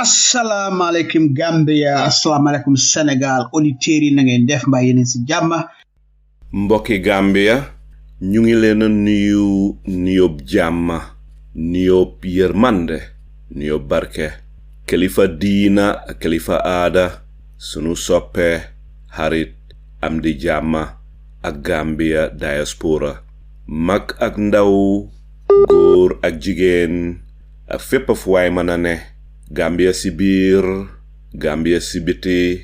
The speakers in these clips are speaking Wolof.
Assalamualaikum Gambia, assalamualaikum Senegal, auditeurs yi na ngeen def mbaa yéen ci jàmm. Mbokki Gambia, ñu ngi leen nuyu nuyób jàmm, nuyób yërmande, nuyób barke. Kilifa diina, kilifa aada, sunu soppe, harit, am di jàmm ak Gambia diaspora. Mag ak ndaw, góor ak jigéen, ak fépp fu waay mën a ne. Gambia si biir, Gambia si biti,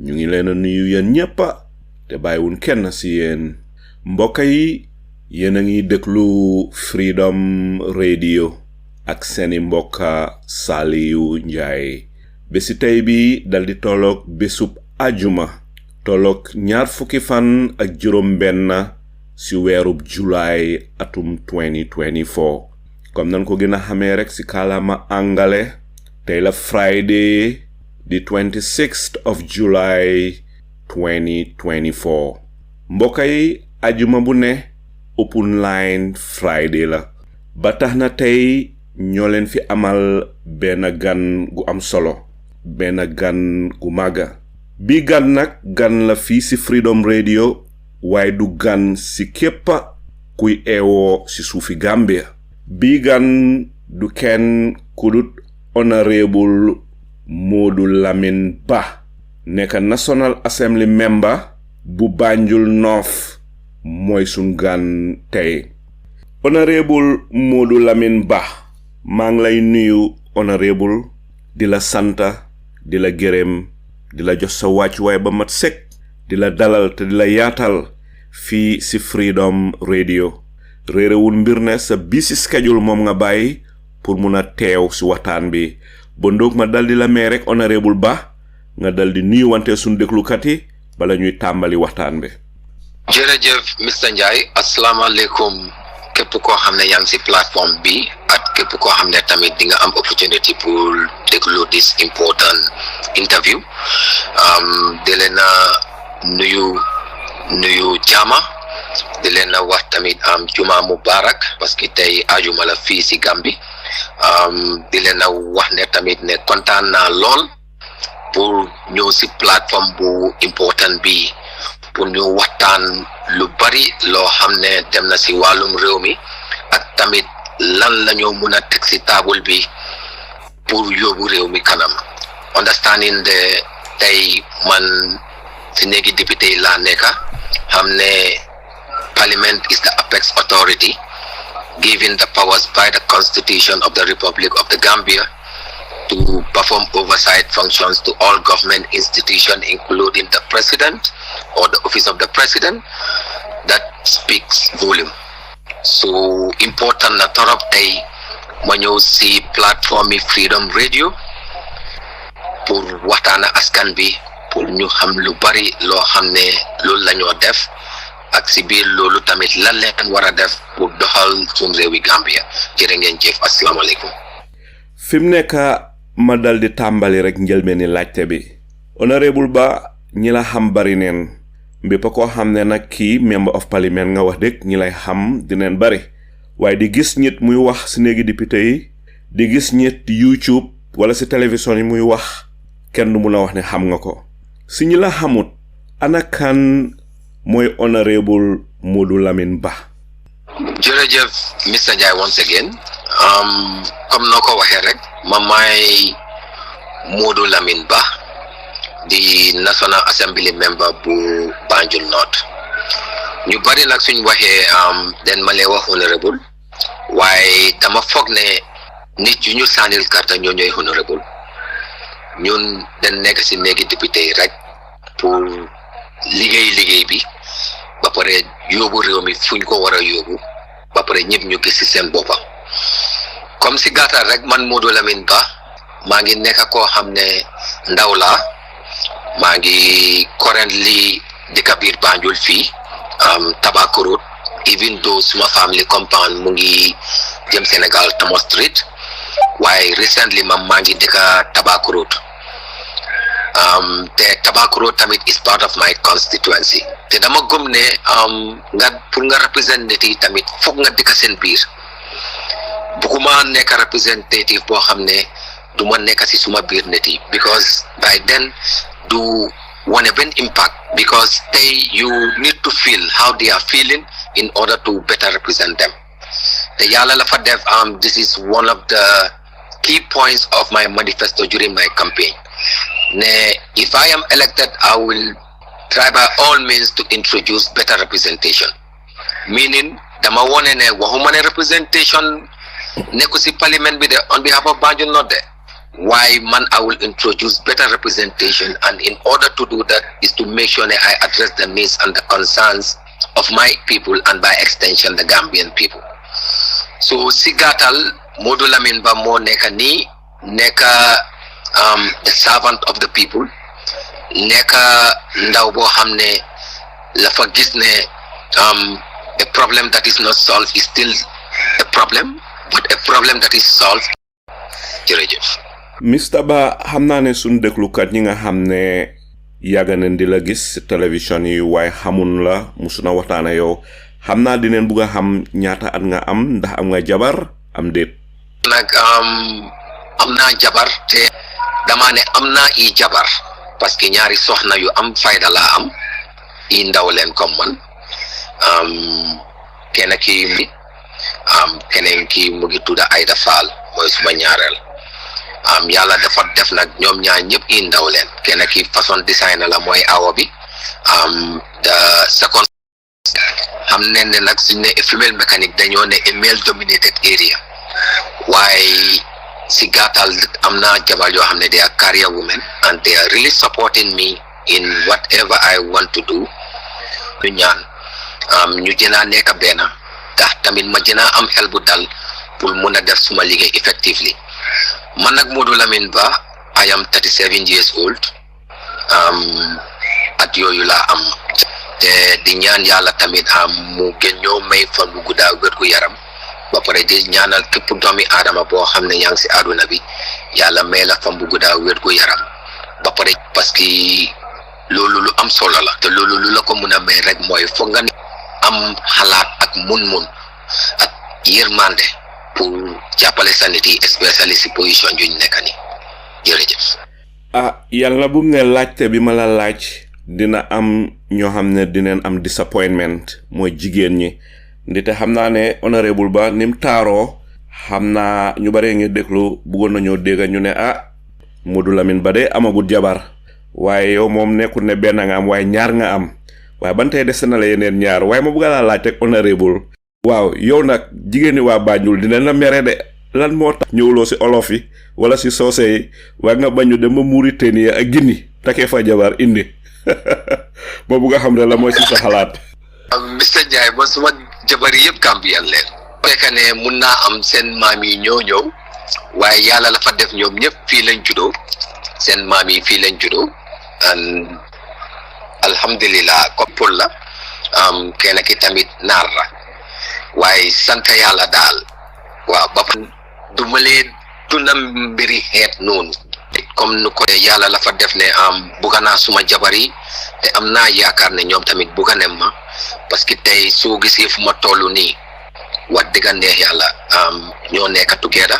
ñu ngi leen nuyu yéen ñépp te bàyyiwun kenn si yéen. Mbokk yi, yéen a ngi déglu Freedom Radio ak seeni mbokka Saliu Njaay. Bési tey bi daldi tolloog bésub ajuma, tolloog 20 fan ak juróom benn si weerub July atum 2024. Comme nan ko gën a xamee rek si kàllaama angale, tey la Friday the 26th of July 2024. Mbokk yi, ajuma bu ne open line Friday la. Ba tax na tey ñoo leen fi amal benn gan gu am solo, benn gan gu màgga. Bi gan nag gan la fii si Freedom Radio, waaye du gan si képp kuy eewoo si suufi Gambia. Bi gan du kenn kudut Honorable Modou Lamine Bah, nekk National Assembly member bu Banjul North, mooy sun gan tey. Honorable Modou Lamine Bah, maa ngi lay nuyu honorable, di la santa, di la gërëm, di la jox sa wàccuwaay ba mat sëkk, di la dalal te di la yaatal fii si Freedom Radio. Réerewul mbir ne sa busy schedule moom nga bàyyi pour mun a teew si waxtaan bi. Bon donc ma daldi la may rek honorable Bah, nga daldi nuyu wante suñu déglukat yi bala ñuy tàmbali waxtaan bi. Jërëjëf Mr Njie, asalaamaaleykum képp koo xam ne yaa ngi si plateforme bi ak képp koo xam ne tamit di nga am opportunity pour déglu this important interview. Di leen a nuyu jaama, di leen a wax tamit juma mubarak parce que tey ajuma la fii si Gambie. Di leen a wax ne tamit ne kontaan naa lool pour ñëw si plateforme bu important bi pour ñu waxtaan lu bari loo xam ne dem na si wàllum réew mi ak tamit lan la ñoo mun a teg si table bi pour yóbbu réew mi kanam. Understanding de tey man si néegi député yi laa nekka, xam ne Parliament is the apex authority given the powers by the Constitution of the Republic of the Gambia to perform oversight functions to all government institutions, including the President or the Office of the President. That speaks volume. So important na torop tay ma ñëw si plateforme Freedom Radio pour waxtaana askan bi pour ñu xam lu bari loo xam ne loolu la ñoo def ak si biir loolu tamit lan leen war a def pour doxal suñu réewi Gambia. Jërë ngeen jëf, asalaamaaleykum. Fi mu nekk ma dal di tàmbali rek njëlbeeni laajte bi. Honorable Bah, ñi la xam bari neen, mbépp koo xam ne nag kii member of parliament nga wax dëgg ñi lay xam dineen bari, waaye di gis nit muy wax si néegi député yi, di gis nit YouTube wala si télévision yi muy wax, kenn du mun a wax ne xam nga ko. Si ñi la xamut, ana kan mooy Honorable Modou Lamine Bah? Jërëjëf Mr Njie once again. Comme noo ko waxee rek, ma may Modou Lamine Bah di National Assembly member bu Banjul North. Ñu bari nag suñ waxee den ma lee wax honorable, waaye dama foog ne nit yu ñu sànnil karta ñoo ñooy honorable. Ñun den nekk si néegi député yi rek pour liggéey bi ba pare yóbbu réew mi fuñ ko war a yóbbu ba pare ñëpp ñu gis si seen boppa. Comme si gàttal rek man Modou Lamine Bah maa ngi nekk koo xam ne ndaw la maa ngi currently dëkk biir Banjul fii Tobacco Road, even though suma family compound mu ngi jëm Sénégal Tomo Street waaye recently maa ngi dëkk Tobacco Road. Te Tobacco Road tamit is part of my constituency te dama gëm ne pour nga represent nit yi tamit foog nga dëkk seen biir bëgguma nekk representative boo xam ne du ma nekk si suma biir nit yi because by then du wane benn impact because you need to feel how they are feeling in order to better represent them. te yàlla la fa def this is one of the key points of my manifesto during my campaign. If I am elected, I will try by all means to introduce better representation. Meaning, dama wone ne waxuma ne representation nekku si parliament bi de on behalf of Banjul not there. Why man I will introduce better representation, and in order to do that is to make sure that I address the needs and the concerns of my people and by extension the Gambian people. So si gatal Modou Lamine Bah mo neka ni neka the servant of the people neka ndaw bo xamne la fa gis ne a problem that is not solved is still a problem, but a problem that is solved. Jërëjëf. Mr. Bah xam naa ne suñ déglukat ñi nga xam ne yàgg nañ di la gis télévision yi waaye xamun la musuna waxtaan ak yow xam naa dineen bugg a xam ñaata at nga am ndax am nga jabar am déet. nag am naa jabar te dama ne am naa i jabar parce que ñaari soxna yu am fayda laa am i ndaw leen comme man kenn ki keneen ki mu ngi tudda Aïda Fall mooy suma ñaareel yàlla dafa def nag ñoom ñaar ñëpp i ndaw leen kenn ki façon designer la mooy awo bi the second xam ne nag suñ ne female mécanique dañoo ne a male dominated area waaye si gàttal am naa jabar yoo xam ne they are career women and they are really supporting me in whatever I want to do. ñu ñaan ñu jënaa nekk benn tax tamit ma jënaa am xel bu dal pour mun a def suma liggéey effectively. Man nag Modou Lamine Bah I am 37 years old at yooyu laa am te di ñaan yàlla tamit mu gën ñoo may fan bu guddaa wér gu yaram ba pare di ñaanal képp doomi aadama boo xam ne yaa ngi si àdduna bi yàlla may la fan bu guddaa wér gu yaram ba pare parce que loolu lu am solo la te loolu lu la ko mun a may rek mooy foog nga am xalaat ak mun-mun ak yërmande pour jàppale sa nit yi especially si position juñ nekk ni jërëjëf. yàlla bu mu ne laajte bi ma la laaj dina am ñoo xam ne dineen am disappointment mooy jigéen ñi ndite xam naa ne honorable Bah nim taaroo xam naa ñu bare ngi déglu bëggoon nañoo dégg ñu ne Modou Lamine Bah de amagut jabar waaye yow moom nekkul ne benn nga am waaye ñaar nga am waaye ban tey des na la yeneen ñaar waaye ma bëgg laa laaj rek honorable waaw yow nag jigéen ñi waa Banjul dinañ la mere de lan moo tax ñëwuloo si olof yi wala si soose yi waaye nga bañu dem ba Mauritanie ak Guinée takkee fa jabar indi ma bëgg a xam ne la mooy si sa xalaat. Mr. Ndiaye ba suma jabar yëpp Gambien leen fekk ne mun naa am seen maam yi ñoo ñëw waaye yàlla la fa def ñoom ñëpp fii lañ juddoo seen maam yi fii lañ juddoo alhamdulillah comme pour la kenn ki tamit naar la waaye sant yàlla daal waaw ba du ma leen duna mbiri xeet noonu comme nu ko yàlla la fa def ne bugga naa suma jabar yi te am naa yaakaar ne ñoom tamit bugga ne ma parce que tey soo gisee fu ma toll nii wax dëgg neex yàlla ñoo nekk together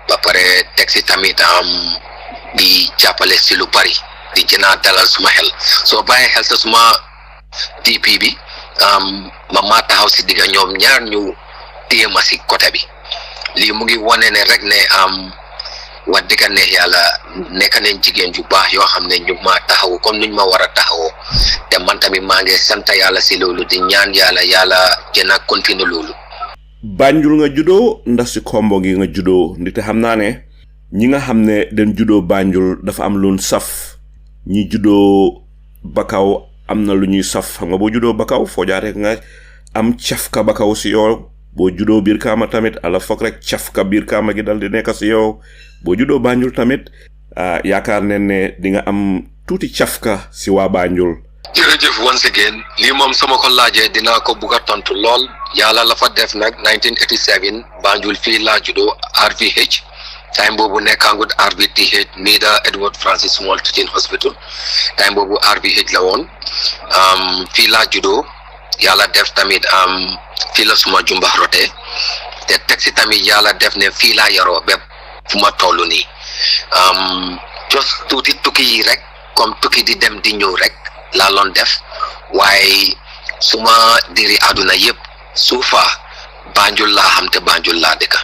ba pare teg si tamit di jàppale si lu bari di jënaa dalal suma xel soo bàyyi xel sa suma DP bi ma taxaw si digga ñoom ñaar ñu téye ma si côté bi lii mu ngi wane ne rek ne wax dëgg neex yàlla nekk nañ jigéen ju baax yoo xam ne ñu ma taxawu comme nuñ ma war a taxawoo te man tamit maa ngi sant yàlla si loolu di ñaan yàlla jëna continuer loolu. Banjul nga juddoo ndax si kombo gi nga juddoo ndite xam naa ne ñi nga xam ne den juddoo Banjul dafa am lu saf ñi juddoo Bakaw am na lu ñuy saf xam nga boo juddoo Bakaw foo jaaree nga am cafka Bakaw si yow boo juddoo biir kaama tamit ala foog rek cafka biir kaama gi dal di nekk si yow boo juddoo Banjul tamit yaakaar ne di nga am tuuti cafka si waa Banjul. jërëjëf once again lii moom sama ko laajee dinaa ko bugg a tontu lool yàlla la fa def nag 1987 Banjul fii laa juddoo RVH time boobu nekkaangut RVTH neither Edward Francis Small Teaching Hospital time boobu RVH la woon fii laa juddoo yàlla def tamit fii la suma jumbax rote te teg si tamit yàlla def ne fii laa yaroo bépp fu ma toll nii just tuuti tukki yi rek comme tukki di dem di ñëw rek laa loon def waaye suma diri àdduna yëpp suufa Banjul laa xam te Banjul laa dëkka.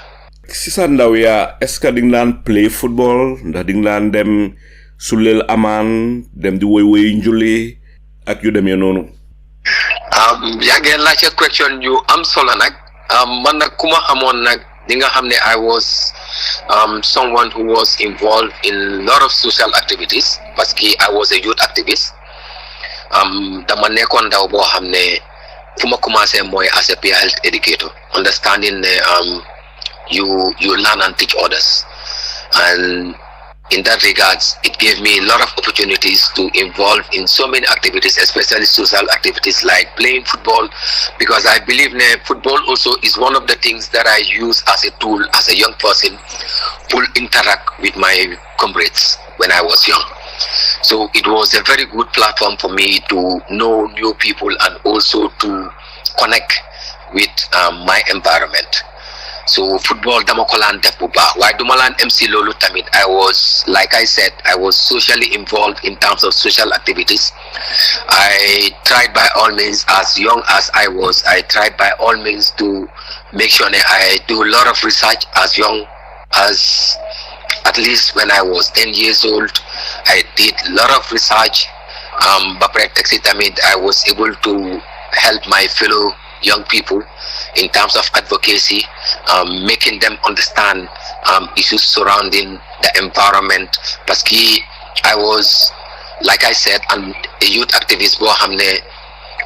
si sa ndaw yaa est-ce que di nga daan play football ndax di nga daan dem suleel amaan dem di woy njulli ak yu demee noonu. yaa ngeen laajte question yu am solo nag man nag ku ma xamoon nag di nga xam ne I was someone who was involved in a lot of social activities parce que I was a youth activist. Dama nekkoon ndaw boo xam ne fu ma commencé mooy as a peer health educator understanding ne you learn and teach others, and in that regards it gave me a lot of opportunities to involve in so many activities, especially social activities like playing football, because I believe football also is one of the things that I use as a tool as a young person to interact with my comrades when I was young. So it was a very good platform for me to know new people and also to connect with my environment. So football dama ko laan def bu baax waaye duma laan MC loolu tamit I was, like I said, I was socially involved in terms of social activities. I tried by all means, as young as I was, I tried by all means to make sure that I do a lot of research as young as, at least when I was 10 years old, I did a lot of research. But I was able to help my fellow young people in terms of advocacy, making them understand issues surrounding the environment. Parce que I was, like I said, a youth activist.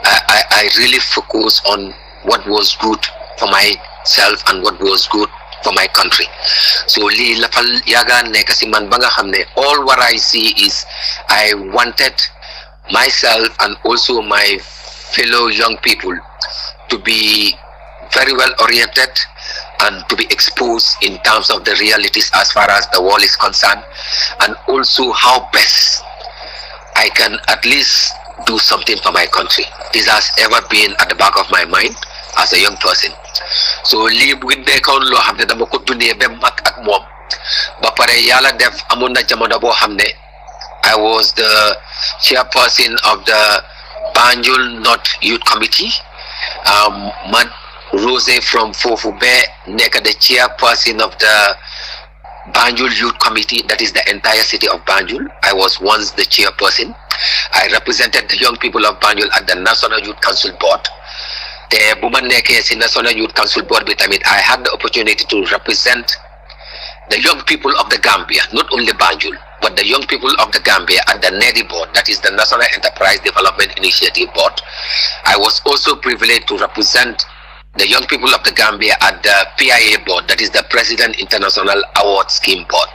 I really focus on what was good for myself and what was good for my country. So li la fal yaga nek si man ba nga xamne all what I see is I wanted myself and also my fellow young people to be very well oriented and to be exposed in terms of the realities as far as the world is concerned, and also how best I can at least do something for my country. This has ever been at the back of my mind as a young person. So lii bu nekkoon loo xam ne dama ko dundee ba mag ak moom ba pare yàlla def amoon na jamono boo xam ne I was the chairperson of the Banjul North Youth Committee. Man Rose from Fofube nekk the chairperson of the Banjul Youth Committee, that is the entire city of Banjul. I was once the chairperson. I represented the young people of Banjul at the National Youth Council Board. The woman in National Youth Council Board, I had the opportunity to represent the young people of the Gambia, not only Banjul, but the young people of the Gambia at the NEDI board, that is the National Enterprise Development Initiative board. I was also privileged to represent the young people of the Gambia at the PIA board, that is the President International Award Scheme board.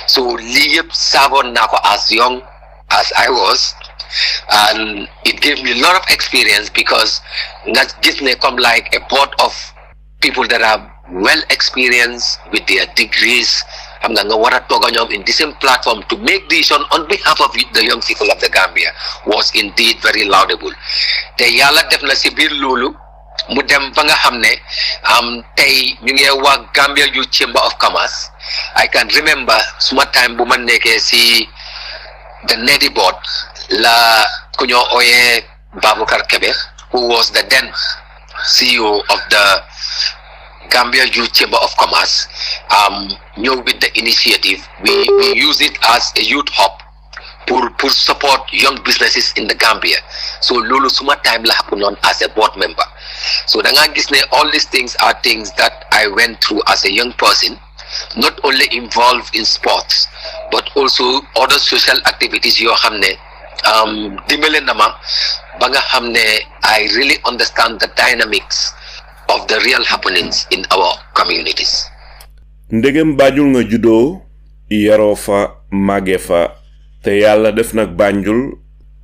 So Liep Savon Nako, as young as I was, and it gave me a lot of experience because that gives me come like a board of people that are well experienced with their degrees. I'm going to in the same platform to make decision on behalf of the young people of the Gambia was indeed very laudable. The yala definitely bir lulu mu dem ba nga xamne tay ñu ngi wa Gambia Youth Chamber of Commerce. I can remember suma time bu ma nekké ci the NEDI board la ku ñoo oyé Baboucar Kebe, who was the then CEO of the Gambia Youth Chamber of Commerce, with the initiative. We use it as a youth hub to support young businesses in the Gambia. So lulu suma time la happen as a board member. So all these things are things that I went through as a young person, not only involved in sports, but also other social activities. I really understand the dynamics of the real happenings in our communities. Ndegem Banjul nga judo yaroo fa màggee fa te yàlla def nag Banjul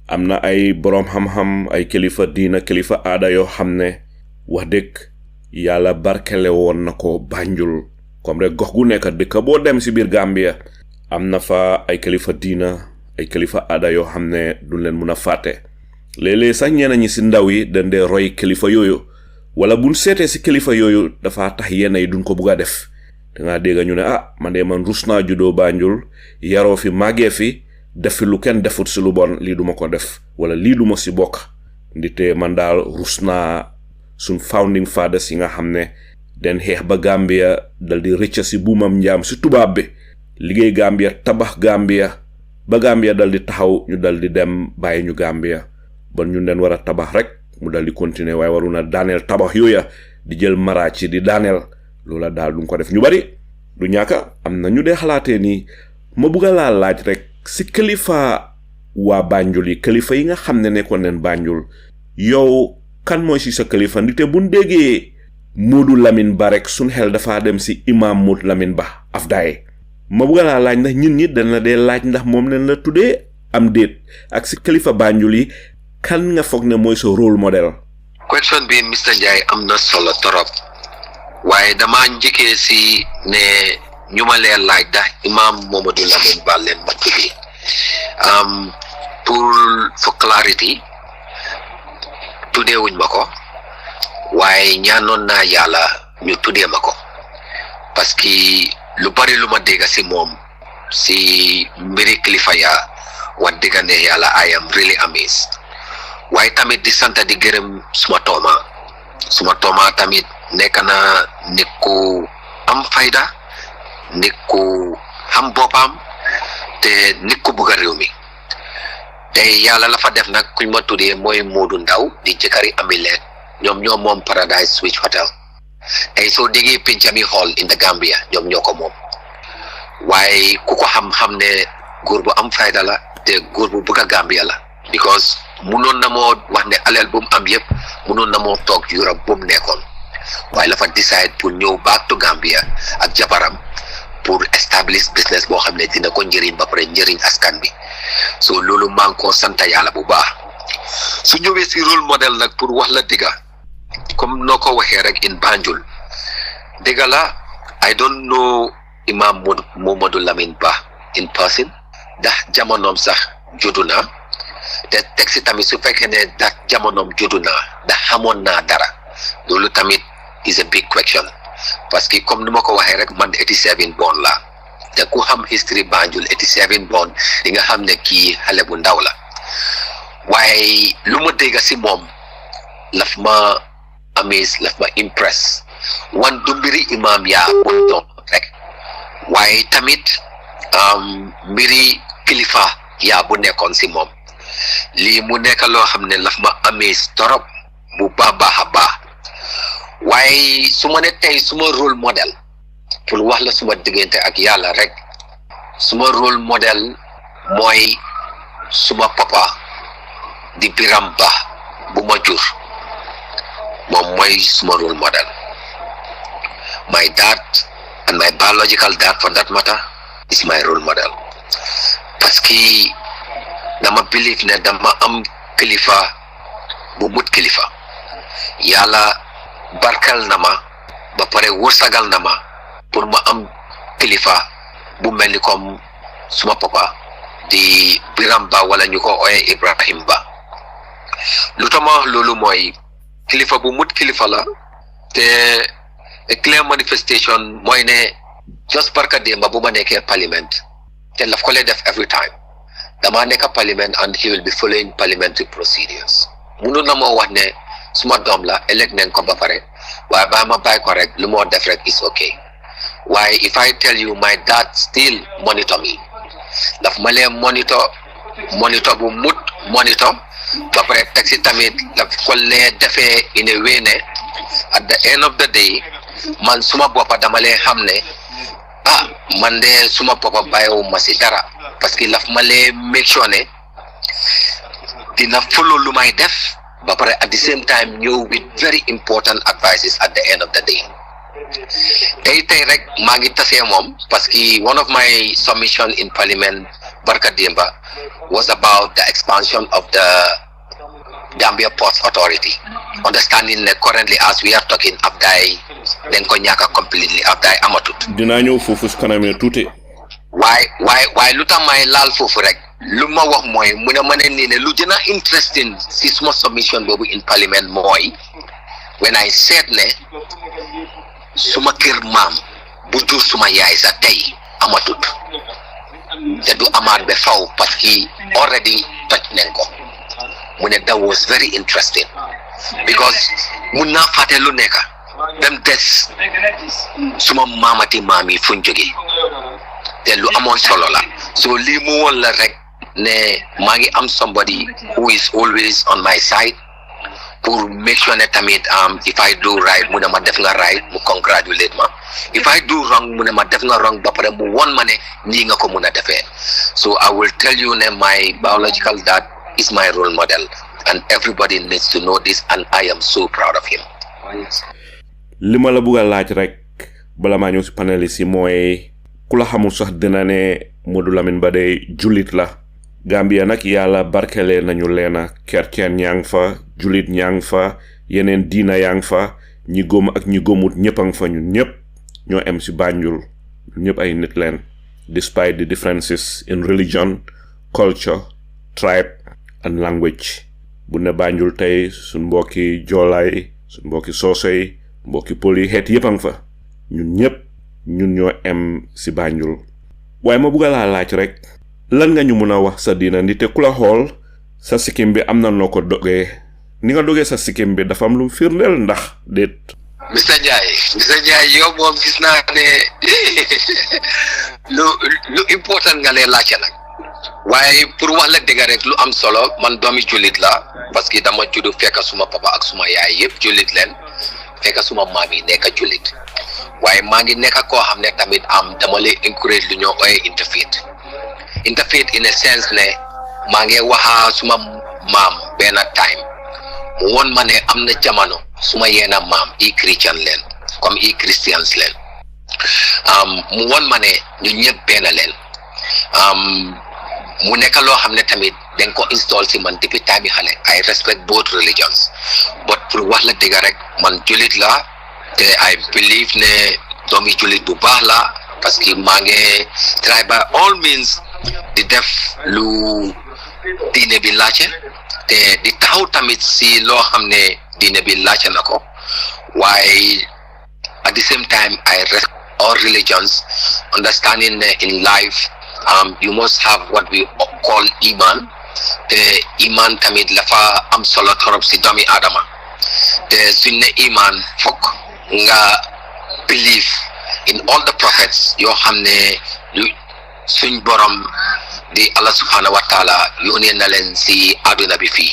am na ay boroom xam-xam ay kilifa diina kilifa aada yoo xam ne wax dëgg yàlla barkele woon na ko Banjul comme rek gox gu nekk dëkk boo dem si biir Gambia am na fa ay kilifa diina ay kilifa aada yoo xam ne duñ leen mun a fàtte léeg-léeg sax ñenn ñi si ndaw yi dañ dee roy kilifa yooyu wala buñ seetee si kilifa yooyu dafa tax yenn yi duñ ko bugg a def dangaa dégg ñu ne man rus naa juddoo Banjul yaroo fi màggee fi def fi lu kenn defut si lu bon lii duma ko def wala lii duma si bokk ndite man daal rus naa suñ founding fathers yi nga xam ne den xeex ba Gambia dal di rëcca si buumam njaam si tubaab bi liggéey Gambia tabax Gambia ba Gambia dal di taxaw ñu dal di dem bàyyi ñu Gambia bon ñu den war a tabax rek mu dal di continuer waaye waru na daaneel tabax yooya di jël maraaci di daaneel loola daal duñ ko def ñu bari du ñàkka am na ñu dee xalaatee nii ma bugga laa laaj rek si kilifa waa Banjul yi kilifa yi nga xam ne nekkoon neen Banjul yow kan mooy si sa kilifa ndite buñ déggee Modou Lamine Ba rek suñ xel dafa dem si imam Modou Lamine Ba Afdaye ma bugga laa laaj ndax ñun ñi dana dee laaj ndax moom leen la tuddee am déet ak si kilifa Banjul yi kan nga foog ne mooy sa rôle model. question bi Mr. Njie am na solo torop waaye dama njëkkee si ne ñu ma leen laaj ndax imam Momadou Lamine Ba leen ma tuddee for clarity tuddee wuñ ma ko waaye ñaanoon naa yàlla ñu tuddee ma ko parce que lu bari lu ma dégg si moom si mbiri kilifa ya wax dëgg ne yàlla I am really amazed waaye tamit di sant di gërëm suma tooma tamit nekk na nit ku am fayda nit ku xam boppam te nit ku bëgg réew mi te yàlla la fa def nag kuñ ma tuddee mooy Modou Ndaw di jëkkëri Amileen ñoom moom Paradise Suite Hotel tey soo déggee Pincami Hall in the Gambia ñoom ñoo ko moom waaye ku ko xam ne góor bu am fayda la te góor bu bëgg a Gambia la because munoon na moo wax ne aleel bu mu am yëpp munoon na moo toog Europe bu mu nekkoon waaye la fa decide pour ñëw back to Gambia ak jabaram pour establish business boo xam ne dina ko njëriñ ba pare njëriñ askan bi so loolu maa ngi ko sant yàlla bu baax su ñëwee si rôle modèle nag pour wax la dëgga comme noo ko waxee rek in Banjul dëgga la I don't know imam Momadou Lamine Ba in person ndax jamonoom sax juddu na te teg si tamit su fekkee ne ndax jamonoom juddu na ndax xamoon naa dara loolu tamit is a big question parce que comme ni ma ko waxee rek man 87 born la te ku xam history Banjul 87 born di nga xam ne kii xale bu ndaw la waaye lu ma dégg si moom laf ma amaze laf ma impress wan du mbiri imam yaa bu doon rek waaye tamit mbiri kilifa yaa bu nekkoon si moom lii mu nekk loo xam ne laf ma amaze torop bu baax a baax waaye su ma ne tey suma rôle modèle pour wax la suma diggante ak yàlla rek suma rôle modèle mooy suma papa di Biram Ba bu ma jur moom mooy suma rôle modèle my dad and my biological dad for that matter is my role model parce que dama believe ne dama am kilifa bu mut kilifa yàlla barkal na ma ba pare wërsagal na ma pour ma am kilifa bu mel ni comme suma papa di Biram Ba wala ñu ko ooyee Ibrahim Ba lu tax ma wax loolu mooy kilifa bu mut kilifa la te a clear manifestation mooy ne just barka démba bu ma nekkee parliament te laf ko lay def every time dama nekk parliament and he will be following parliamentary procedures munu na moo wax ne suma doom la elect nañ ko ba pare waaye ba ma bàyyi ko rek lu moo def rek is okay waaye if I tell you my dad still monitor me daf ma lee monitor bu mut monitor ba pare teg si tamit daf ko lee defee in a way ne at the end of the day man suma boppa dama lee xam ne man de suma boppa bàyyiwu ma si dara parce que laf ma lee make sure ne dina follow lu may def ba pare at the same time ñëw with very important advices at the end of the day tey rek maa ngi tasee moom parce que one of my submission in Parliament barka démba was about the expansion of the Gambia Ports Authority. Understanding that currently as we are talking Abdai then ko ñaka completely Abdai amatut. Dinaa ñëw foofu kanam tuuti. Why lu tax may laal foofu rek lu ma wax mooy mu ne ma ne nii ne lu gën a interesting si suma submission boobu in Parliament mooy when I said ne suma kër maam bu jur suma yaay sa tey amatut te du amaat ba faw parce que already toj nañ ko mu ne that was very interesting because mun naa fàtte lu nekk dem des suma maamati maam yi fuñ jógee te lu amoon solo la so lii mu woon la rek ne maa ngi am somebody who is always on my side pour make sure ne tamit if I do right mu ne ma def nga right mu congratulate ma if I do wrong mu ne ma def nga wrong ba pare mu won ma ne nii nga ko mun a defee so I will tell you ne my biological dad is my role model and everybody needs to know this and I am so proud of him. li ma la bëgg a laaj rek bala maa ñëw si paneliste yi mooy ku la xamul sax dina ne Modou Lamine Bah dey julit la Gambia nag yàlla barkele nañu leena chrétien ñang fa julit ñang fa yeneen diina yang fa ñi gom ak ñi gomut ñëpp ang fa ñun ñëpp ñoo em si Banjul ñëpp ay nit leen despite the differences in religion culture tribe and language bu ne Banjul tey suñ mbokki joolaay suñ mbokki soosey mbokki poli xeet yëpp ang fa ñun ñëpp ñun ñoo em si Banjul waaye ma bëgg laa laaj rek lan nga ñu mën a wax sa diina ndi te ku la xool sa sikkim bi am na noo ko dogee ni nga dogee sa sikkim bi dafa am lu firndeel ndax déet. Mr. Ndiaye yow moom gis naa ne lu important nga lay laajte nag waaye pour wax la dëgg rek lu am solo man doomi jullit la parce que dama juddu fekk suma papa ak suma yaay yëpp jullit leen fekk suma maam yi nekk jullit waaye maa ngi nekk koo xam ne tamit dama lay encourage lu ñoo ooyee interfaith in a sense ne maa ngi waxa suma maam benn time mu won ma ne am na jamono suma yeena maam i Christian leen comme i Christians leen mu won ma ne ñu ñëpp benn leen mu nekk loo xam ne tamit dañ ko install si man depuis time yi xale I respect both religions but pour wax la dëgg rek man jullit la te I believe ne doomi jullit bu baax la parce que maa ngi try by all means di def lu diine bi laajte te di taxaw tamit si loo xam ne diine bi laajte na ko waaye at the same time I respect all religions understanding that in life you must have what we call iman te iman tamit lafa am solo torop si doomi adama te suñ ne iman fokk nga believe in all the prophets yoo xam ne suñ borom di Allah subhanahu wa taala yónnee na leen si àdduna bi fii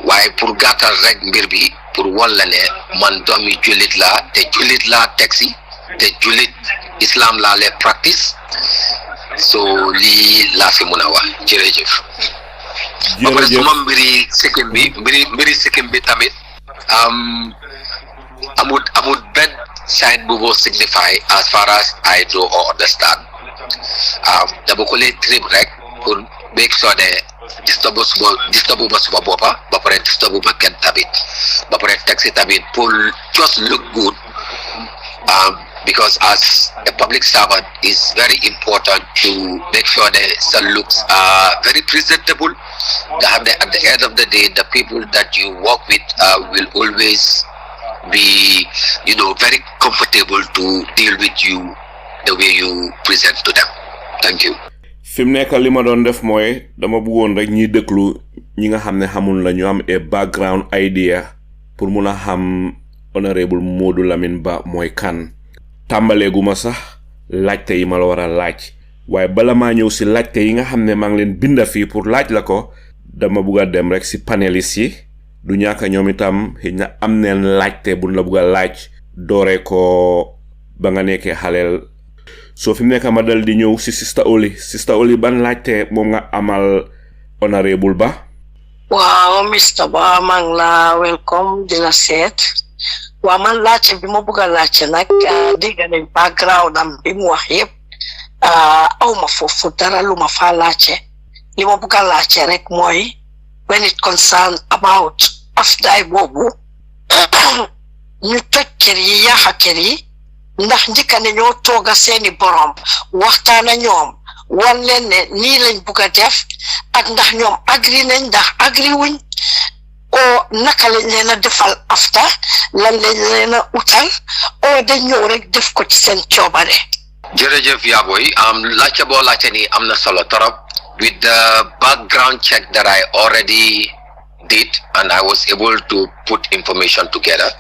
waaye pour gàttal rek mbir bi pour won la ne man doomi jullit la te jullit la taxi te jullit islam la le practice so lii laa fi mun a wax jërëjëf. ba pare suma mbiri sikkim bi tamit amul benn side bu ko signify as far as I do or understand dama ko lay trip rek pour make sure ne disturb ba suma boppa ba pare disturb ba kenn tamit ba pare taxi tamit pour just look good because as a public servant is very important to make sure that the looks are very presentable. At the end of the day, the people that you work with will always be, very comfortable to deal with you the way you present to them. Thank you. Fim nekk li ma doon def mooy dama bëggoon rek ñi déglu ñi nga xam ne xamul la ñu am a background idea pour mun a xam honorable Modou Lamine Bah mooy kan. Tàmbaleeguma sax laajte yi ma la war a laaj waaye bala maa ñëw si laajte yi nga xam ne maa ngi leen binda fii pour laaj la ko dama bugg a dem rek si panélistes yi du ñàkk ñoom itam xëy na am neen laajte buñ la bugg a laaj dooree ko ba nga nekkee xaleel soo fi mu nekk ma dal di ñëw si Sister Oli ban laajte moom nga amal honorable Bah. Waaw Mr. Bah maa ngi la welcome di la seet waa man laajte bi ma bëgg a laajte nag dégg nañ background am bi mu wax yëpp aw ma foofu dara lu ma fa laajte li ma bëgg a laajte rek mooy when it concern about afdaay boobu ñu toj kër yi yaaxa kër yi ndax njëkka ne ñoo tooga seeni borom waxtaana ñoom wan leen ne nii lañ bëgg a def ak ndax ñoom agri nañ ndax agri wuñ o naka lañ leen a defal afta lan lañ leen a utal o dañ ñëw rek def ko ci seen coobare. jërëjëf Yaboy laajte boo laajte ni am na solo torop with the background check that I already did and I was able to put information together.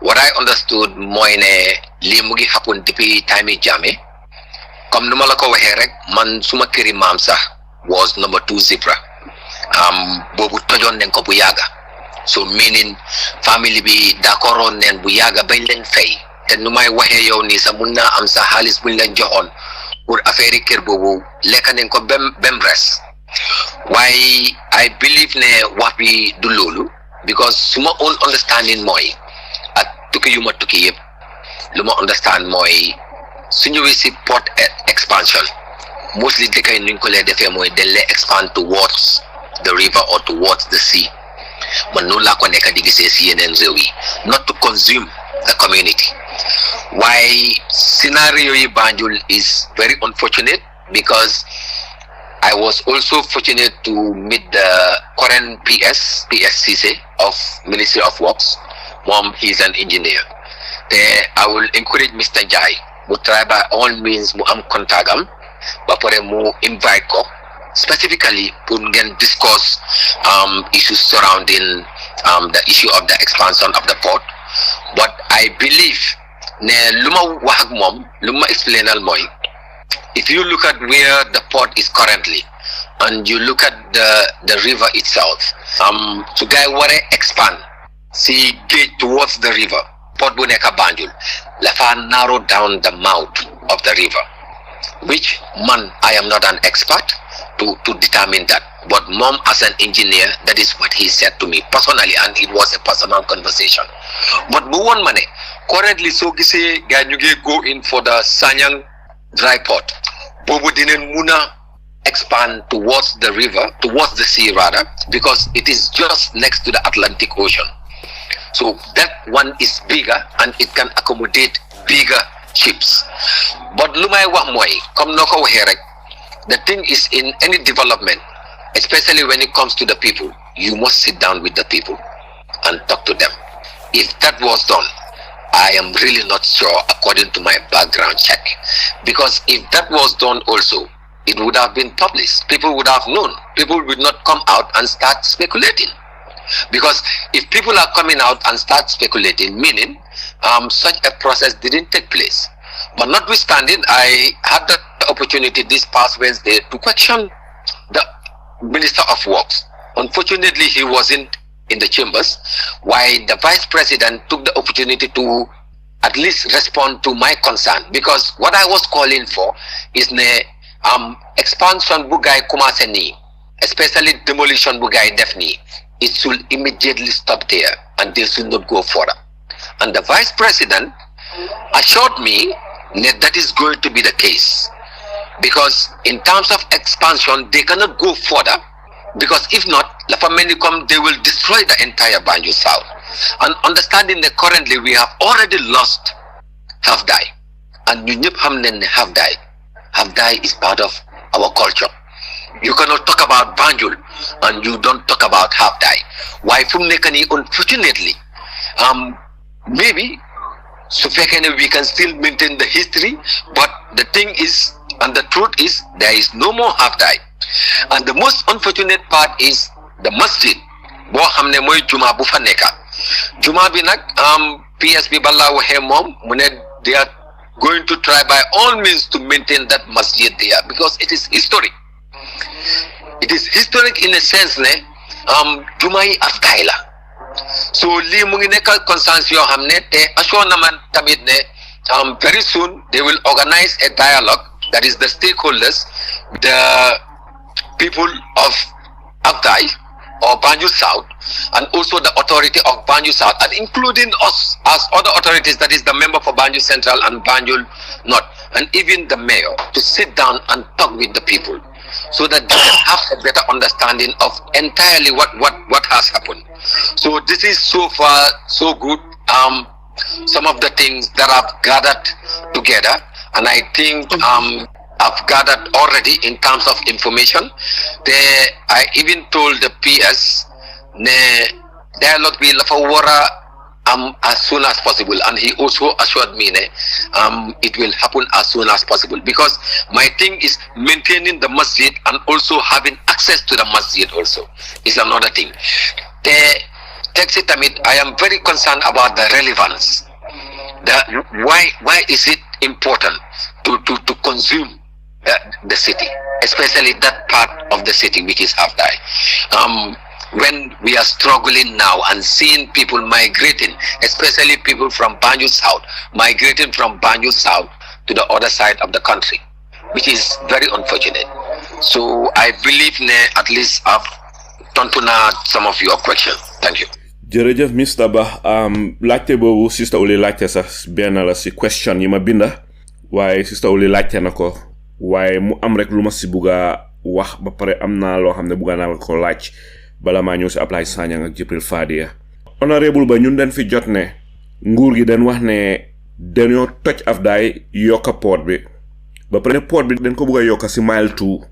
What I understood mooy ne lii mu ngi happen depuis time yi Jammeh comme nu ma la ko waxee rek man suma këri maam sax was number 2 Zebra boobu tojoon nañ ko bu yàgga so meaning family bi d'accord neen bu yàgga bañ leen fay te nu may waxee yow nii sax mun naa am sa xaalis buñ leen joxoon pour affaire yi kër boobu lekk nañ ko bem res waaye I believe ne wax bi du loolu because suma own understanding mooy ak tukki yu ma tukki yëpp lu ma understand mooy su ñëwee si port expansion mostly dëkk yi nuñ ko lee defee mooy dañ lee expand towards the river or towards the sea man noonu laa ko nekk di gisee si yeneen réew yi not to consume the community waaye scenario yi Banjul is very unfortunate because I was also fortunate to meet the current PSCC of Ministry of Works. Mom, he's an engineer. I will encourage Mr. Jai to try by all means to contact him, but for him to invite him specifically to discuss issues surrounding the issue of the expansion of the port. But I believe ne luma wax mom luma explainal moy if you look at where the port is currently and you look at the river itself so guy wara expand see gate towards the river port bu nek Banjul la fa narrow down the mouth of the river, which man I am not an expert to determine that, but mom as an engineer, that is what he said to me personally, and it was a personal conversation. But bu won mané currently so gisé gaay ñu ngi go in for the Sanyang dry port bobu dinen muna expand towards the river, towards the sea rather, because it is just next to the Atlantic Ocean. So that one is bigger and it can accommodate bigger ships. But lumay wax moy comme noko waxe rek, the thing is in any development, especially when it comes to the people, you must sit down with the people and talk to them. If that was done, I am really not sure according to my background check, because if that was done also, it would have been published. People would have known. People would not come out and start speculating. Because if people are coming out and start speculating, meaning such a process didn't take place. But notwithstanding, I had the opportunity this past Wednesday to question the Minister of Works. Unfortunately, he wasn't in the chambers, while the Vice President took the opportunity to at least respond to my concern. Because what I was calling for is the expansion bugay kumaseni, especially demolition bugay defni. It should immediately stop there and they should not go further. And the Vice President assured me that is going to be the case, because in terms of expansion they cannot go further, because if not, they will destroy the entire Banjul South. And understanding that currently we have already lost half-die, and you half-die is part of our culture. You cannot talk about Banjul and you don't talk about half-die. Why Fumnekani, unfortunately, maybe so we can still maintain the history, but the thing is, and the truth is, there is no more half-die. And the most unfortunate part is the masjid. Bo hamne moy juma bu fa neka. Juma bi nak PSB balla waxe mom mune they are going to try by all means to maintain that masjid there, because it is historic. It is historic in a sense ne juma yi afday la. So li mu ngi nekk consensus yoo xam ne te assure na man tamit ne very soon they will organize a dialogue, that is the stakeholders, the people of Afdai or Banjul South, and also the authority of Banjul South, and including us as other authorities, that is the member for Banjul Central and Banjul North, and even the mayor, to sit down and talk with the people, so that they can have a better understanding of entirely what has happened. So this is so far so good. Some of the things that I've gathered together, and I think I've gathered already in terms of information. I even told the PS ne dialogue will as soon as possible, and he also assured me it will happen as soon as possible, because my thing is maintaining the masjid and also having access to the masjid also is another thing. I am very concerned about the relevance. Why is it important to consume the city, especially that part of the city which is Afdai? When we are struggling now and seeing people migrating, especially people from Banjul South, migrating from Banjul South to the other side of the country, which is very unfortunate. So I believe at least I've done some of your questions. Thank you. Jërëjëf Mr. Bah, laajte boobu Sister Uli laajte sax benn la si question yi ma binda, waaye Sister Uli laajte na ko, waaye mu am rek lu ma si bugga wax ba pare am naa loo xam ne bugga naa la ko laaj bala maa ñëw si Ablaye Sanyang ak Jibril Fadia. Honorable ba ñun dañ fi jot ne nguur gi dañ wax ne dañoo toj Afdaay yokka port bi ba pare port bi dañ ko bugga yokka si mile 2.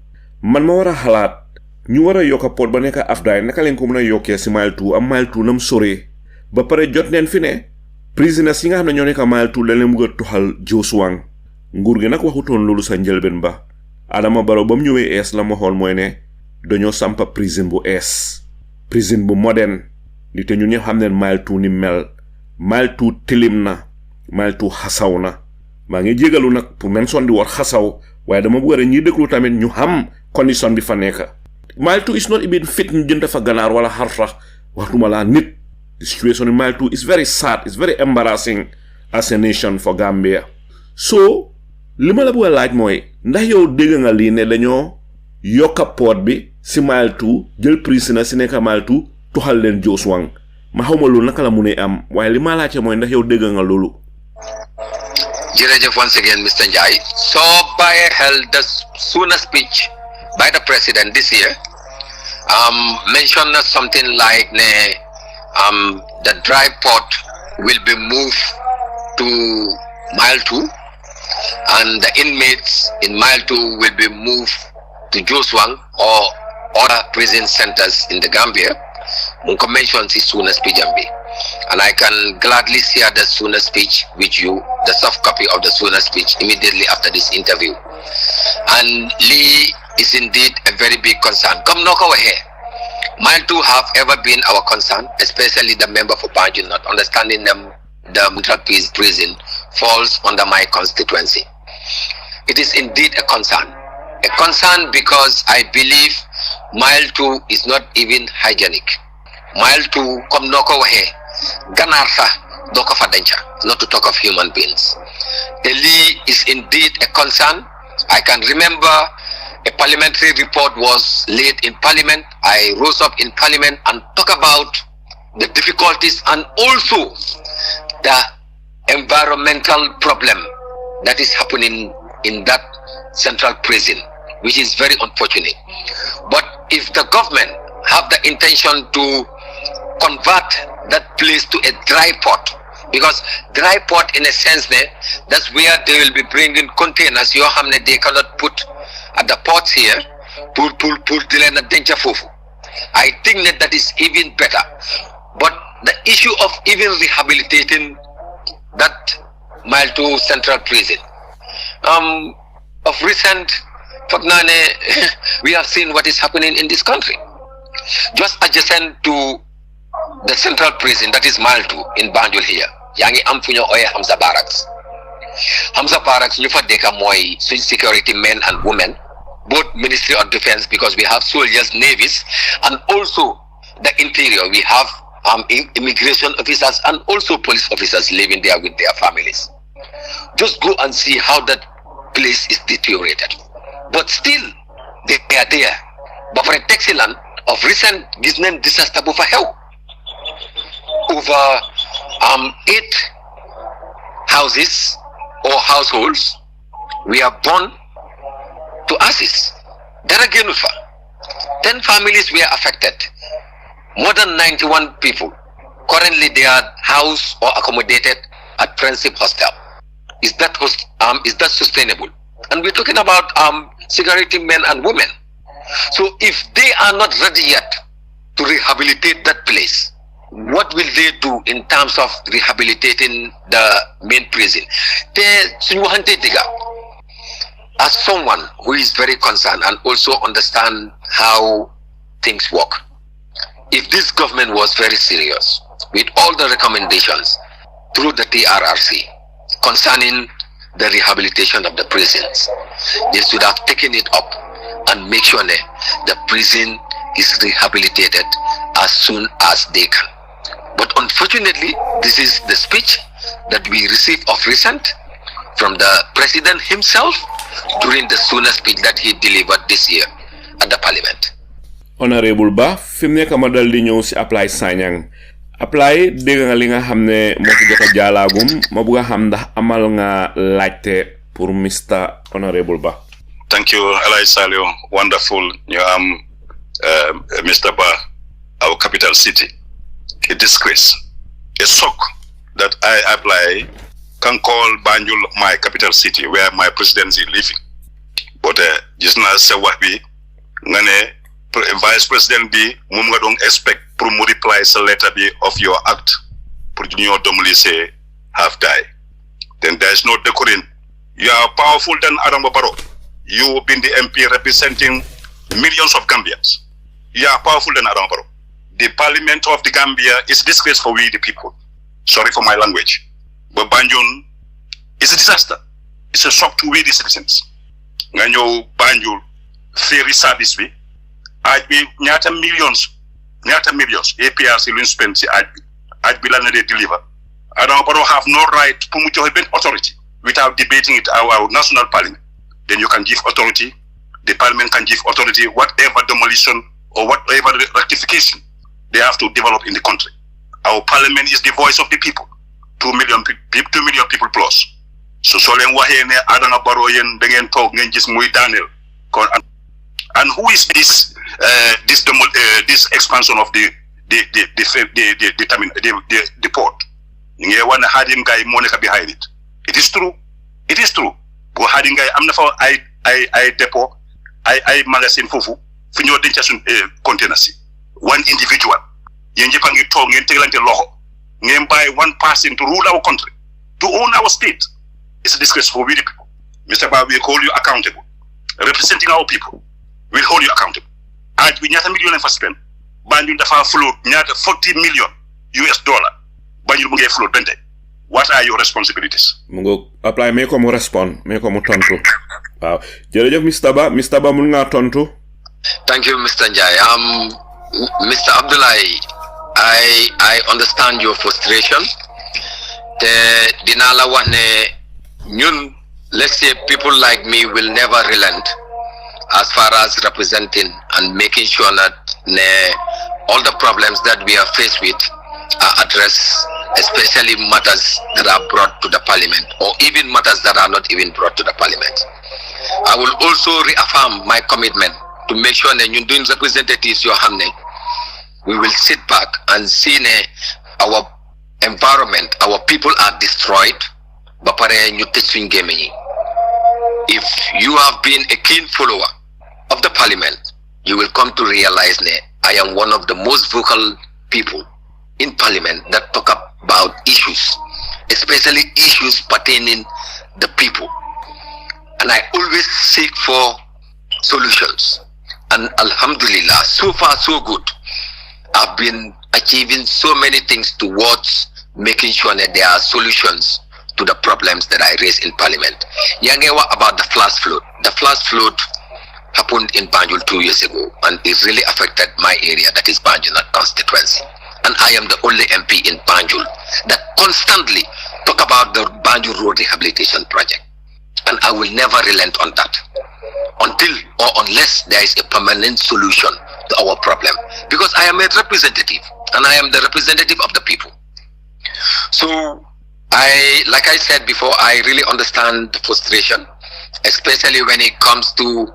man ma war a xalaat ñu war a yokka port ba nekk Afdaay naka leen ko mën a yokkee si mile 2 am mile 2 nam soree ba pare jot neen fi ne prisoners yi nga xam ne ñoo nekk mile 2 dañ leen bugg a tuxal Josuwang. nguur gi nag waxutoon loolu sa njëlbeen ba Adama Barrow ba mu ñëwee ees la ma xool mooy ne dañoo sampa prison bu ees, prison bu moderne ni te ñu ñëpp xam ne mile 2 ni mel. mile 2 tilim na, mile 2 xasaw na. maa ngi jégalu nag pour mention di war xasaw, waaye dama bëgg rek ñi déglu tamit ñu xam condition bi fa nekk. mile 2 is not even fit ñu jënd fa ganaar wala xar sax waxtuma laa nit. The situation in mile 2 is very sad, it's very embarrassing as a nation for Gambia. So li ma la bëgg a laaj mooy ndax yow dégg nga lii ne dañoo yokka port bi si mile 2 jël prisoner si nekk mile 2 tuxal leen Josuwang. ma xawma loolu naka la mu ne am, waaye li ma laajte mooy ndax yow dégg nga loolu. Jërëjëf once again Mr. Njai. So by held the sooner speech by the president this year mentioned something like the dry port will be moved to mile 2 and the inmates in mile 2 will be moved to Josuwang or other prison centers in the Gambia. Munko mentions his sooner speech and I can gladly share the sooner speech with you, the soft copy of the sooner speech immediately after this interview. And Lee is indeed a very big concern. Come knock our hair. Mile 2 have ever been our concern, especially the member for Banjul North, understanding them the Central Prison falls under my constituency. It is indeed a concern because I believe mile 2 is not even hygienic. Mile 2 come knock our hair. Ganarsa doka fadencha, not to talk of human beings. The Lee is indeed a concern. I can remember a parliamentary report was laid in Parliament. I rose up in Parliament and talk about the difficulties and also the environmental problem that is happening in that central prison, which is very unfortunate. But if the government have the intention to convert that place to a dry port, because dry port in a sense that's where they will be bringing containers they cannot put at the ports here, I think that is even better. But the issue of even rehabilitating that mile 2 central prison, of recent, we have seen what is happening in this country. Just adjacent to the central prison, that is mile 2 in Banjul here, Yangi Amfunyo Oya Hamza Barracks. Hamza Barracks, you for deka moy security men and women, both Ministry of Defense, because we have soldiers, navies, and also the interior. We have immigration officers and also police officers living there with their families. Just go and see how that place is deteriorated. But still, they are there. But for a taxi land, of recent Gisnen disaster bu fa xew over 8 houses or households were burned to ashes. Dara génnul fa. 10 families were affected. More than 91 people. Currently, they are housed or accommodated at Friendship Hostel. Is that sustainable? And we're talking about security men and women. So if they are not ready yet to rehabilitate that place, what will they do in terms of rehabilitating the main prison? As someone who is very concerned and also understand how things work, if this government was very serious with all the recommendations through the TRRC concerning the rehabilitation of the prisons, they should have taken it up and make sure that the prison is rehabilitated as soon as they can. But unfortunately, this is the speech that we received of recent from the president himself during the sooner speech that he delivered this year at the parliament. Honorable Ba, fim nek ma dal di ñew ci apply Sanyang. Apply dégg nga li nga xamné mo ko jotta jaalagum ma bëgg xam ndax amal nga laajte pour Mr. Honorable Ba. Thank you, Eli Salio. Wonderful. You Mr. Ba, our capital city. A disgrace, a shock that I apply can call Banjul my capital city where my presidency living. But just now say what be ngane vice president be mum nga don't expect pour reply sa letter be of your act pour ñu demolition half die. Then there is no decorum. You are powerful than Adam Barrow. You have been the MP representing millions of Gambians. You are powerful than Adam Barrow. The Parliament of the Gambia is disgrace for we the people. Sorry for my language. But Banjul is a disaster. It's a shock to we the citizens. Nganyo Banjul ferry service we be ñaata millions APRC luñ spend ci aj bi la na deliver. Adam Barrow have no right to mu joxe ben authority without debating it our national parliament. Then you can give authority, the parliament can give authority whatever demolition or whatever rectification they have to develop in the country. Our parliament is the voice of the people. 2 million people plus. So len waxe ne Adama Barrow yen da ngeen tok ngeen gis muy Daniel. And who is this expansion of the port? Nge wana Hadim guy mo nek behind it. It is true. Go Hadim guy am na fa ay depot ay magazine fofu fu ñoo denc sun containers. One individual. Yen ñepp ngi tok ngeen teglante loxo. Ngeen buy one person to rule our country, to own our state. It's a disgrace for we the people. Mr. Ba, we hold you accountable. Representing our people, we'll hold you accountable. And we ñaata million for spend. Banjul dafa float ñaata 40 million US dollar. Banjul mu ngi float bente. What are your responsibilities? Mu ngo apply me ko mu respond, me ko mu tontu. Waaw. Jërëjëf Mr. Ba mun nga tontu. Thank you, Mr. Njai. Mr. Abdullahi, I understand your frustration. Dinala wane ñun, let's say people like me will never relent as far as representing and making sure that all the problems that we are faced with are addressed, especially matters that are brought to the parliament or even matters that are not even brought to the parliament. I will also reaffirm my commitment to make sure that you're doing representatives your hamne. We will sit back and see our environment, our people are destroyed. If you have been a keen follower of the parliament, you will come to realize that I am one of the most vocal people in parliament that talk about issues, especially issues pertaining the people. And I always seek for solutions. And alhamdulillah, so far so good. I've been achieving so many things towards making sure that there are solutions to the problems that I raise in parliament. Yangewa about the flash flood. The flash flood happened in Banjul 2 years ago and it really affected my area, that is Banjul constituency. And I am the only MP in Banjul that constantly talk about the Banjul Road Rehabilitation Project. And I will never relent on that until or unless there is a permanent solution to our problem, because I am a representative and I am the representative of the people. So like I said before, I really understand the frustration, especially when it comes to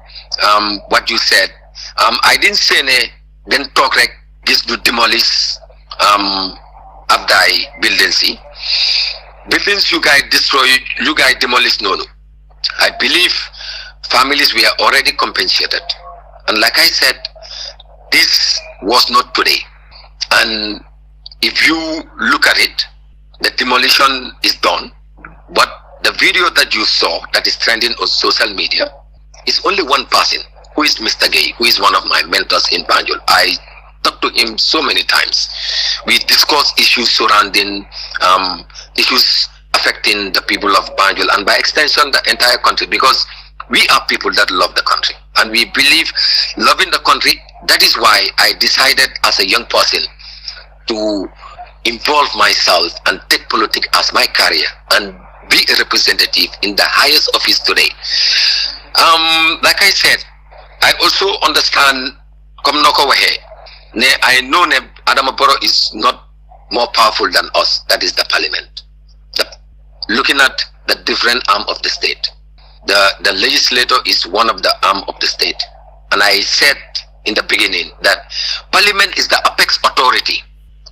what you said. I didn't say then talk like this to demolish Abdai buildings. Buildings you guys destroy, you guys demolish. No. I believe families were already compensated. And like I said, this was not today. And if you look at it, the demolition is done. But the video that you saw that is trending on social media is only one person, who is Mr. Gay, who is one of my mentors in Banjul. I talked to him so many times. We discussed issues surrounding issues affecting the people of Banjul and by extension the entire country, because we are people that love the country and we believe loving the country. That is why I decided as a young person to involve myself and take politics as my career and be a representative in the highest office today. Like I said, I also understand I know Adama Barrow is not more powerful than us, that is the parliament. Looking at the different arm of the state, the legislator is one of the arm of the state. And I said in the beginning that parliament is the apex authority,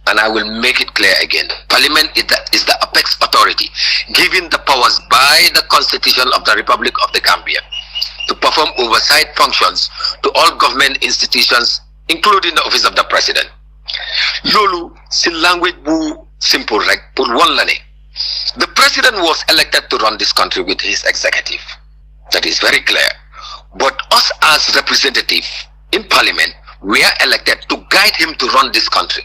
and I will make it clear again. Parliament is the apex authority given the powers by the Constitution of the Republic of the Gambia to perform oversight functions to all government institutions, including the office of the president. Lolu si language bu simple rek pour one lane. The president was elected to run this country with his executive. That is very clear. But us as representative in parliament, we are elected to guide him to run this country.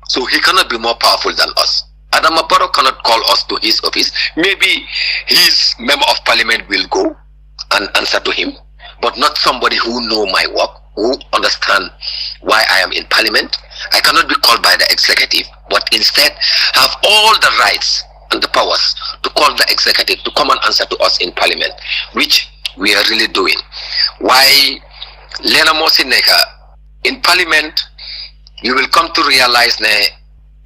So he cannot be more powerful than us. Adama Barrow cannot call us to his office. Maybe his member of parliament will go and answer to him, but not somebody who know my work, who understand why I am in parliament. I cannot be called by the executive, but instead have all the rights and the powers to call the executive to come and answer to us in parliament, which we are really doing. Why Lena Mosineka in parliament, you will come to realize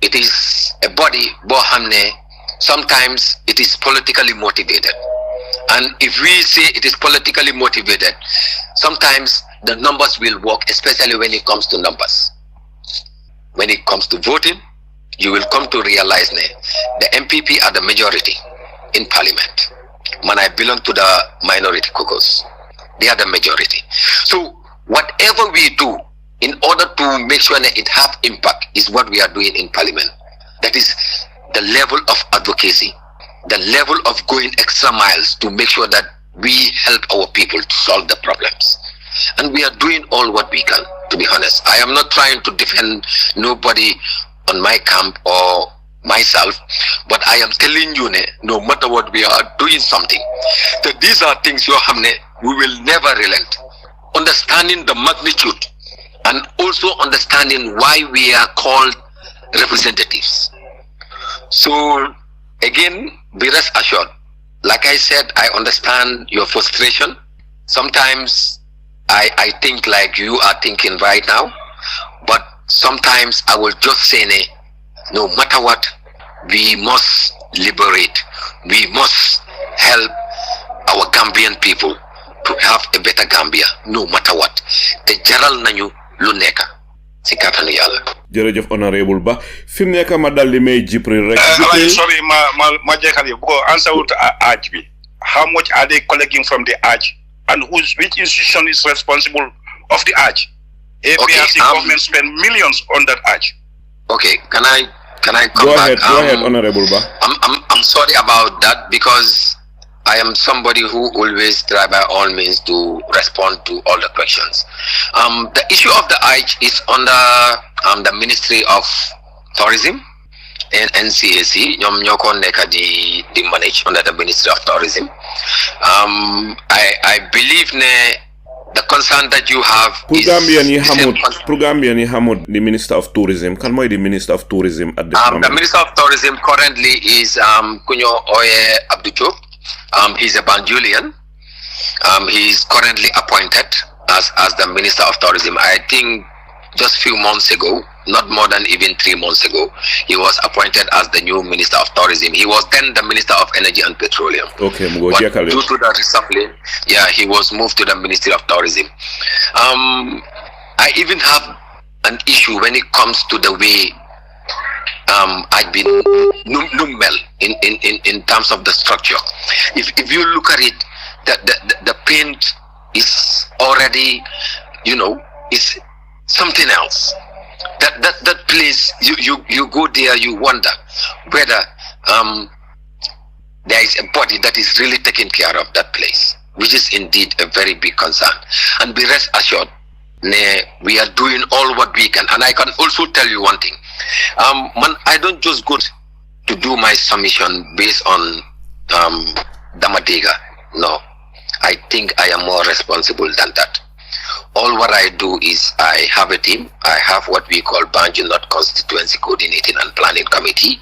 it is a body bohamne. Sometimes it is politically motivated, and if we say it is politically motivated, sometimes the numbers will work, especially when it comes to numbers. When it comes to voting, you will come to realize the MPP are the majority in parliament. When I belong to the minority caucus, they are the majority. So whatever we do in order to make sure that it have impact is what we are doing in parliament. That is the level of advocacy, the level of going extra miles to make sure that we help our people to solve the problems. And we are doing all what we can, to be honest. I am not trying to defend nobody on my camp or myself, but I am telling you, no matter what, we are doing something. That these are things we will never relent. Understanding the magnitude and also understanding why we are called representatives. So again, be rest assured. Like I said, I understand your frustration. Sometimes I think like you are thinking right now, but sometimes I will just say, no matter what, we must liberate. We must help our Gambian people to have a better Gambia, no matter what. The jaral nañu lu nekk ci kàttanu Yàlla. Jërëjëf honorable Ba fi mu nekk ma dal li may Jibril rek. Sorry, ma jeexal yow because answer wut Aj bi. How much are they collecting from the Aj, and which institution is responsible of the Aj? APRC government spend millions on that Aj. Okay, can I come go back? Go ahead, honorable Ba. I'm sorry about that, because I am somebody who always try by all means to respond to all the questions. The issue of the Aj is under the Ministry of Tourism and NCAC. ñoo ko nekk di manage under the Ministry of Tourism. I believe the concern that you have Gambian yi xamut the Minister of Tourism. Kan mooy the Minister of Tourism at this moment? The Minister of Tourism currently is Kunyo Oye Abdou Diop. He's a Banjulian. He's currently appointed as the Minister of Tourism. I think just few months ago, not more than even 3 months ago, he was appointed as the new Minister of Tourism. He was then the Minister of Energy and Petroleum. Okay, but due to the reshuffling, he was moved to the Ministry of Tourism. I even have an issue when it comes to the way I've been numel in terms of the structure. If you look at it, the paint is already, is something else. That place, you go there, you wonder whether there is a body that is really taking care of that place, which is indeed a very big concern. And be rest assured, we are doing all what we can. And I can also tell you one thing. I don't just go to do my submission based on Damadega. No, I think I am more responsible than that. All what I do is I have a team. I have what we call Banjul Road Constituency Coordinating and Planning Committee.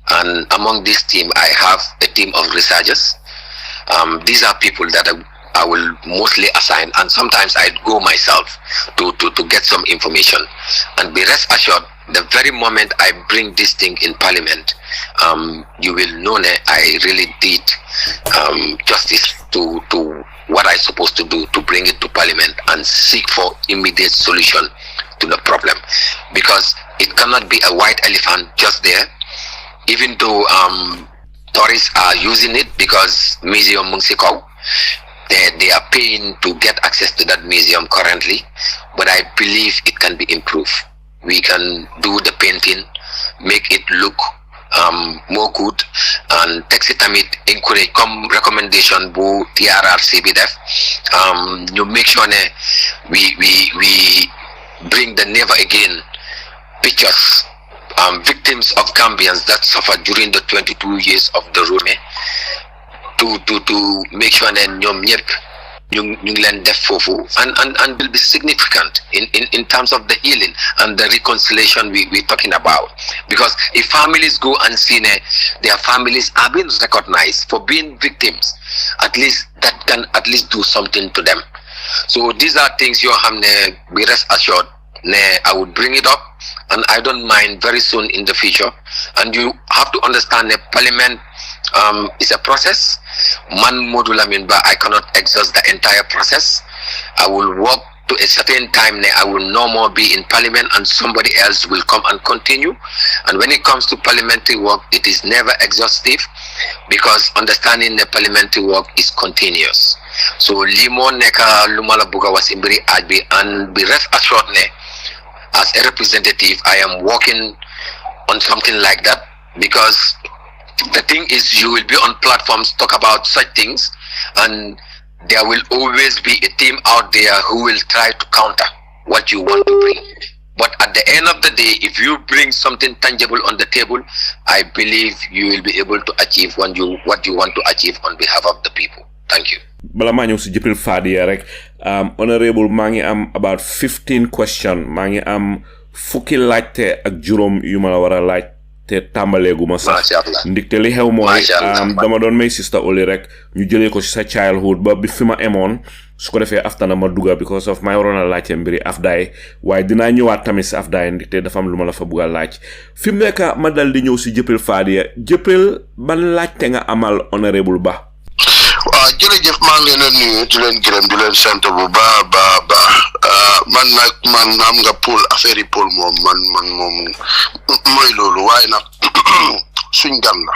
And among this team, I have a team of researchers. These are people that I will mostly assign, and sometimes I go myself to get some information. And be rest assured, the very moment I bring this thing in Parliament, you will know that I really did justice to what I'm supposed to do to bring it to Parliament and seek for immediate solution to the problem. Because it cannot be a white elephant just there, even though tourists are using it because Museum Mungsikau, they are paying to get access to that museum currently, but I believe it can be improved. We can do the painting, make it look more good, and taxitamit encourage come recommendation bu TRRC be def. You make sure we bring the never again pictures, victims of Gambians that suffered during the 22 years of the Rome, to make sure that ñom ñep ñu leen def fofu and will be significant in terms of the healing and the reconciliation we're talking about. Because if families go and see their families are being recognized for being victims, at least that can at least do something to them. So these are things you have be rest assured I would bring it up, and I don't mind very soon in the future. And you have to understand that Parliament is a process. Man modulamin, but I cannot exhaust the entire process. I will work to a certain time. I will no more be in Parliament, and somebody else will come and continue. And when it comes to parliamentary work, it is never exhaustive, because understanding the parliamentary work is continuous. So limo neka lumala buga was imbiri adbi, and be rest assured as a representative, I am working on something like that, because the thing is, you will be on platforms talk about such things, and there will always be a team out there who will try to counter what you want to bring. But at the end of the day, if you bring something tangible on the table, I believe you will be able to achieve what you want to achieve on behalf of the people. Thank you. Bala ma ñew ci jëppil faadiya rek honorable maa ngi am about 15 question, maa ngi am fukki laajte ak juróom yu ma la war a laaj te tàmbaleeguma sax ndigte li xew mooy dama doon may sister Oli rek ñu jëlee ko ci sa childhood ba bi fi ma emoon su ko defee aftana ma duga because of my waroon a laajte mbiri afdaay waaye dinaa ñëwaat tamit si afdaay ndigte dafa am lu ma la fa bugg a laaj fi mu nekk ma dal di ñëw si jëppil faadiya jëppil ban laajte nga amal honorable Ba. waaw jërëjëf maa ngi leen a nuyu di leen gërëm di leen sant bu ba man nag man am nga pool affaire yi pool moom man mooy loolu waaye nag suñ gan la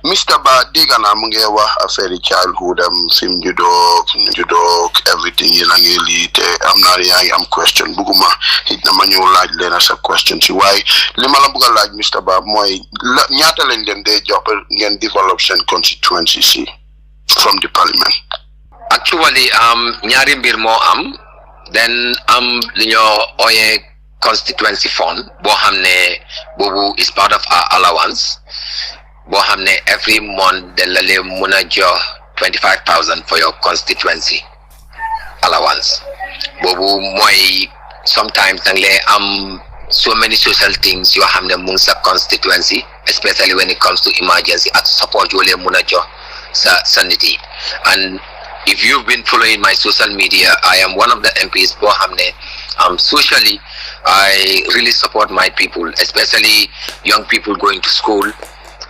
Mr. Ba dégg naa mu ngi wax affaire yi childhood am fi mu juddoo everything yi la ngi lii te am naa yaa ngi am question bugguma it na ma ñëw laaj leen sa question si waaye li ma la bëgg a laaj Mr. Ba mooy ñaata lañ leen dee jox ngeen develop seen constituency si from the parliament. Actually ñaari mbir moo am, then am li ñoo ooyee constituency fund boo xam ne boobu is part of our allowance boo xam ne every month de la lee mun a jox 25,000 for your constituency allowance. Boobu mooy sometimes dang lee am so many social things yoo xam ne mu ngi sa constituency, especially when it comes to emergency ak support yoo lee mun a jox sa nit yi. And if you've been following my social media, I am one of the MPs boo xam ne Socially, I really support my people, especially young people going to school.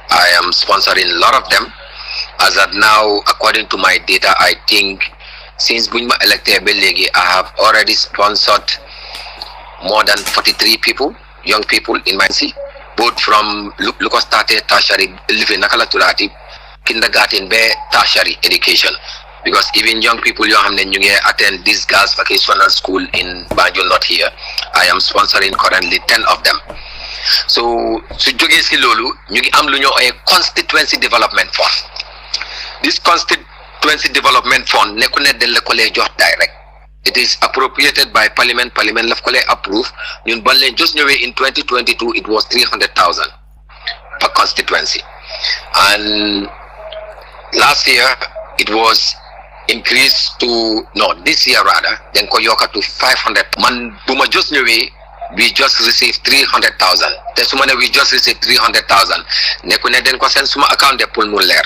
I am sponsoring a lot of them. As of now, according to my data, I think since Bunma elected Belegi, I have already sponsored more than 43 people, young people in my city, both from Lukostate, tertiary, living Nakala Turati, kindergarten, tertiary education. Because even young people you attend this girls' vocational school in Banjul, not here. I am sponsoring currently 10 of them. So jógee lolu ñu ngi am lu ñoo ay constituency development fund. This constituency development fund nekku ne del ko lay jox direct. It is appropriated by Parliament la ko lay approve. Ñun ban leen just ñëwé in 2022 it was 300,000 per constituency. And last year it was increased to this year rather, then ko yokka to 500. Man buma just ñëwé we just received 300,000. We just received 300,000. Nekune den ko sen suma account de pour mu leer.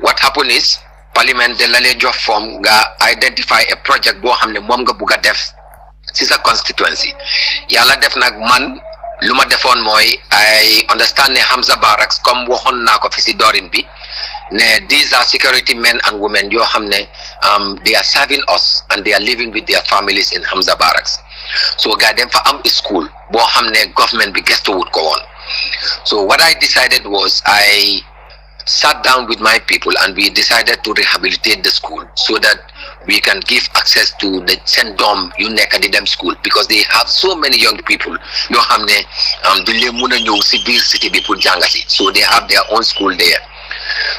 What happened is Parliament de la jox form nga identify a project bo xamne mom nga buga def ci sa constituency. Yalla def nak man luma defone moy I understand ne Hamza Barracks comme waxon nako fi ci dorin bi ne these are security men and women yo xamne they are serving us and they are living with their families in Hamza Barracks. So guy them for school bo xamne government bi gestu wut ko won. So what I decided was I sat down with my people and we decided to rehabilitate the school so that we can give access to the Sendom Unekadidem school because they have so many young people yo xamne du muna ñew ci biir city bi pour jangati. So they have their own school there.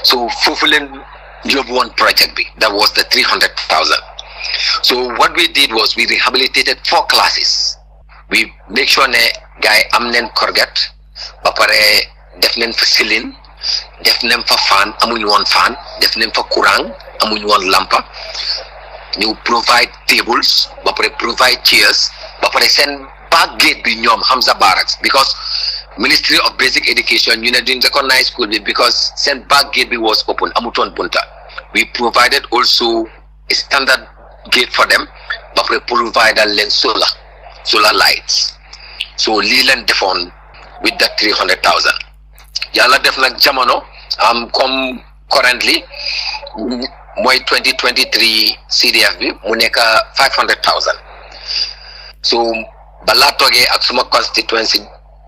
So fofu len job one project bi that was the 300,000. So what we did was we rehabilitated 4 classes. We make sure ne guy am nen korgat ba pare def nen fa ceiling, def nen fa fan, amuñ won fan, def nen fa courant, amuñ won lampa. Ñu provide tables, ba pare provide chairs, ba pare sen back gate bi ñom Hamza Barracks because Ministry of Basic Education you know didn't recognize school because sen back gate bi was open amuton bunta. We provided also a standard gate for them, but we provide a solar lights. So Leland defon with that 300,000. Yalla def nak jamono comme currently moy 2023 CDF bi mu nek 500,000. So bala toge ak suma constituency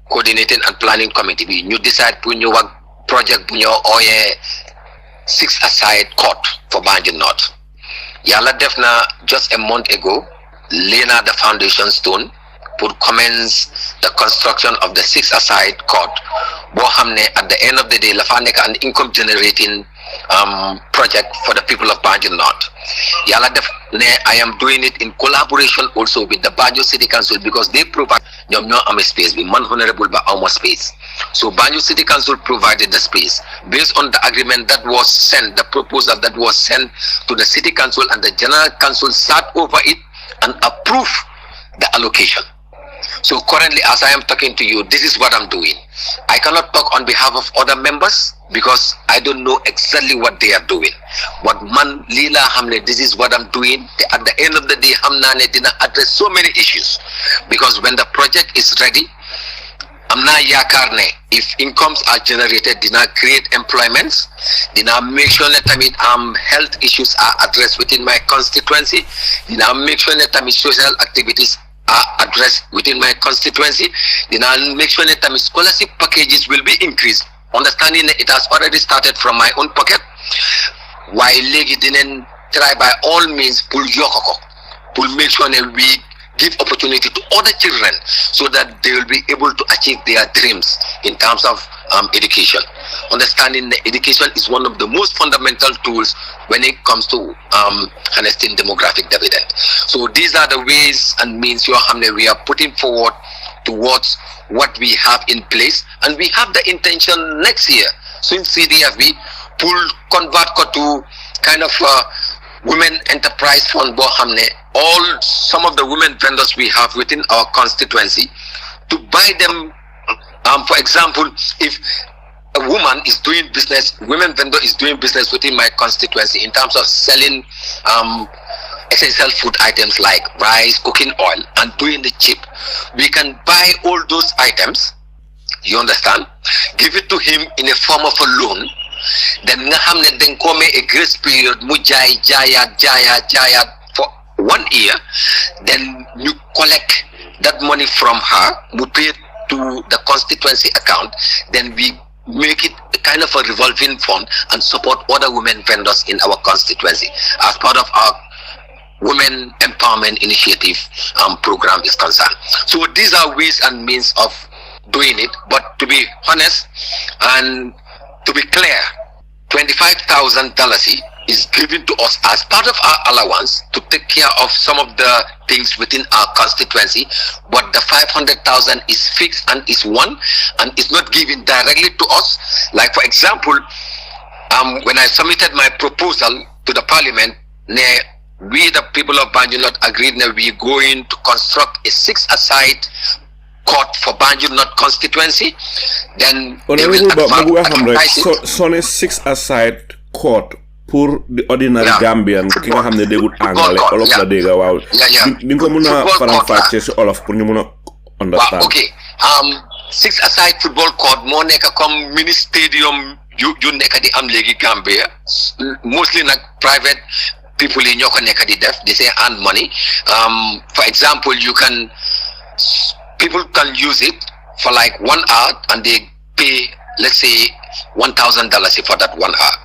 coordinating and planning committee bi ñu decide pour ñu wax project bu ñoo oyé 6 aside court for Banjul North. Yalla defna just a month ago laying the foundation stone pour commence the construction of the 6 aside court bo xamne at the end of the day la fa nek an income generating project for the people of Banjul North. Yalla def ne I am doing it in collaboration also with the Banjul City Council because they provide ñom ñoo am space bi man honorable ba awma space. So Banjul City Council provided the space based on the agreement that was sent, the proposal that was sent to the City Council, and the General Council sat over it and approved the allocation. So currently as I am talking to you, this is what I'm doing. I cannot talk on behalf of other members because I don't know exactly what they are doing. But man lila hamne, this is what I'm doing. At the end of the day, hamnane dina address so many issues because when the project is ready, amna yakar ne if incomes are generated dina create employments, dina make sure that health issues are addressed within my constituency, dina make sure that social activities are addressed within my constituency, dina make sure that scholarship packages will be increased, understanding that it has already started from my own pocket, while legi didn't try by all means pull yokoko, pull make sure that we give opportunity to other children so that they will be able to achieve their dreams in terms of education. Understanding that education is one of the most fundamental tools when it comes to harnessing demographic dividend. So these are the ways and means we are putting forward towards what we have in place, and we have the intention next year, since CDFB will convert to kind of women enterprise fund bo xamne all some of the women vendors we have within our constituency to buy them. For example, if a woman is doing business, women vendor is doing business within my constituency in terms of selling essential food items like rice, cooking oil, and doing it cheap, we can buy all those items, you understand, give it to him in a form of a loan. Then nga xamne dañ ko may a grace period mu jaayat for 1 year, then you collect that money from her, we pay it to the constituency account, then we make it a kind of a revolving fund and support other women vendors in our constituency as part of our women empowerment initiative program is concerned. So these are ways and means of doing it, but to be honest and to be clear, $25,000 is given to us as part of our allowance to take care of some of the things within our constituency, but the 500,000 is fixed and is one, and it's not given directly to us. Like for example, when I submitted my proposal to the Parliament, we the people of Banjul North agreed that we are going to construct a 6-a-side court for Banjul North constituency. Then they will advertise it. So 6-a-side court pour the ordinary Gambian ki nga xamne degut anglais olof la dega waaw ni ko mëna faram faccé ci olof pour ñu mëna understand. Okay, 6-a-side football court mo nek comme mini stadium yu nek di am legi Gambia, mostly nak private people yi ñoko nek di def, they say earn money. For example, people can use it for like 1 hour and they pay, let's say, $1,000 for that 1 hour.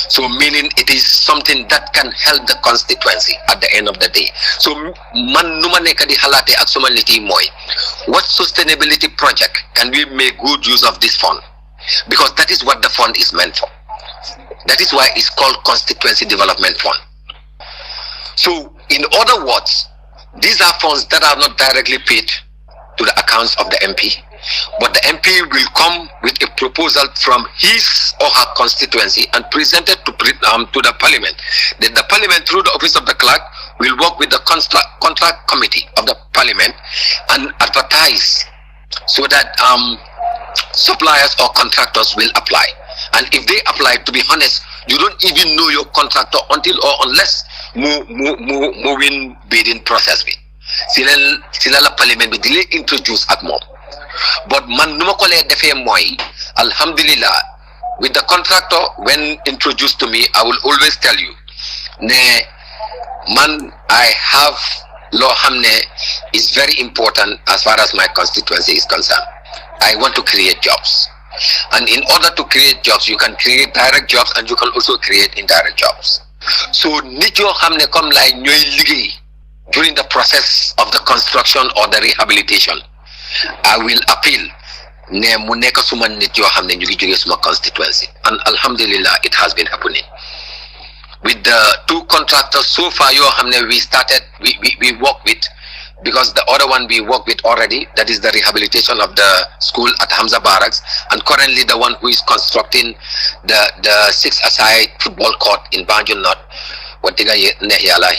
So meaning it is something that can help the constituency at the end of the day. So man numa neka di halate ak suma niti moy, what sustainability project can we make good use of this fund? Because that is what the fund is meant for. That is why it's called Constituency Development Fund. So in other words, these are funds that are not directly paid to the accounts of the MP, but the MP will come with a proposal from his or her constituency and present it to the Parliament. Then the Parliament, through the Office of the Clerk, will work with the contract committee of the Parliament and advertise so that suppliers or contractors will apply. And if they apply, to be honest, you don't even know your contractor until or unless moving bidding process be. Sila la Parliament bi dile introduce ak mom. But man numa ko lay defé moy alhamdulillah, with the contractor when introduced to me, I will always tell you ne man I have law hamne is very important as far as my constituency is concerned. I want to create jobs, and in order to create jobs you can create direct jobs and you can also create indirect jobs. So nit yo hamne comme lay ñoy liggéey during the process of the construction or the rehabilitation, I will appeal ne mu nek suma nit yo xamne ñu ngi joge suma constituency, and alhamdulillah it has been happening with the 2 contractors so far yo xamne we work with, because the other one we work with already, that is the rehabilitation of the school at Hamza Barracks, and currently the one who is constructing the 6-a-side football court in Banjul North.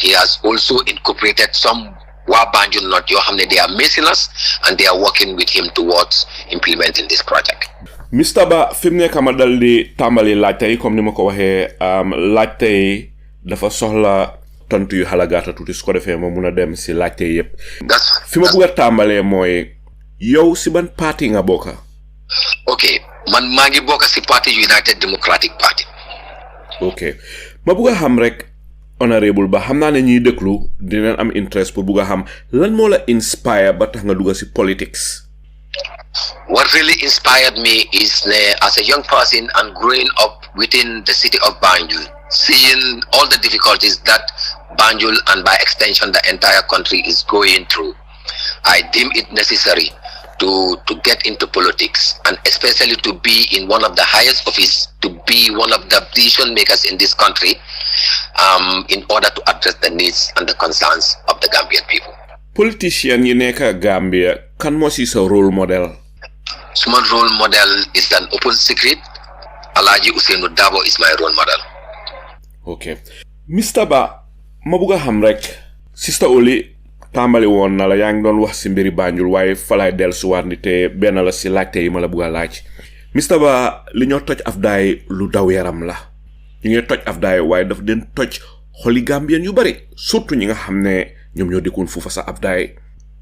He has also incorporated some Banjul North yo xamne they are missing us, and they are working with him towards implementing this project. Mr. Ba, fimne kama daldi tambali laajte yi comme ni ma ko waxe laajte yi dafa soxla tontu yu halagata tuti su ko defee ma mun a dem si laajte yépp. Fi ma bëgg a tàmbalee mooy yow si ban parti nga bokka? Okay, man maa ngi bokka si parti United Democratic Party. Okay, ma bëgg a xam rek honorable Ba, xam naa ne ñuy déglu dinañ am interest pour bëgg a xam lan moo la inspire ba tax nga dugga si politics. What really inspired me is as a young person and growing up within the city of Banjul, seeing all the difficulties that Banjul and by extension the entire country is going through, I deem it necessary to get into politics, and especially to be in one of the highest office, to be one of the decision makers in this country, in order to address the needs and the concerns of the Gambian people. Politician yi nekk Gambia, kan moo si sa role model? My role model is an open secret. Alhaji Ousainou Darboe is my role model. Okay. Mr. Ba, ma bëgg a xam rek, Sister Oli tàmbali woon na la yaa ngi doon wax si mbiri Banjul, waaye falaay dellusiwaat ni te benn la si laajte yi ma la bëgg a laaj. Mr. Ba, li ñoo toj afdaay lu daw yaram la. ñu ngi toj afdaay waaye daf den toj xoli Gambien yu bari surtout ñi nga xam ne ñoom ñoo dëkkoon foofa sa Afdaay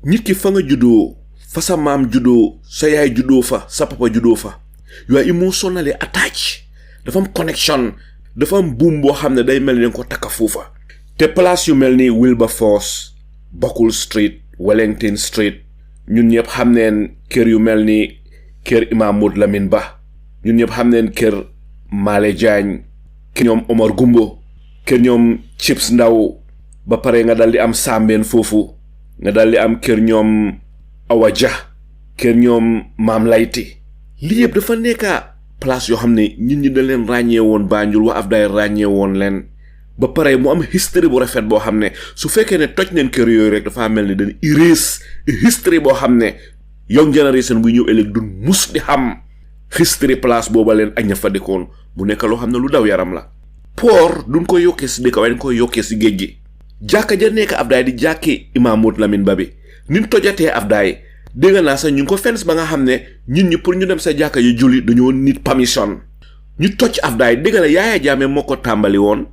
nit ki fa nga juddoo fa sa maam juddoo sa yaay juddoo fa sa papa juddoo fa you are emotionally attached dafa am connection dafa am buum boo xam ne day mel ni ko takka foofa te place yu mel ni Wilberforce Buckle Street Wellington Street ñun ñëpp xam neen kër yu mel ni kër Imam Modou Lamine Ba ñun ñëpp xam neen kër Male Diagne kër ñoom Omar Gumbo kër ñoom Chips Ndaw ba pare nga daldi am Sambeen foofu nga daldi am kër ñoom Awa Dia kër ñoom Maam Layti lii yëpp dafa nekka place yoo xam ne nit ñi da leen ràññee woon Banjul waa Afdaay ràññee woon leen ba pare mu am history bu rafet boo xam ne su fekkee ne toj neen kër yooyu rek dafa mel ni dañ erase history boo xam ne young generation bu ñëw ëllëg du mus di xam history place booba leen ak ña fa dëkkoon mu nekk loo xam ne lu daw yaram la port duñ ko yokkee si dëkk waaye dañ koy yokkee si géej gi jàkka ja nekk Afdaay di jàkki Imam Modou Lamine Ba bi nin tojatee Afdaay dégg naa sax ñu ngi ko fens ba nga xam ne ñun ñi pour ñu dem sa jàkka yu julli dañoo nit permission ñu toj Afdaay dégg na Yaaya Jammeh moo ko tàmbali woon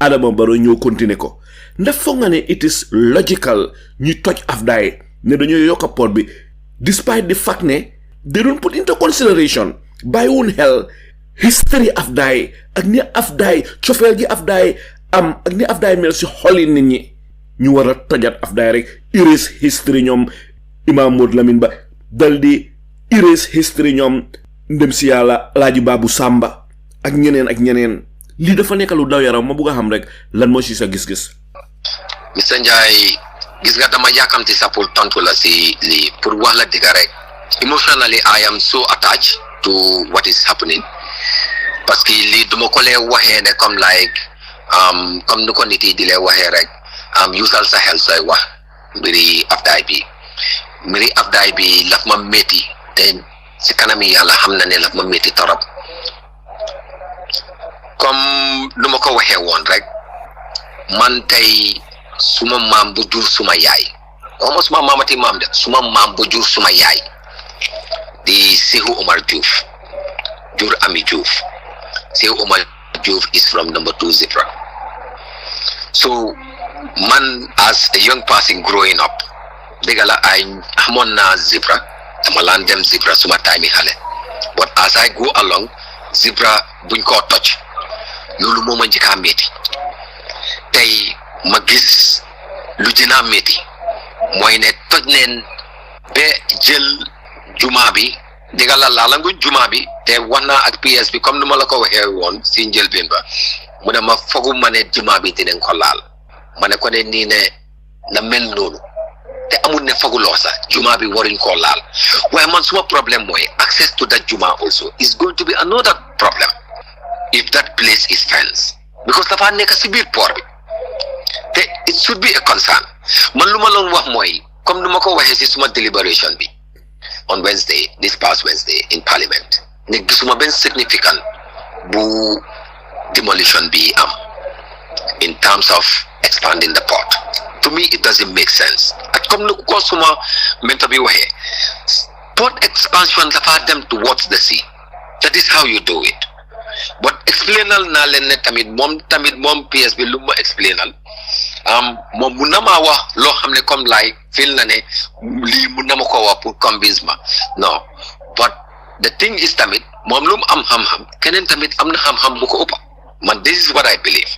Adama Barrow ñëw continuer ko ndax foog nga ne it is logical ñu toj Afdaay ne dañoo yokk port bi despite the fact ne they don't put into consideration bàyyiwun xel history Afdaay ak ni Afdaay cofeel gi Afdaay am ak ni Afdaay mel si xoli nit ñi ñu war a tojat Afdaay rek erase history ñoom Imam Modou Lamine Ba dal di erase history ñoom ndem si yàlla Alaaji Baabu Sàmba ak ñeneen lii dafa nekk lu daw yaram ma bugg a xam rek lan moo si sa gis-gis. Mr Njie gis nga dama yàkkamti sa pour tontu la si lii pour wax la dëgg rek emotionally I am so attached to what is happening parce que lii duma ko lee waxee ne comme nu ko nit yi di lee waxee rek usal sa xel sooy wax mbiri Afdaay bi laf ma métti te si kanami yàlla xam na ne laf ma métti torop comme lu ma ko waxee woon rek man tey suma maam bu jur suma yaay waxuma suma maamati maam de suma maam bu jur suma yaay di Sehu Omar Diouf jur Ami Diouf Sehu Omar Diouf is from number 2 Zipra. So man as a young person growing up dëgg la ay xamoon naa Zipra dama laan dem Zipra suma time xale but as I go along Zipra buñ koo toj loolu moo ma njëkk a métti tey ma gis lu dina métti mooy ne toj neen ba jël juma bi dëgg la laalanguñ juma bi te wax naa ak PS bi comme nu ma la ko waxee woon si njëlbeen ba mu ne ma fogu ma ne juma bi dinañ ko laal ma ne ko ne nii ne na mel noonu te amul ne faguloo sax juma bi waruñ koo laal waaye man suma problème mooy access to that juma also is going to be another problem if that place is fenced because dafa nekk si biir port bi te it should be a concern man lu ma loon wax mooy comme nu ma ko waxee si suma deliberation bi on Wednesday this past Wednesday in Parliament ne gisuma benn significant bu demolition bi am in terms of expanding the port. To me, it doesn't make sense. At comme nu ko suma mentor bi waxee port expansion dafa dem towards the sea. That is how you do it. But explainal na leen ne tamit moom PS bi lu ma explainal moom mun na maa wax loo xam ne comme like feel na ne lii mun na ma ko wax pour convince ma non but the thing is tamit moom lu mu am xam-xam keneen tamit am na xam-xam bu ko ëpp man this is what I believe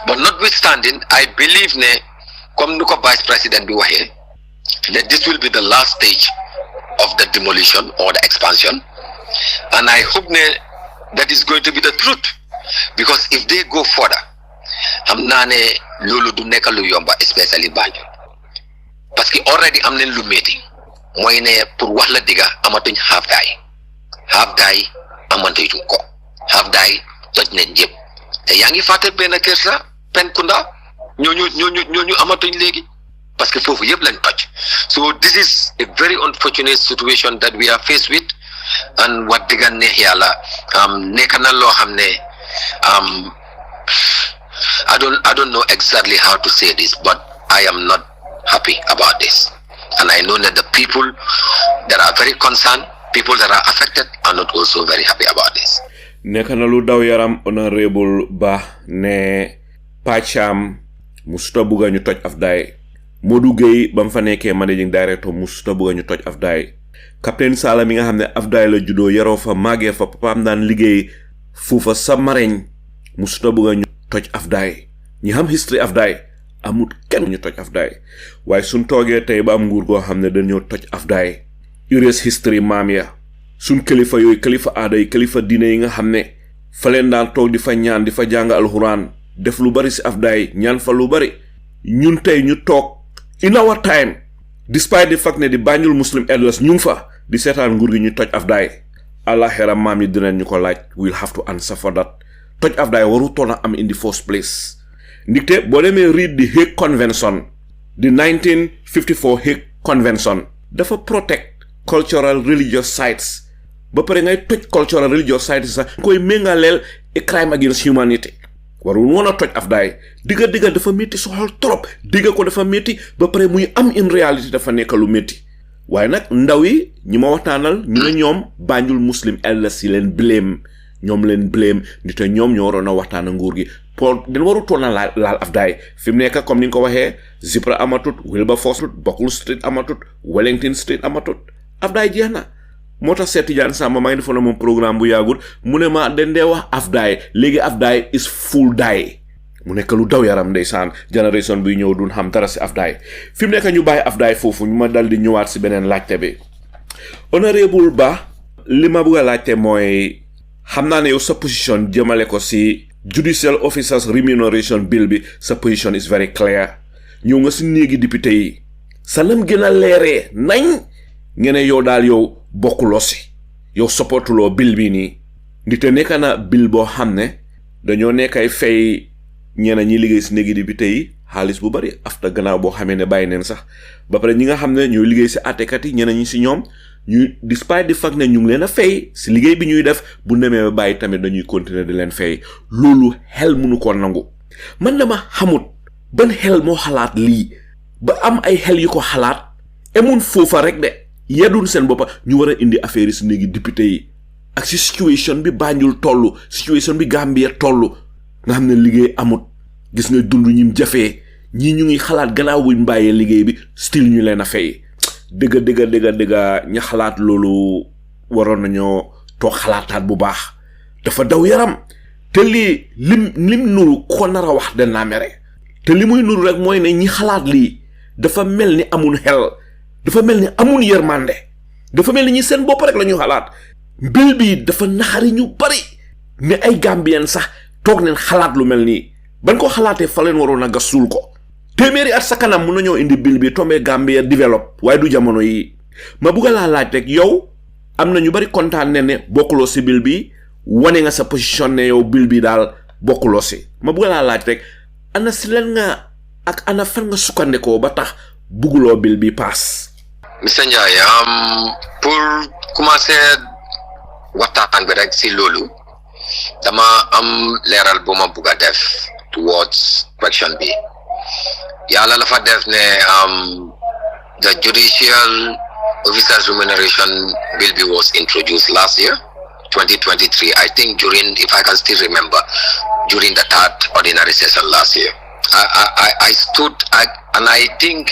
but notwithstanding I believe ne comme nu ko vice président bi waxee that this will be the last stage of the demolition or the expansion and I hope ne that is going to be the truth because if they go further xam naa ne loolu du nekk lu yomba especially Banjul parce que already am nañ lu métti mooy ne pour wax la digga amatuñ half day amatuñ ko half day toj nañ yëpp te yaa ngi fàtte benn kër sa Penkunda ñooñu amatuñ léegi parce que foofu yëpp lañ toj so this is a very unfortunate situation that we are faced with and wax digga neex yàlla nekk na loo xam ne I don't know exactly how to say this, but I am not happy about this. And I know that the people that are very concerned, people that are affected, are not also very happy about this. Nekana lu daw yaram honorable ba ne Pacham musuta buga ñu toj Afdaay Modou Gueye bam fa nekkee managing director musuta buga ñu toj Afdaay Captain Sala mi nga xam ne Afdaay la juddoo yaroo fa màggee fa papaam daan liggéey foofa sa mareñ musuta buga ñu toj Afdaay ñi xam history Afdaay amut kenn ñu toj Afdaay waaye suñ toogee tey ba am nguur goo xam ne dañoo toj Afdaay erase history maam ya suñ kilifa yooyu kilifa aada yi kilifa diine yi nga xam ne fa leen daan toog di fa ñaan di fa jàng alxuraan def lu bari si Afdaay ñaan fa lu bari ñun tey ñu toog in our time despite the fact ne di Banjul Muslim elders ñu ngi fa di seetaan nguur gi ñu toj Afdaay àllaxira maam yi dinañ ñu ko laaj we'll have to answer for that toj Afdaay waru toon a am in the first place ndikte boo demee read the Hague Convention the 1954 Hague Convention dafa protect cultural religious sites ba pare ngay toj cultural religious sites sax koy méngaleel a crime against humanity warul woon a toj Afdaay digga dafa métti su xol trop digga ko dafa métti ba pare muy am in reality dafa nekk lu métti waaye nag ndaw yi ñi ma waxtaanal ñu ne ñoom Banjul Muslim elders yi leen blame ni te ñoom ñoo waroon a waxtaan nguur gi pour dañ waru toon a laal Afdaay fi mu nekk comme ni nga ko waxee Zipra amatut Wilberforce Buckle Street amatut Wellington Street amatut Afdaay jeex na moo tax Seetu Jaan Samba maa ngi defoon na moom programme bu yàggul mu ne ma den dee wax Afdaay léegi Afdaay is full die mu nekk lu daw yaram ndeysaan génération bi ñëw duñ xam dara si Afdaay fi mu nekk ñu bàyyi Afdaay foofu ñu ma dal di ñëwaat si beneen laajte bi honorable Ba li ma bëgg a laajte mooy xam naa ne yow sa position jëmale ko si Judicial Officers Remuneration Bill bi sa position is very clear ñëw nga si néegi député yi sa lam gën a leeree nañ ngeen yow daal yow bokkuloo si yow supportuloo bill bi nii ndite nekk na bill boo xam ne dañoo nekkay fay ñeneen ñi liggéey si néegi député yi xaalis bu bari afta gannaaw boo xamee ne bàyyi neen sax ba pare ñi nga xam ne ñooy liggéey si àttekat yi ñeneen ñi si ñoom ñu despite the fact ne ñu ngi leen a fay si liggéey bi ñuy def bu demee ba bàyyi tamit dañuy continuer di leen fay loolu xel mënu ko nangu man dama xamut ban xel moo xalaat lii ba am ay xel yu ko xalaat emun foofa rek de yedun seen boppa ñu war a indi affaire yi si néegi député yi ak si situation bi Banjul tollu situation bi Gambia tollu nga xam ne liggéey amut gis nga dund ñim jafee ñii ñu ngi xalaat gannaaw buñ bàyyee liggéey bi still ñu leen a fay dëgg ña xalaat loolu waroon nañoo toog xalaataat bu baax dafa daw yaram te lii lim nuru ko nar a wax danaa mere te li muy nuru rek mooy ne ñi xalaat lii dafa mel ni amul xel dafa mel ni amul yërmande dafa mel ni ñi seen bopp rek la ñu xalaat bil bi dafa naxari ñu bari ne ay Gambien sax toog neen xalaat lu mel nii ban ko xalaatee fa leen waroon a gas suul ko téeméeri at sa kanam mun nañoo indi bil bi tombé Gambia develop waaye du jamono yi ma bugg laa laaj rek yow am na ñu bari kontaan ne bokkuloo si bil bi wane nga sa position ne yow bil bi daal bokkuloo si ma bugg laa laaj rek ana si lan nga ak ana fan nga sukkandekoo ba tax bugguloo bil bi paas. Mr Ndiaye pour commencer waxtaan bi rek si loolu dama am leeral bu ma bugg a def towards question bi yàlla la fa def ne the Judicial Officers Remuneration Bill was introduced last year 2023 I think during if I can still remember during the third ordinary session last year I stood and I think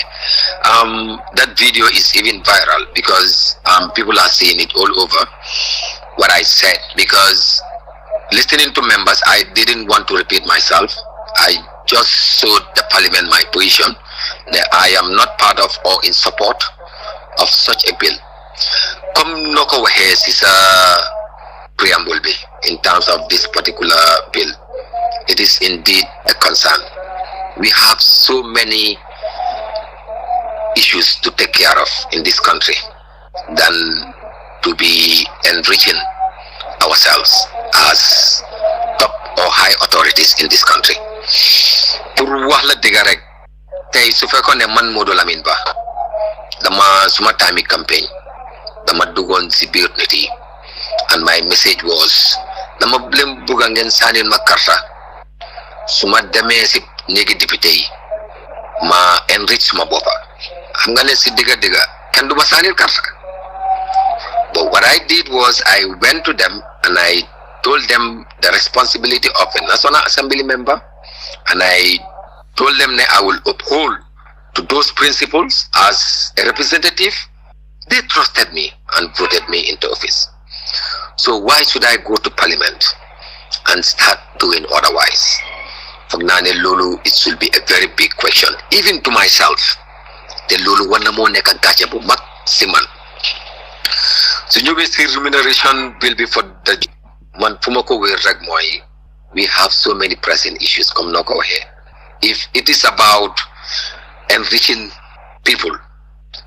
that video is even viral because people are seeing it all over what I said because listening to members I didn't want to repeat myself I just showed the parliament my position that I am not part of or in support of such a bill. Comme noko wahes is a preamble bill in terms of this particular bill. It is indeed a concern. We have so many issues to take care of in this country than to be enriching ourselves as top or high authorities in this country. Pour wax la dëgg rek tey su fekkoon ne man Modou Lamine Ba dama suma time campaign dama duggoon si biir nit yi and my message was dama leen bëgg ngeen sànnil ma karta su ma demee si néegi député yi ma enrich suma boppa xam nga ne si dëgg kenn du ma sànnil karta but what I did was I went to them and I told them the responsibility of a National Assembly member and I told them that I will uphold to those principles as a representative. They trusted me and voted me into office. So why should I go to Parliament and start doing otherwise? For Nane Lulu, it should be a very big question, even to myself. The Lulu wana mo neka gacha bu mak siman. So Judicial Remuneration Bill before the man fumako we reg moy. We have so many pressing issues come knock over here. If it is about enriching people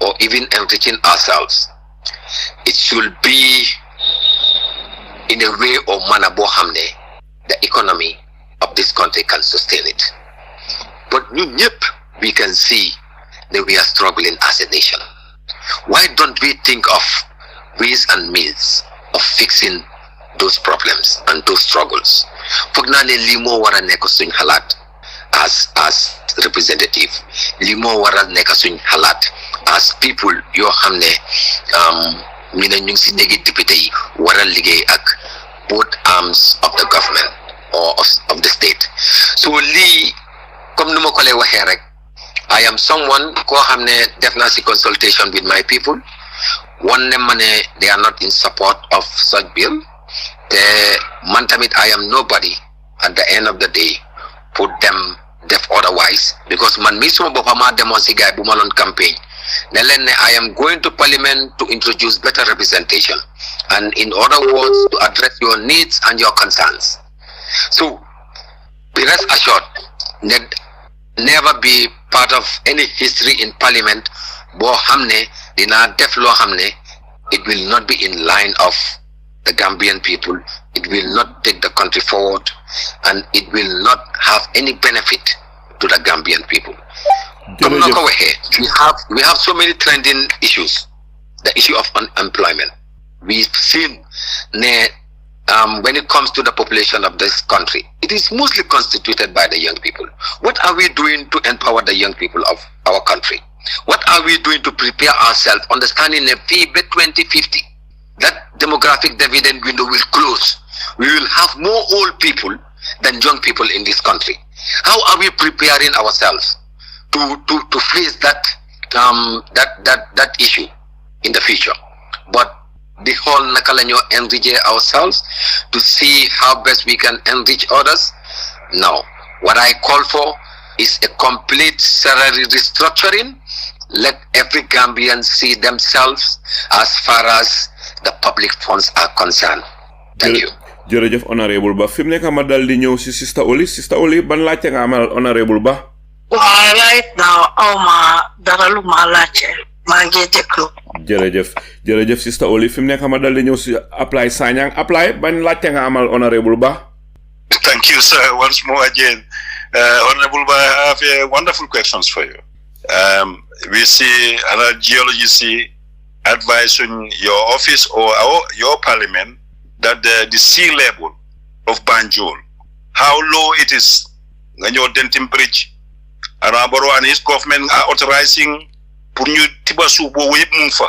or even enriching ourselves, it should be in a way or manner bohamne the economy of this country can sustain it. But we can see that we are struggling as a nation. Why don't we think of ways and means of fixing those problems and those struggles? Fognane limo wara neko suñ halat as representative, limo wara neko suñ halat as people yo xamne ñu ne ñu ci négi député yi wara liggéey ak both arms of the government or of the state. So li comme numa ko lay waxé rek, I am someone ko xamne def na ci consultation with my people. One ne mané they are not in support of such bill. Man tamit I am nobody at the end of the day put them def otherwise, because man mi suma boppa ma demon ci gaay bu ma lon campaign ne len ne I am going to Parliament to introduce better representation, and in other words to address your needs and your concerns. So be rest assured that never be part of any history in Parliament bo xamne dina def lo xamne it will not be in line of the Gambian people. It will not take the country forward, and it will not have any benefit to the Gambian people. We have so many trending issues. The issue of unemployment. We've seen when it comes to the population of this country, it is mostly constituted by the young people. What are we doing to empower the young people of our country? What are we doing to prepare ourselves, understanding that by 2050, that demographic dividend window will close? We will have more old people than young people in this country. How are we preparing ourselves to face that issue in the future? But the whole nakalanyo enrich ourselves to see how best we can enrich others. Now, what I call for is a complete salary restructuring. Let every Gambian see themselves as far as the public funds are concerned. Thank you. Jërëjëf honorable Ba fi mu nekk ma dal di ñëw si Sister Oli ban laajte nga amal honorable Ba? Right now dara lu ma laajte maa ngi déglu. jërëjëf Sister Oli fi mu nekk ma dal di ñëw si apply Sanyang ban laajte nga amal honorable Ba? Thank you, sir, once more again. Honorable Ba, I have wonderful questions for you. We see geology advising your office or your parliament that the sea level of Banjul, how low it is. Your Denton Bridge, Arabaro and his government are authorizing pour ñu tiba suuf boobu yëpp mu ngi fa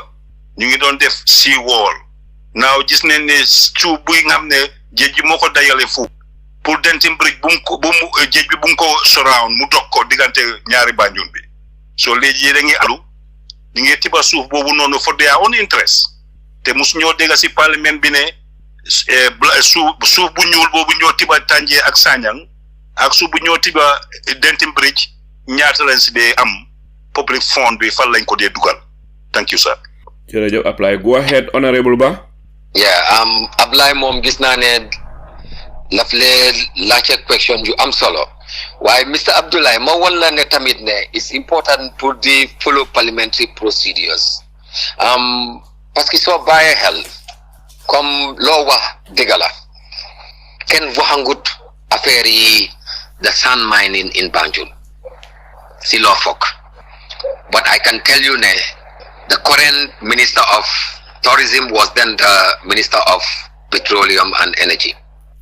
ñu ngi doon def sea wall. Now gis nañ ne suuf buy nga xam ne géej gi moo ko dajale foofu pour Denton Bridge géej bi bu mu ko surround mu dog ko diggante ñaari Banjul bi. So léegi da ngi alu ñu ngi tiba suuf boobu noonu for their own interest te musu ñoo dégg si parlement bi ne suuf bu ñuul boobu ñoo tiba Tànjee ak Sanyang ak suuf bu ñoo tiba Denton Bridge ñaata lañ si dee am public fund bi fan lañ ko dee dugal. Thank you, sir. jërëjëf Ablaye, go ahead honorable Ba. Yeah, Ablaye moom gis naa ne laf lee laajte question yu am solo waaye Mr. Abdoulaye ma won la ne tamit ne it's important pour di follow parliamentary procedures parce que soo bàyyee xel comme loo wax dëgg la kenn waxangut affaire yi the sand mining in Banjul si loo foog, but I can tell you ne the current Minister of Tourism was then the Minister of Petroleum and Energy.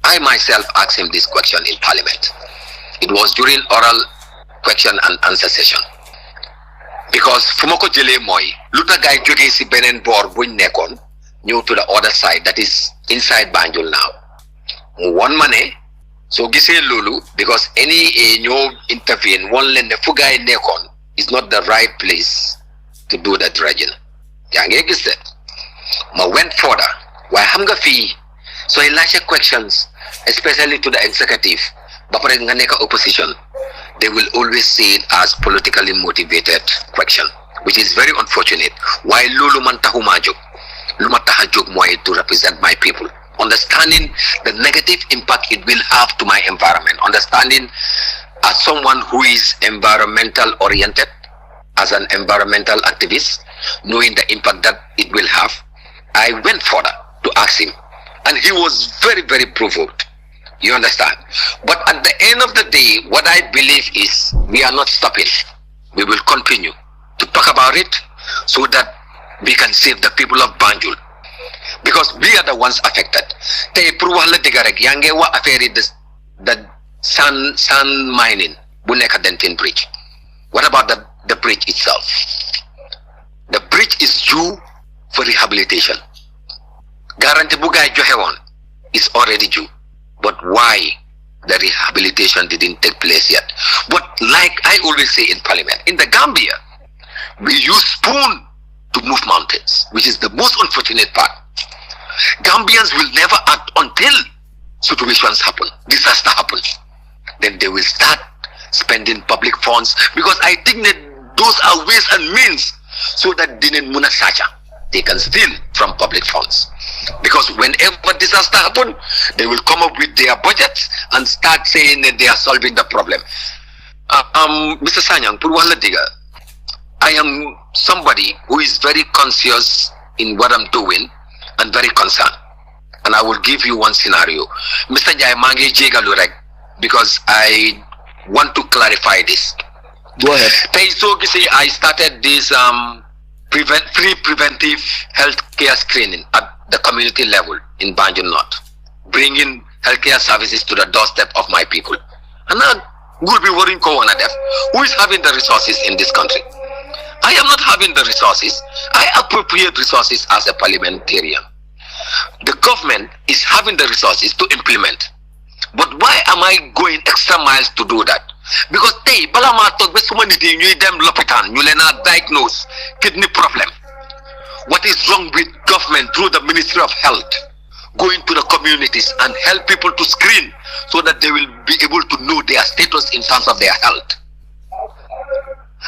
I myself asked him this question in Parliament. It was during oral question and answer session. Because fumako jele moy luta gay joge si benen bor buñ nekkon ñew to the other side, that is inside Banjul now. One money So gisee lolu because any ñoo intervene one len ne fu gaay nekkoon is not the right place to do that dredging. yaa ngi gis ma went further waaye xam nga fii sooy laajte questions especially to the executive ba pare nga nekk opposition, they will always see it as politically motivated question, which is very unfortunate. Why lolu man taxuma jóg lu ma tax a jóg mooy to represent my people, understanding the negative impact it will have to my environment, understanding as someone who is environmental oriented, as an environmental activist, knowing the impact that it will have. I went further to ask him, and he was very, very provoked. You understand? But at the end of the day, what I believe is we are not stopping. We will continue to talk about it so that we can save the people of Banjul, because we are the ones affected. Te pour wax la dëgg rek yaa ngi wax affaire the sand mining bu nekk Denton Bridge. What about the bridge itself? The bridge is due for rehabilitation. Guarantee bu gaay joxe woon is already due. But why the rehabilitation didn't take place yet? But like I always say in Parliament, in the Gambia, we use spoon to move mountains, which is the most unfortunate part. Gambians will never act until situations happen, disaster happens. Then they will start spending public funds, because I think that those are ways and means so that they can steal from public funds. Because whenever disaster happens, they will come up with their budgets and start saying that they are solving the problem. Mr. Sanyang, I am somebody who is very conscious in what I'm doing and very concerned. And I will give you one scenario. Mr. Jaimangi Jegalurek, because I want to clarify this. Go ahead. I started this free preventive health care screening at the community level in Banjul North, bringing healthcare services to the doorstep of my people. And I would be worrying who is having the resources in this country. I am not having the resources. I appropriate resources as a parliamentarian. The government is having the resources to implement. But why am I going extra miles to do that? Because they them lopitan, you diagnose kidney problem. What is wrong with government through the Ministry of Health going to the communities and help people to screen so that they will be able to know their status in terms of their health?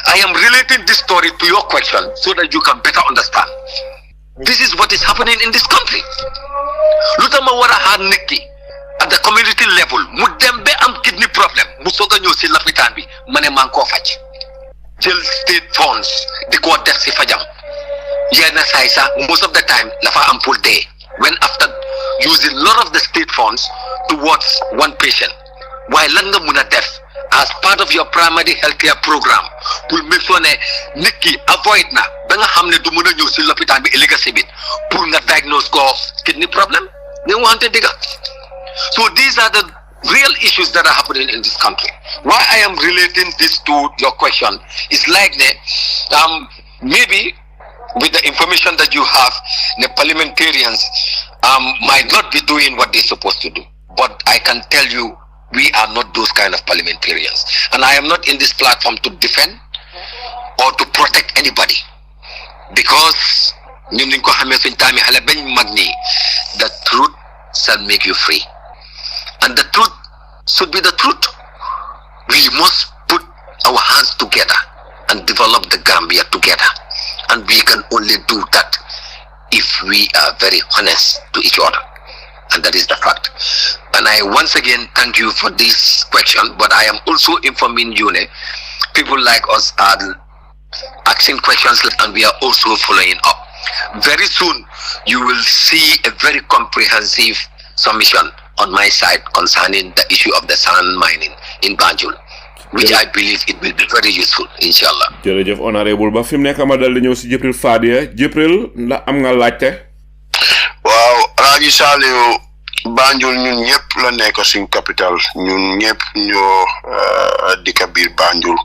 I am relating this story to your question so that you can better understand. This is what is happening in this country. Lutamawara had Nikki at the community level, Mudembe am kidney problem, Musoga Nyusi Lapitanbi, Manemanko Faj. Till state funds, the court def Sifajam. Yana Saisa, most of the time, Lafa Ampul Day, when after using a lot of the state funds towards one patient, while Langa Muna Def, as part of your primary healthcare program, will make sure Nikki avoid na, Banga Hamne Dumuna Nyusi Lapitanbi Iligasibit, pour na diagnose ko kidney problem, they wanted digga. So these are the real issues that are happening in this country. Why I am relating this to your question is like maybe with the information that you have, the parliamentarians might not be doing what they're supposed to do. But I can tell you, we are not those kind of parliamentarians. And I am not in this platform to defend or to protect anybody. Because the truth shall make you free. And the truth should be the truth. We must put our hands together and develop the Gambia together. And we can only do that if we are very honest to each other. And that is the fact. And I once again thank you for this question, but I am also informing you, people like us are asking questions and we are also following up. Very soon, you will see a very comprehensive submission on my side concerning the issue of the sand mining in Banjul, which I believe it will be very useful, inshallah. Jërëjëf honorable ba fim nekk ma dal di ñëw si Jibril Fadia. Jibril, ndax am nga laajte? Waaw, Raji Saliou, Banjul ñun ñëpp la nekk suñ capital, ñun ñëpp ñoo dëkk biir Banjul,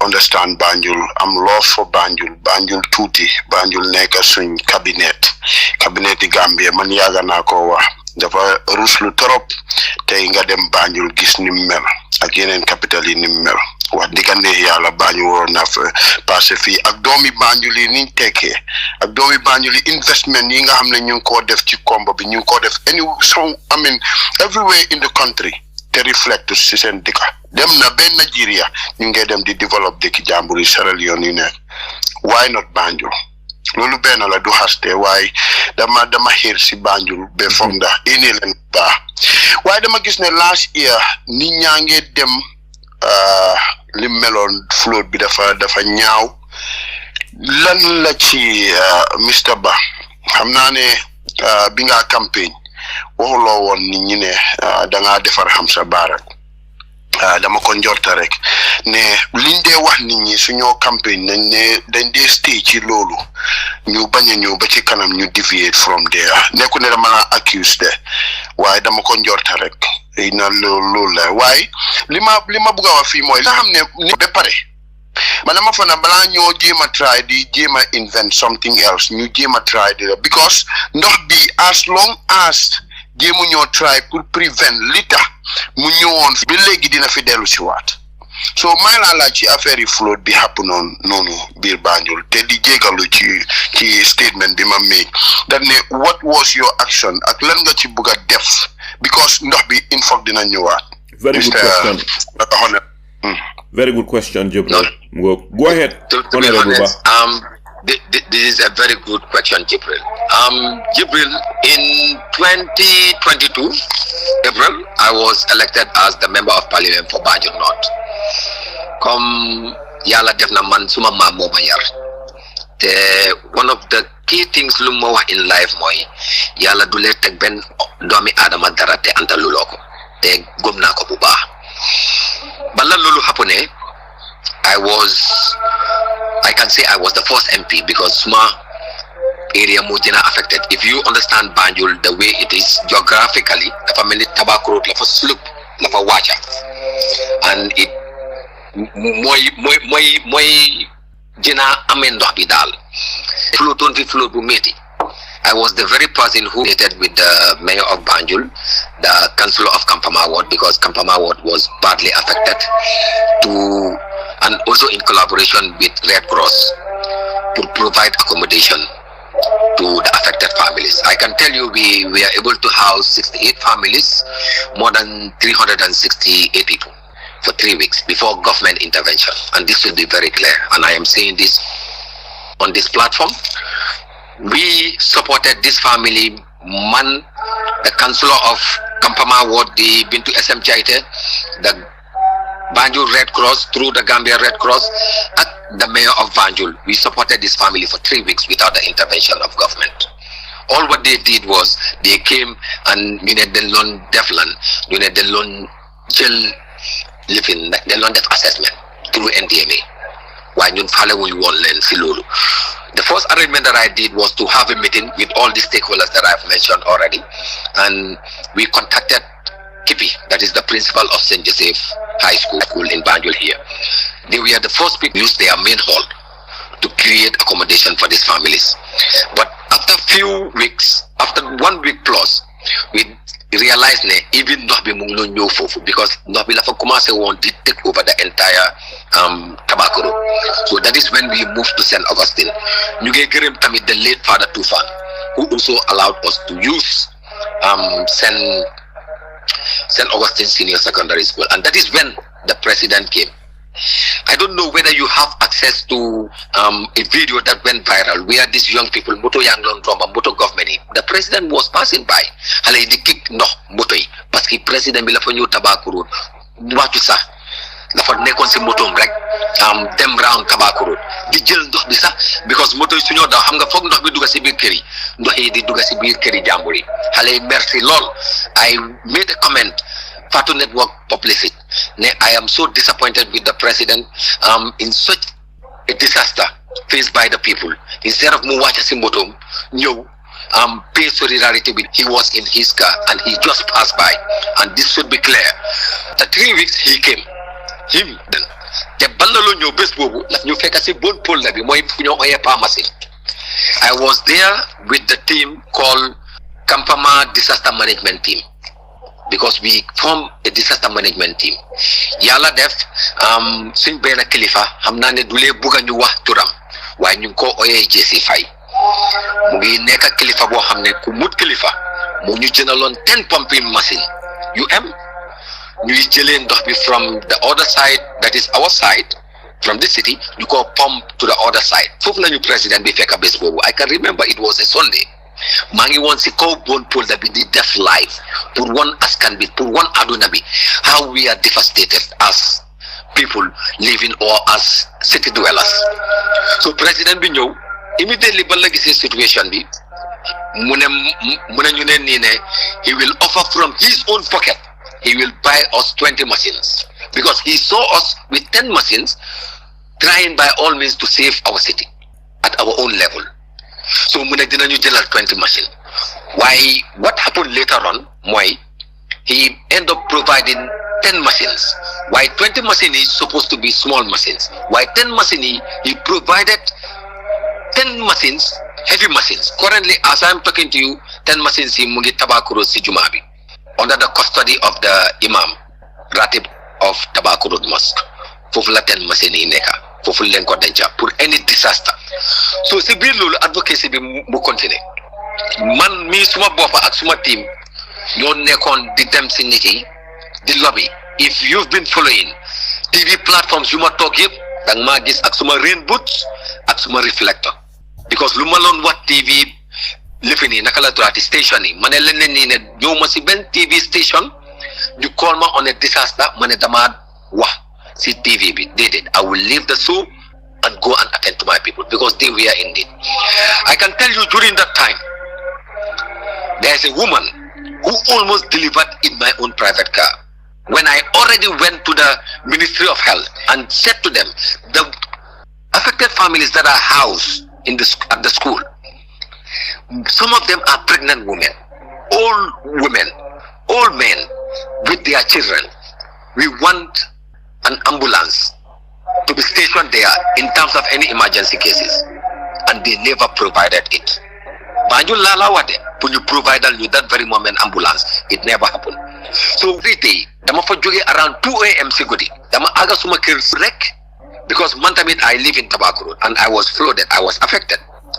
understand Banjul, am love for Banjul, Banjul tuuti, Banjul nekk suñ cabinet di Gambia, man yàgg naa ko wax. dafa ruslu torop tey nga dem Banjul gis ni mel ak yeneen capital yi ni mel wax digane yàlla Banjul waroon na fa passé fii ak doomi Banjul yi niñ tekkee ak doomi Banjul yi investment yi nga xam ne ñu ngi koo def ci kombo bi ñu ngi koo def everywhere in the country te reflect si seen dëkka dem na benn Nigeria ñu ngi dem di develop dëkki jàmbur yi Sierra Leone yi nekk why not Banjul loolu benn la du xaste waaye dama xiir si Banjul ba foog ndax indi leen baax waaye dama gis ne last year nit ñaa ngi dem li meloon float bi dafa ñaaw lan la ci Mr Ba xam naa ne bi nga campagne waxuloo woon nit ñi ne da ngaa defar xam sa baarak dama ko njorta rek ne liñ dee wax nit ñi suñoo campagne dañ dee stay ci loolu ñu bañ a ñëw ba ci kanam ñu deviate from there nekku ne dama la accuse de waaye dama ko njorta rek na loolu la waaye li ma bëgg a wax fii mooy nga xam ne ni ba pare man dama fa na balaa ñoo jéem a try di jéem a invent something else ñu jéem a try di la because ndox bi as long as jéemu ñoo try pour prevent li tax mu ñëwoon ba léegi dina fi dellu si waat so may laa laaj ci affaire yi float bi happen noonu biir Banjul te di jégalu ci statement bi ma make that ne what was your action ak lan nga ci bëgg a def because ndox bi in fact dina ñëwaat. Very good question, Jibril. Go ahead. To be honest, this is a very good question, Jibril. Jibril, in 2022, April, I was elected as the Member of Parliament for Banjul North. Comme yàlla def na man suma maam moo ma yar te one of the key things lu ma wax in life mooy yàlla du lee teg benn doomi aadama dara te antaluloo ko te gëm naa ko bu baax bala loolu happené I can say I was the first MP because suma area moo gën a affected. If you understand Banjul the way it is geographically dafa mel ni Tobacco Road dafa slope dafa wàcca and it mooy gën a amee ndox bi daal floatoon fi float bu métti. I was the very person who related with the mayor of Banjul, the councillor of Kampama Ward, because Kampama Ward was badly affected, and also in collaboration with Red Cross to provide accommodation to the affected families. I can tell you we were able to house 68 families, more than 368 people for 3 weeks before government intervention. And this will be very clear. And I am saying this on this platform. We supported this family, man, the councillor of Kampama Ward, the Bintu SM Jaite, the Banjul Red Cross through the Gambia Red Cross, and the mayor of Banjul. We supported this family for 3 weeks without the intervention of government. All what they did was they came and they loan Deflan, they loan jail living, they loan death assessment through NDMA. Why you follow we won't learn Silulu. The first arrangement that I did was to have a meeting with all the stakeholders that I've mentioned already, and we contacted Kipi, that is the principal of St. Joseph High School in Banjul here. They were the first people to use their main hall to create accommodation for these families. But after few weeks, after 1 week plus, we realized that even not be because not be want to take over the entire Tobacco Road. So that is when we moved to St. Augustine. You get the late Father Tufan, who also allowed us to use St. Augustine Senior Secondary School, and that is when the president came. I don't know whether you have access to a video that went viral where these young people, Moto Yanglon Drama, Moto government, the president was passing by. Hale di kick no Moto, parce que president bi la fa ñu Tobacco Road. Watu sa la fa nekkon ci moto rek dem round Tobacco Road di jël ndox bi sax because moto yi suñu daw xam nga foog ndox bi dugga ci biir kër yi ndox yi di dugga ci biir kër yi jàmbur yi xale merci lool. I made a comment Fatu Network publicity. I am so disappointed with the president in such a disaster faced by the people. Instead of Muwacha Simbotom, pay solidarity with, he was in his car and he just passed by. And this should be clear. The 3 weeks he came, him then. The Bandalo Nyo Besbobu, like New Fekasi Bon Polabi, Moy Pharmacy. I was there with the team called Kampama disaster management team, because we form a disaster management team. Yàlla def suñ benn kilifa xam naa ne du lee bugg a ñu wax turam waaye ñu ngi ko oyee Jesse Faye mu ngi nekk kilifa boo xam ne ku mut kilifa mu ñu jëndaloon 10 pumping machine yu ñuy jëlee ndox bi from the other side, that is our side, from the city ñu ko pump to the other side. Foofu lañu président bi fekk bés boobu. I can remember it was a Sunday. maa ngi woon si kaw bon polda bi di def live pour wan askan bi pour wan aduna bi how we are devastated as people living or as city dwellers. So président bi ñëw immediately ba la gisee situation bi mu ne ñu ne nii ne he will offer from his own pocket, he will buy us 20 machines because he saw us with 10 machines trying by all means to save our city at our own level. So mu ne dinañu jëlal 20 machines. Why? What happened later on mooy he end up providing 10 machines. Why 20 machines is supposed to be small machines. Why 10 machines he provided 10 machines, heavy machines. Currently, as I'm talking to you, 10 machines in Mungi Tabakuro si Jumabi, under the custody of the Imam Ratib of Tabakuro Mosque. Fofula 10 machines in Neka, Foful Lenko Denja, for any disaster. So, si biir lolu advocacy bi mu continue. Man mi suma bopa ak suma team ñoo nekkoon di dem si nit yi di lobby. If you've been following TV platforms yu ma toog yëpp danga maa gis ak suma rain boots ak suma reflector, because lu ma loon wax TV lifi nii naka la tuwaati station yi ma ne leneen nii ne ñëw ma si benn TV station ñu call ma on a disaster ma ne dama wax si TV bi déedéet. I will leave the show and go and attend to my people because they were indeed. I can tell you during that time there's a woman who almost delivered in my own private car. When I already went to the Ministry of Health and said to them, the affected families that are housed in at the school, some of them are pregnant women, old men with their children. We want an ambulance to be stationed there in terms of any emergency cases, and they never provided it. Banjul Lala Wade, when you provide that very moment ambulance, it never happened. So every day, dama fa joge around 2 a.m. Sigudi, dama aga suma kër rek, because mantamit I live in Tobacco Road and I was flooded, I was affected.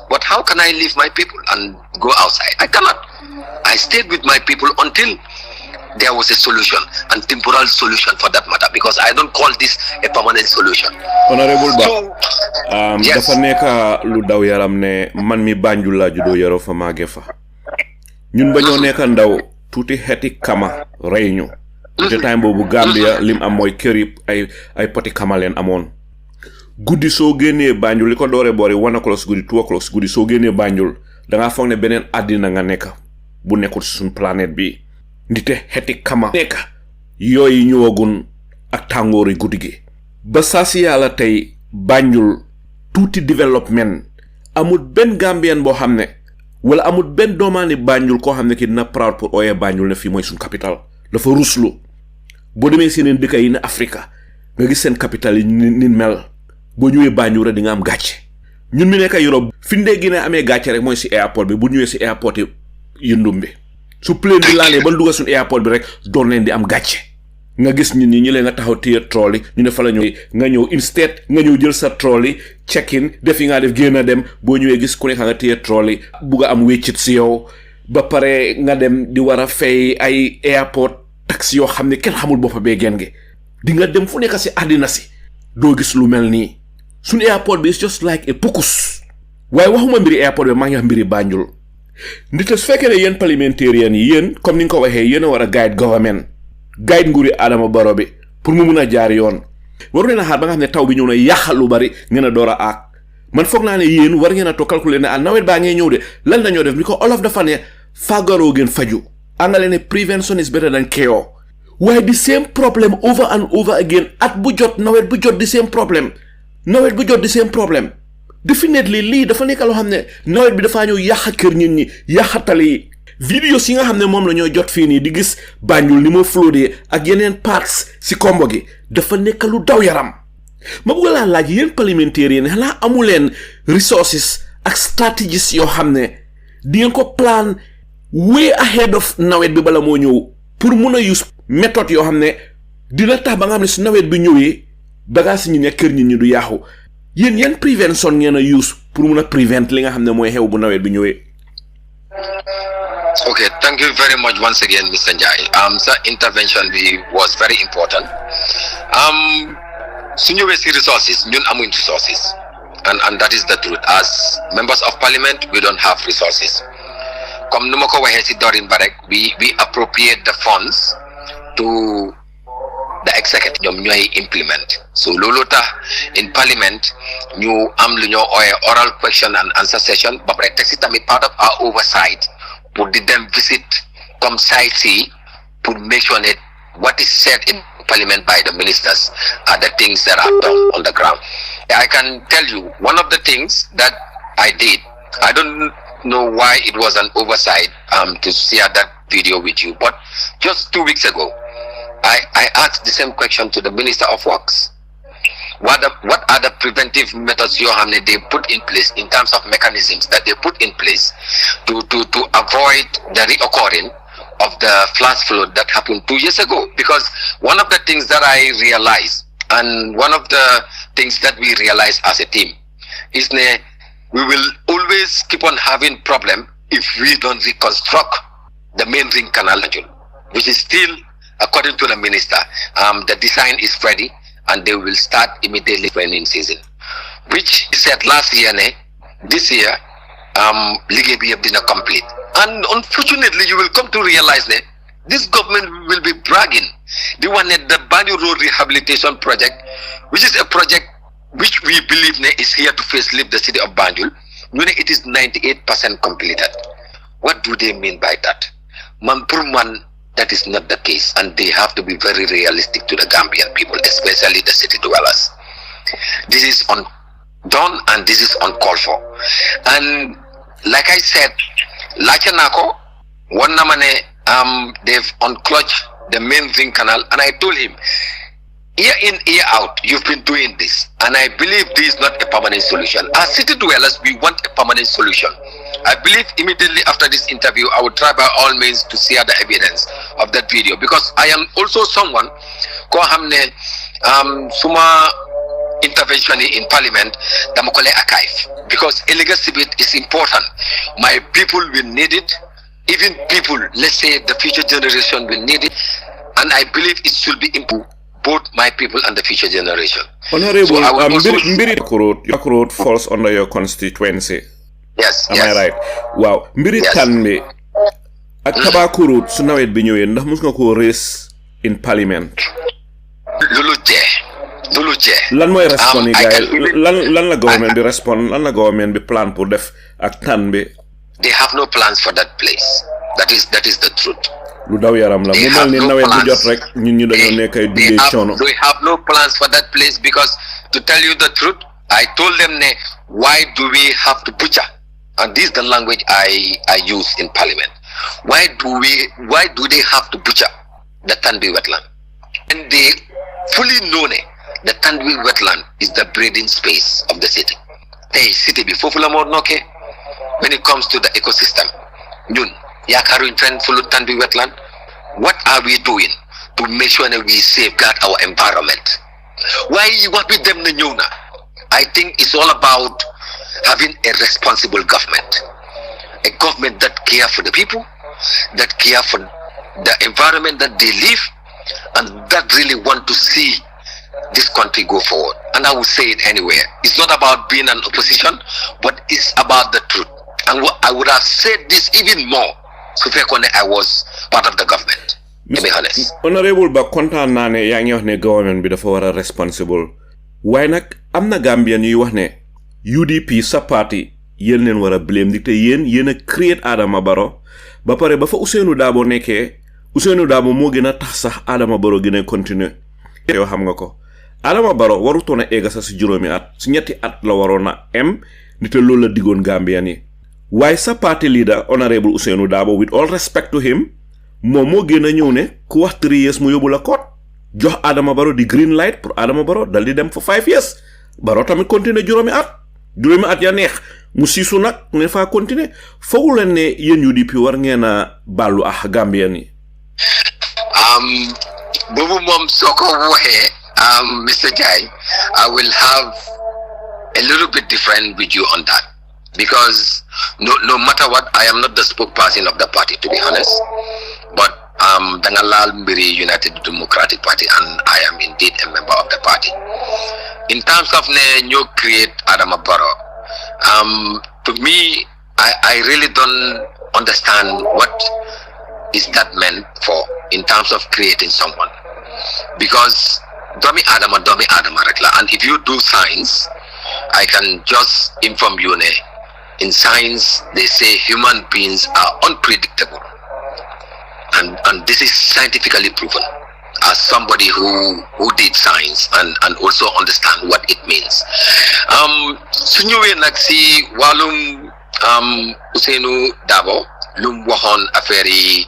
But how can I leave my people and go outside? I cannot. I stayed with my people until there was a solution, and temporal solution for that matter, because I don't call this a permanent solution. Honorable Ba, yes. Dafa nekk lu daw yaram ne man mi Banjul la judo yaro fa mage fa. Ñun ba ñoo nekk ndaw tuuti xeeti kama rey ñu. Te time boobu Gambia lim am mooy kër yi ay poti kama leen amoon. Guddi soo génnee Banjul li ko dooree boori 1 o'clock guddi 2 o'clock guddi soo génnee Banjul da ngaa foog ne beneen àddina nga nekk bu nekkul suñ planète bi. Ndite xeeti kama nekk yooyu ñëwagun ak tàngoori guddi gi. Ba saa si yàlla tey Banjul tuuti development amul benn Gambien boo xam ne wala amul benn doomaani Banjul koo xam ne ki dina proud pour ooyee Banjul ne fii mooy suñ capital. Dafa ruslu boo demee seeneen dëkk yi ne Afrika nga gis seen capital yi ni mel boo ñëwee Banjul rek di nga am gàcce. Ñun mi nekk Europe fi ndee gi ne amee gàcce rek mooy si airport bi bu ñëwee si airport yi yëndum bi su plane bi laalee ba dugal suñu airport bi rek doon leen di am gàcce. Nga gis ñun ñi leen nga taxaw téye trolley ñu ne fa la ñëw nga ñëw instead nga ñëw jël sa trolley check in def yi nga def génn a dem boo ñëwee gis ku nekk nga téye trolley bugg a am wéccit si yow ba pare nga dem di war a fay ay airport taxi yoo xam ne kenn xamul boppa bee gen gi di nga dem fu nekk si àddina si doo gis lu mel nii. Suñu airport bi is just like a pukus. Waaye waxuma mbiri airport bi maa ngi wax mbiri Banjul. Ndite su fekkee ne yéen parliamentarian yi yéen comme ni nga ko waxee yéen a war a guide government guide nguuri Adama Barrow bi pour mu mun a jaar yoon. Waru leen a xaar ba nga xam ne taw bi ñëw na yàqal lu bari ngeen a door a aak. Man foog naa ne yéen war ngeen a toog calculer ne nawet baa ngee ñëw de lan dañoo def ni ko olof dafa ne fàggaroo gën faju. Angale ne prevention is better than cure. Waaye the same problem over and over again at bu jot nawet bu jot the same problem. Nawet bu jot the same problem. Definitely lii dafa nekk loo xam ne nawet bi dafa ñëw yàq kër nit ñi yàq tali yi. Videos yi nga xam ne moom la ñoo jot fii nii di gis Banjul ni moo floodé ak yeneen parts si kombo gi dafa nekk lu daw yaram. Ma bëgg laa laaj yéen parliamentarian xanaa amu leen resources ak strategies yoo xam ne di ngeen ko plan way ahead of nawet bi bala moo ñëw pour mun a use méthode yoo xam ne dina tax ba nga xam ne su nawet bi ñëwee bagage ñi ne kër ñi du yaaxu yéen yan prévention ngeen a use pour mun a prevent li nga xam ne mooy xew bu nawet bi ñëwee. Okay, thank you very much once again, Mr. Njai. Sir, intervention was very important. Suñu wesi resources, ñun amuñ resources, and that is the truth. As members of Parliament, we don't have resources. Comme nu ma ko waxee ci Dorin ba rek, we appropriate the funds to the executive. ñoom ñooy implement. So loolu tax in Parliament ñu am lu ñoo ooyee oral question and answer session ba pare teg ci tamit part of our oversight. Pour them visit come site see to make sure that what is said in Parliament by the ministers are the things that are done on the ground. I can tell you one of the things that I did. I don't know why it was an oversight to share that video with you, but just 2 weeks ago, I asked the same question to the Minister of Works. What are the preventive methods they put in place in terms of mechanisms that they put in place to avoid the reoccurring of the flash flood that happened 2 years ago? Because one of the things that I realized, and one of the things that we realize as a team, is we will always keep on having problem if we don't reconstruct the main ring canal, which is still, according to the minister, the design is ready. And they will start immediately training season, which he said last year. This year, Ligue B did not complete. And unfortunately, you will come to realize that this government will be bragging. They wanted the Banjul Road Rehabilitation Project, which is a project which we believe is here to facelift the city of Banjul. It is 98% completed. What do they mean by that? Man per man. That is not the case, and they have to be very realistic to the Gambian people, especially the city dwellers. This is undone and this is uncalled for. And like I said, Lachanako, one namane, they've unclutched the main ring canal, and I told him, year in, year out, you've been doing this, and I believe this is not a permanent solution. As city dwellers, we want a permanent solution. I believe immediately after this interview, I will try by all means to share the evidence of that video, because I am also someone ko hamne suma intervention in Parliament damokole archive, because illegal civil is important. My people will need it, even people, let's say the future generation will need it, and I believe it should be important both my people and the future generation. Honorable, so Mbiri Road falls under your constituency. Yes. Am I right? Wow. Mbiri Tanme ak Tabaku Road su nawet bi ñëwee ndax mus nga ko raise in Parliament? Lulu je. Lan mooy respond yi gaay lan la government bi respond, lan la government bi plan pour def ak tan bi? They have no plans for that place. That is the truth. Lu daw yaram la mu mel ni nawet bu jot rek ñun ñu dañoo nekk ay dundee coono. They have no plans for that place, because to tell you the truth, I told them why do we have to butcher? And this is the language I use in Parliament. Why do they have to butcher the Tanbi wetland? And they fully know the Tanbi wetland is the breeding space of the city. Hey, city before when it comes to the ecosystem, Yakaru full Tanbi wetland. What are we doing to make sure that we safeguard our environment? Why you want with them na? I think it's all about having a responsible government, a government that care for the people, that care for the environment that they live, and that really want to see this country go forward. And I will say it anywhere. It's not about being an opposition, but it's about the truth. And I would have said this even more so I was part of the government, to be honest. Honorable, ba kontaan naa ne yaa ngi wax ne government bi dafa war a responsible. Waaye nag am na Gambian yuy wax ne UDP sa party yéen leen war a blame di te yéen a create Adama Barrow ba pare ba fa Ousainou Darboe nekkee Ousainou Darboe moo gën a tax sax Adama Barrow gën a continuer. Yow xam nga ko Adama Barrow warutoon a egga sax si juróomi at si ñetti at la waroon a ni te loolu la diggoon Gambian yi. Why sa party leader Honorable Ousainou Darboe, with all respect to him, moo gën a ñëw ne ku wax 3 years mu yóbbu la court jox Adama Barrow di green light pour Adama Barrow dal di dem for 5 years Barrow tamit continuer juróomi at ya neex mu siisu nag ne faa continuer fogu leen ne yéen UDP war ngeen a baalu ak Gambien yi. boobu moom soo ko waxee Mr. Jai, I will have a little bit different with you on that, because no matter what, I am not the spokesperson of the party, to be honest, but Dangalal Mbiri United Democratic Party, and I am indeed a member of the party. In terms of new create Adama Barrow, to me, I really don't understand what is that meant for in terms of creating someone, because Domi Adama Rekla, and if you do science, I can just inform you, in science they say human beings are unpredictable, and this is scientifically proven, as somebody who did science and also understand what it means. Suñuwé nak si walum Ousainou Darboe lum waxon affaire yi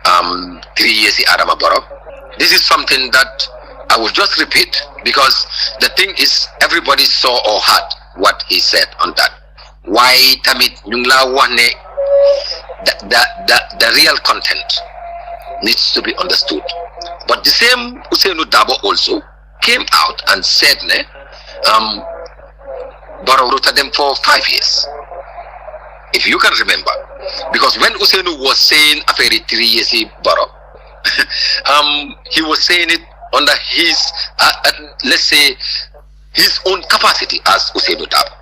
3 years si Adama Barrow. This is something that I will just repeat, because the thing is everybody saw or heard what he said on that. Why tamit ñu la wax ne the real content needs to be understood. But the same Ousainou Darboe also came out and said Barrow wrote them for 5 years. If you can remember, because when Ousainou was saying after 3 years Barrow, he was saying it under his let's say his own capacity as Ousainou Darboe.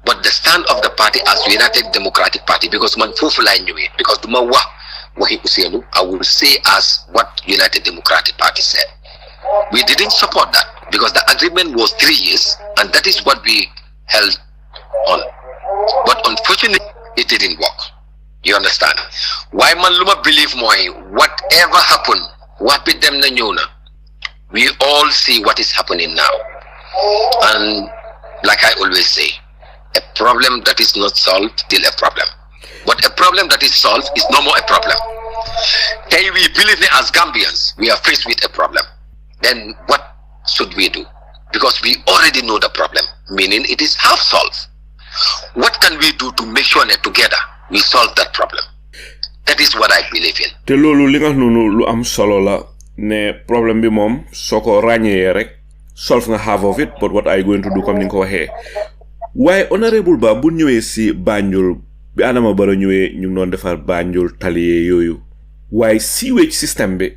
But the stand of the party as United Democratic Party, because man fofu la ñëwé, because duma wax waxi Ousainou, I will say as what United Democratic Party said. We didn't support that because the agreement was 3 years, and that is what we held on. But unfortunately, it didn't work. You understand? Why man luma believe moy whatever happened, what with them na ñëw na, we all see what is happening now. And like I always say, a problem that is not solved still a problem. But a problem that is solved is no more a problem. Then we believe that as Gambians, we are faced with a problem. Then what should we do? Because we already know the problem, meaning it is half solved. What can we do to make sure that together we solve that problem? That is what I believe in. Te lolu li nga nonu lu am solo la ne problem bi mom soko ragne rek solve nga half of it, but what are you going to do comme ni ko waxe. Why honorable ba bu ñëwé ci Banjul bi Adama Barrow ñëwé ñu non defar Banjul talié yoyu. Why sewage system bi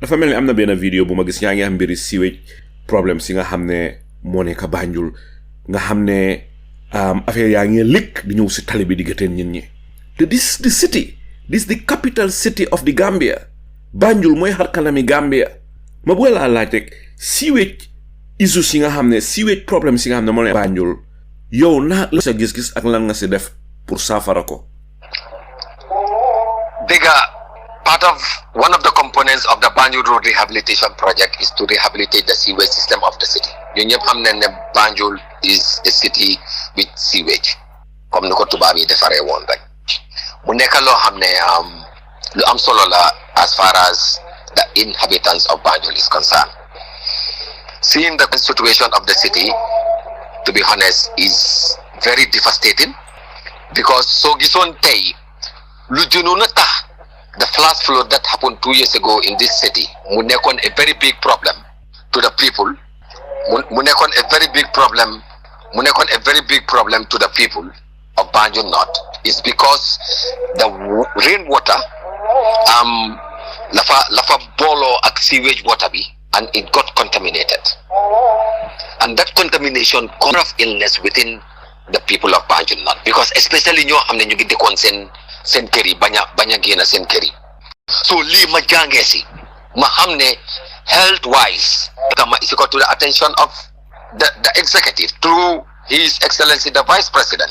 dafa melni amna ben vidéo bu ma gis ñangi am mbiri sewage problem si nga xamné mo nekk Banjul nga xamné affaire ya ngi lik di ñëw ci tali bi di gëteen ñin ñi. This the city, this the capital city of the Gambia. Banjul moy har kanami Gambia. Ma bu la laaj rek sewage issue si nga xamné sewage problem si nga xamné mo nekk Banjul. Yow na la sa gis-gis ak lan nga ci def pour safara ko. Part of one of the components of the Banjul Road Rehabilitation Project is to rehabilitate the sewage system of the city. You ñëpp xam nañ ne Banjul is a city with sewage, comme ni ko tubaab yi defaree woon rek. Mu nekk loo xam ne lu am solo la as far as the inhabitants of Banjul is concerned. Seeing the situation of the city, to be honest, is very devastating, because so gisoon tey lu junoon tax the flash flood that happened 2 years ago in this city mu nekkoon a very big problem to the people, mu nekkoon a very big problem to the people of Banjul North, is because the rainwater lafa bolo ak sewage water bi, and it got contaminated, and that contamination caused of illness within the people of Banjul North, because especially ñoo xam ne ñu ngi dëkkoon seen kër yi bañ a génn seen kër yi. So lii ma jàngee si ma xam ne health wise ma isi ko to the attention of the executive through His Excellency the Vice President,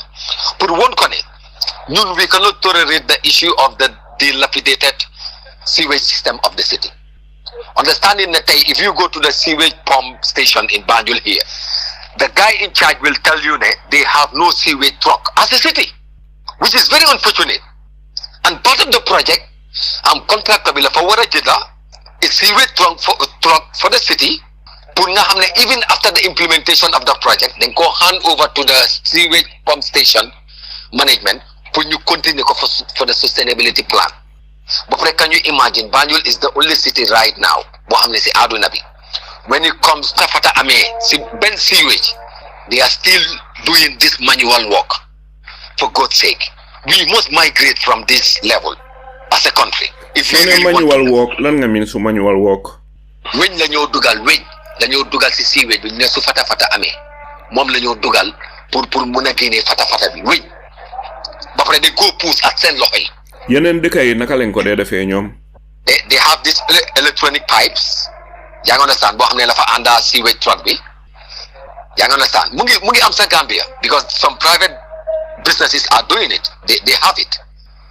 pour won ko ne ñun we cannot tolerate the issue of the dilapidated sewage system of the city. Understanding that if you go to the sewage pump station in Banjul here, the guy in charge will tell you that they have no sewage truck as a city, which is very unfortunate. And part of the project, contractor will for a sewage truck for the city pour nga xam ne even after the implementation of the project dañ ko hand over to the sewage pump station management pour ñu continuer ko for the sustainability plan. Ba pare can you imagine Banjul is the only city right now boo xam ne si àdduna bi when it comes tafata amee si benn sewage they are still doing this manual work. For God's sake, we must migrate from this level as a country. If you really manual work, lan nga mean so manual work? Weñ la ñoo dugal si sewage bi ne su fata amee moom la ñoo dugal pour mun a génnee fata bi weñ ba pare dañ koo puus ak seen loxo yi. yeneen dëkk yi naka lañ ko dee defee ñoom? They have this electronic pipes. yaa ngi understand boo xam ne dafa ànda sewage truck bi. yaa ngi understand mu ngi am sa Gambia because some private businesses are doing it. They have it.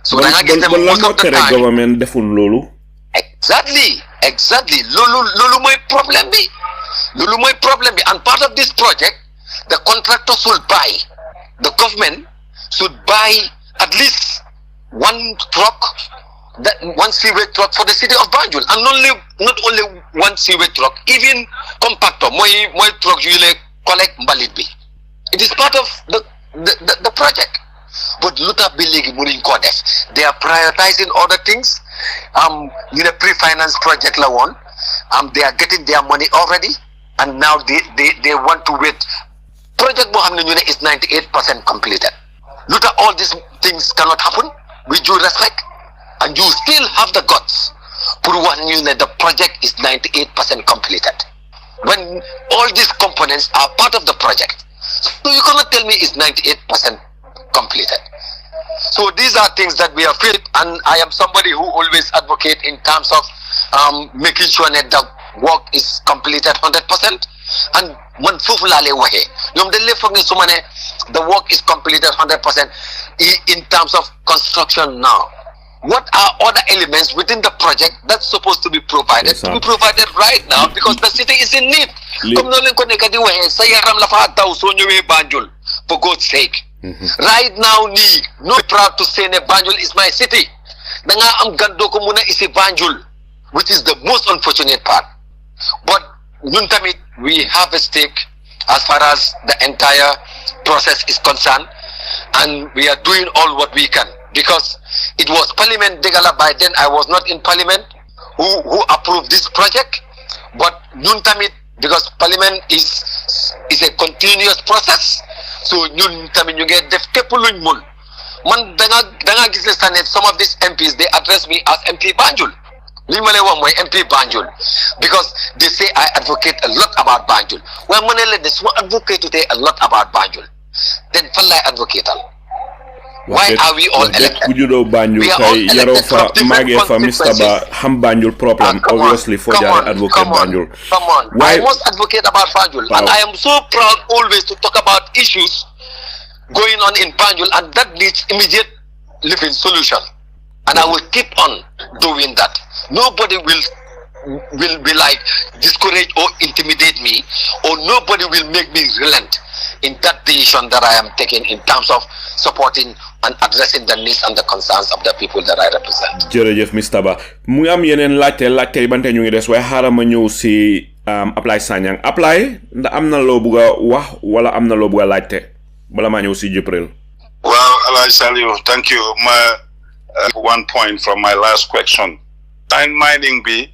So da nga gis ne most of the time government deful loolu. Exactly. Loolu mooy problème bi. And part of this project, the contractors will buy. The government should buy at least one sewage truck for the city of Banjul, and not only one sewage truck, even compactor. Mooy truck yu lay collect mbalit bi. It is part of the project. But luta bi léegi mënuñ koo def. They are prioritizing other things. You know, pre-finance project la woon. They are getting their money already, and now they want to wait. Project boo xam ne ñu ne is 98% completed. Luta all these things cannot happen with due respect, and you still have the guts pour wax ñu ne the project is 98% completed when all these components are part of the project. So you cannot tell me it's 98% completed. So these are things that we are feeling, and I am somebody who always advocate in terms of making sure that the work is completed 100%. And man fofu la lay waxe ñoom dañ lay foog ne su ma ne the work is completed 100% in terms of construction now. What are other elements within the project that's supposed to be provided right now, because the city is in need. Comme no leen ko nekk di waxe sa yaram la fa taw soo ñëwee Banjul, for God's sake. Right now nii no proud to say ne Banjul is my city. Da nga am gandoo ko mun a isi Banjul, which is the most unfortunate part. But ñun tamit we have a stake as far as the entire process is concerned, and we are doing all what we can, because it was Parliament Degala. By then I was not in Parliament who approved this project, but ñun tamit, because Parliament is a continuous process, so ñun tamit ñu ngi def képp luñ mun. Man da nga gis ne some of these MPs they address me as MP Banjul. Li ma lay wax mooy MP Banjul, because they say I advocate a lot about Banjul. Well, ma ne leen de su ma advocate a lot about Banjul, then fan lay advocatal. Why are we all elected? Ku juddoo Banjul kay yaroo fa màggee fa Mr. Ba xam Banjul problem obviously for jaar advocate Banjul. Come on. I must advocate about Banjul, and I am so proud always to talk about issues going on in Banjul, and that needs immediate living solution. And I will keep on doing that. Nobody will be like discourage or intimidate me, or nobody will make me relent in that decision that I am taking in terms of supporting and addressing the needs and the concerns of the people that I represent. Jërëjëf Mr. Ba mu am yeneen laajte yi bante ñu ngi des waaye xaaral ma ñëw si apply Sanyang apply ndax am na loo bëgg a wax wala am na loo bëgg a laajte bala maa ñëw si Jibril. Well, Alhaji Saliu, thank you. One point from my last question. Time mining bi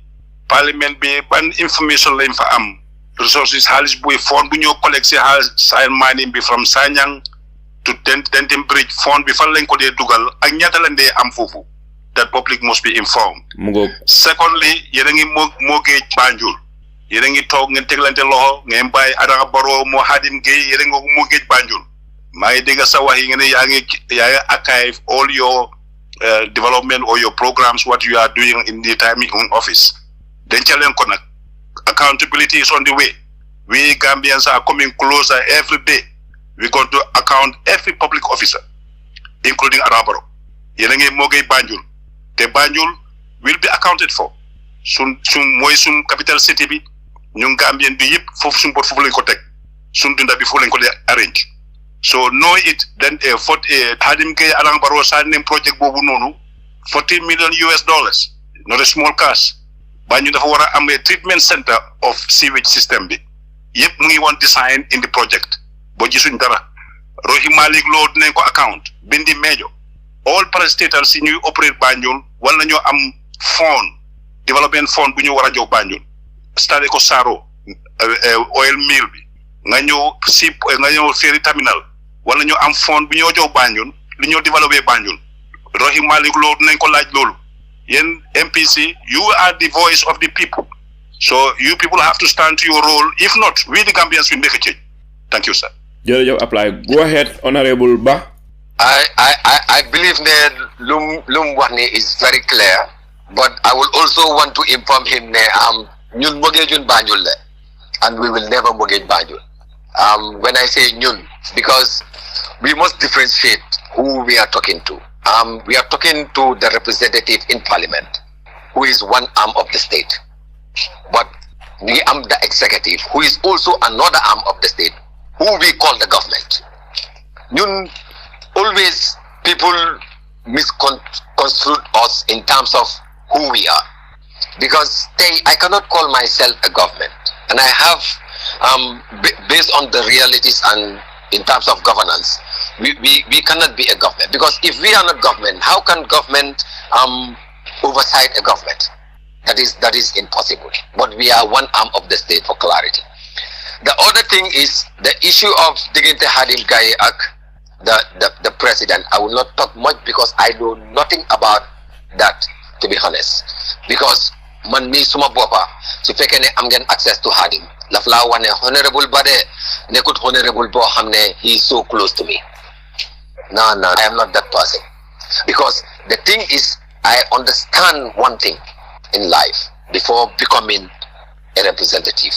Parliament bi ban information lañ fa am resources xaalis buy fond bu ñoo collect si sign mining bi from Sanyang to Denton Bridge fond bi fan lañ ko dee dugal ak ñaata lañ dee am foofu. That public must be informed. Secondly, yéen a ngi mortgage Banjul, yéen a ngi toog ngeen teglante loxo ngeen bàyyi Adama Barrow moo Hadim Gueye yéen a ngi mortgage Banjul. maa ngi dégg sa wax yi nga ne yaa ngi archive all your development or your programs, what you are doing in the time in office. Then challenge connect. Accountability is on the way. We Gambians are coming closer every day. We got to account every public officer, including Arabaro. Yenenge Moge Banjul. The Banjul will be accounted for. Sun capital city bi, ñun Gambian bi yip fofu sun portfolio lañ ko tek. Sun dunda bi fofu lañ ko arrange. So know it then Hadim Gueye Alang Barrow signing project bobu nonu $40 million, not a small cash. Banjul dafa war a am a treatment center of sewage system bi yëpp mu ngi woon design in the project boo gisuñ dara Rohey Malick Lowe dinañ ko account bindi mejo all parastatals si ñuy operate Banjul wala ñoo am fond development fond bu ñu war a jox Banjul stade ko Saro oil mill bi nga ñëw ferry terminal wala ñoo am fond bu ñoo jox Banjul li ñoo développer Banjul Rohey Malick Lowe dinañ ko laaj loolu yéen MPC you are the voice of the people so you people have to stand to your role if not we the Gambians will make a change. Thank you, sir. Jërëjëf apply. Go ahead, Honorable Ba. I believe that Lum Wani is very clear, but I will also want to inform him that ñun mogejun Banjul le, and we will never mogej Banjul. When I say ñun, because we must differentiate who we are talking to. We are talking to the representative in Parliament, who is one arm of the state, but we am the executive, who is also another arm of the state, who we call the government. Ñun always people misconstrue us in terms of who we are, because I cannot call myself a government, and I have based on the realities and in terms of governance, we cannot be a government, because if we are not government, how can government oversight a government? That is impossible. But we are one arm of the state, for clarity. The other thing is the issue of Diginte Hadim Gaye the president. I will not talk much because I know nothing about that, to be honest. Because man mi suma bopa su fekkee ne am ngeen access to Hadim laf laa wax ne honorable Bade nekkut honorable boo xam ne he is so close to me. No, I am not that person. Because the thing is, I understand one thing in life before becoming a representative.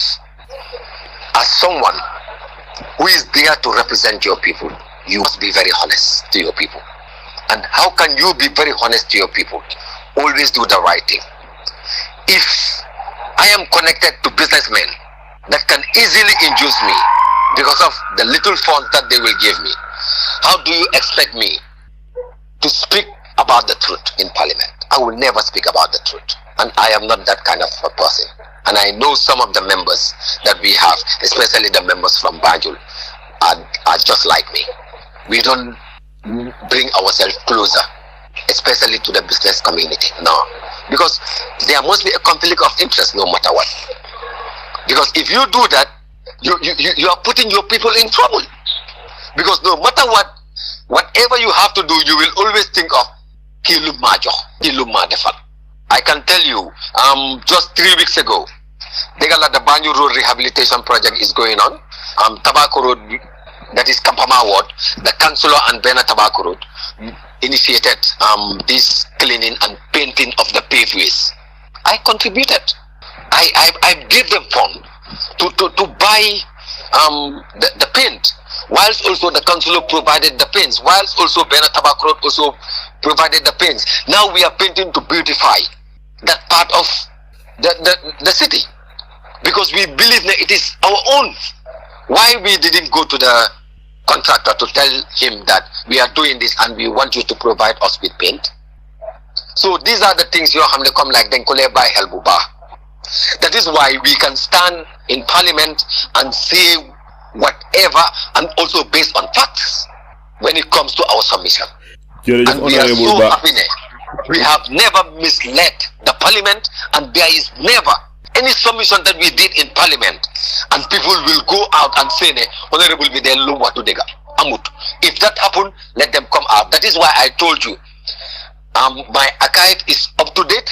As someone who is there to represent your people, you must be very honest to your people. And how can you be very honest to your people? Always do the right thing. If I am connected to businessmen that can easily induce me because of the little funds that they will give me, how do you expect me to speak about the truth in Parliament? I will never speak about the truth. And I am not that kind of a person. And I know some of the members that we have, especially the members from Banjul, are just like me. We don't bring ourselves closer, especially to the business community. No. Because there must be a conflict of interest no matter what. Because if you do that, you are putting your people in trouble. Because no matter what, whatever you have to do, you will always think of Kilu Majo, Kilu Madefal. I can tell you, just 3 weeks ago, the Banjul Road Rehabilitation Project is going on. Tobacco Road, that is Kampama Ward, the councillor and Bena Tobacco Road initiated this cleaning and painting of the paveways. I contributed. I gave them fund to buy the paint, whilst also the councillor provided the paints, whilst also Bena Tobacco Road also provided the paints. Now we are painting to beautify that part of the city, because we believe that it is our own. Why we didn't go to the contractor to tell him that we are doing this and we want you to provide us with paint? So these are the things you have to come like Denkole by Helbuba. That is why we can stand in Parliament and say whatever, and also based on facts when it comes to our submission. And we are so happy. We have never misled the Parliament, and there is never any submission that we did in Parliament, and people will go out and say, Honorable Bidelu Watudega, Amut. If that happen, let them come out. That is why I told you, my archive is up to date.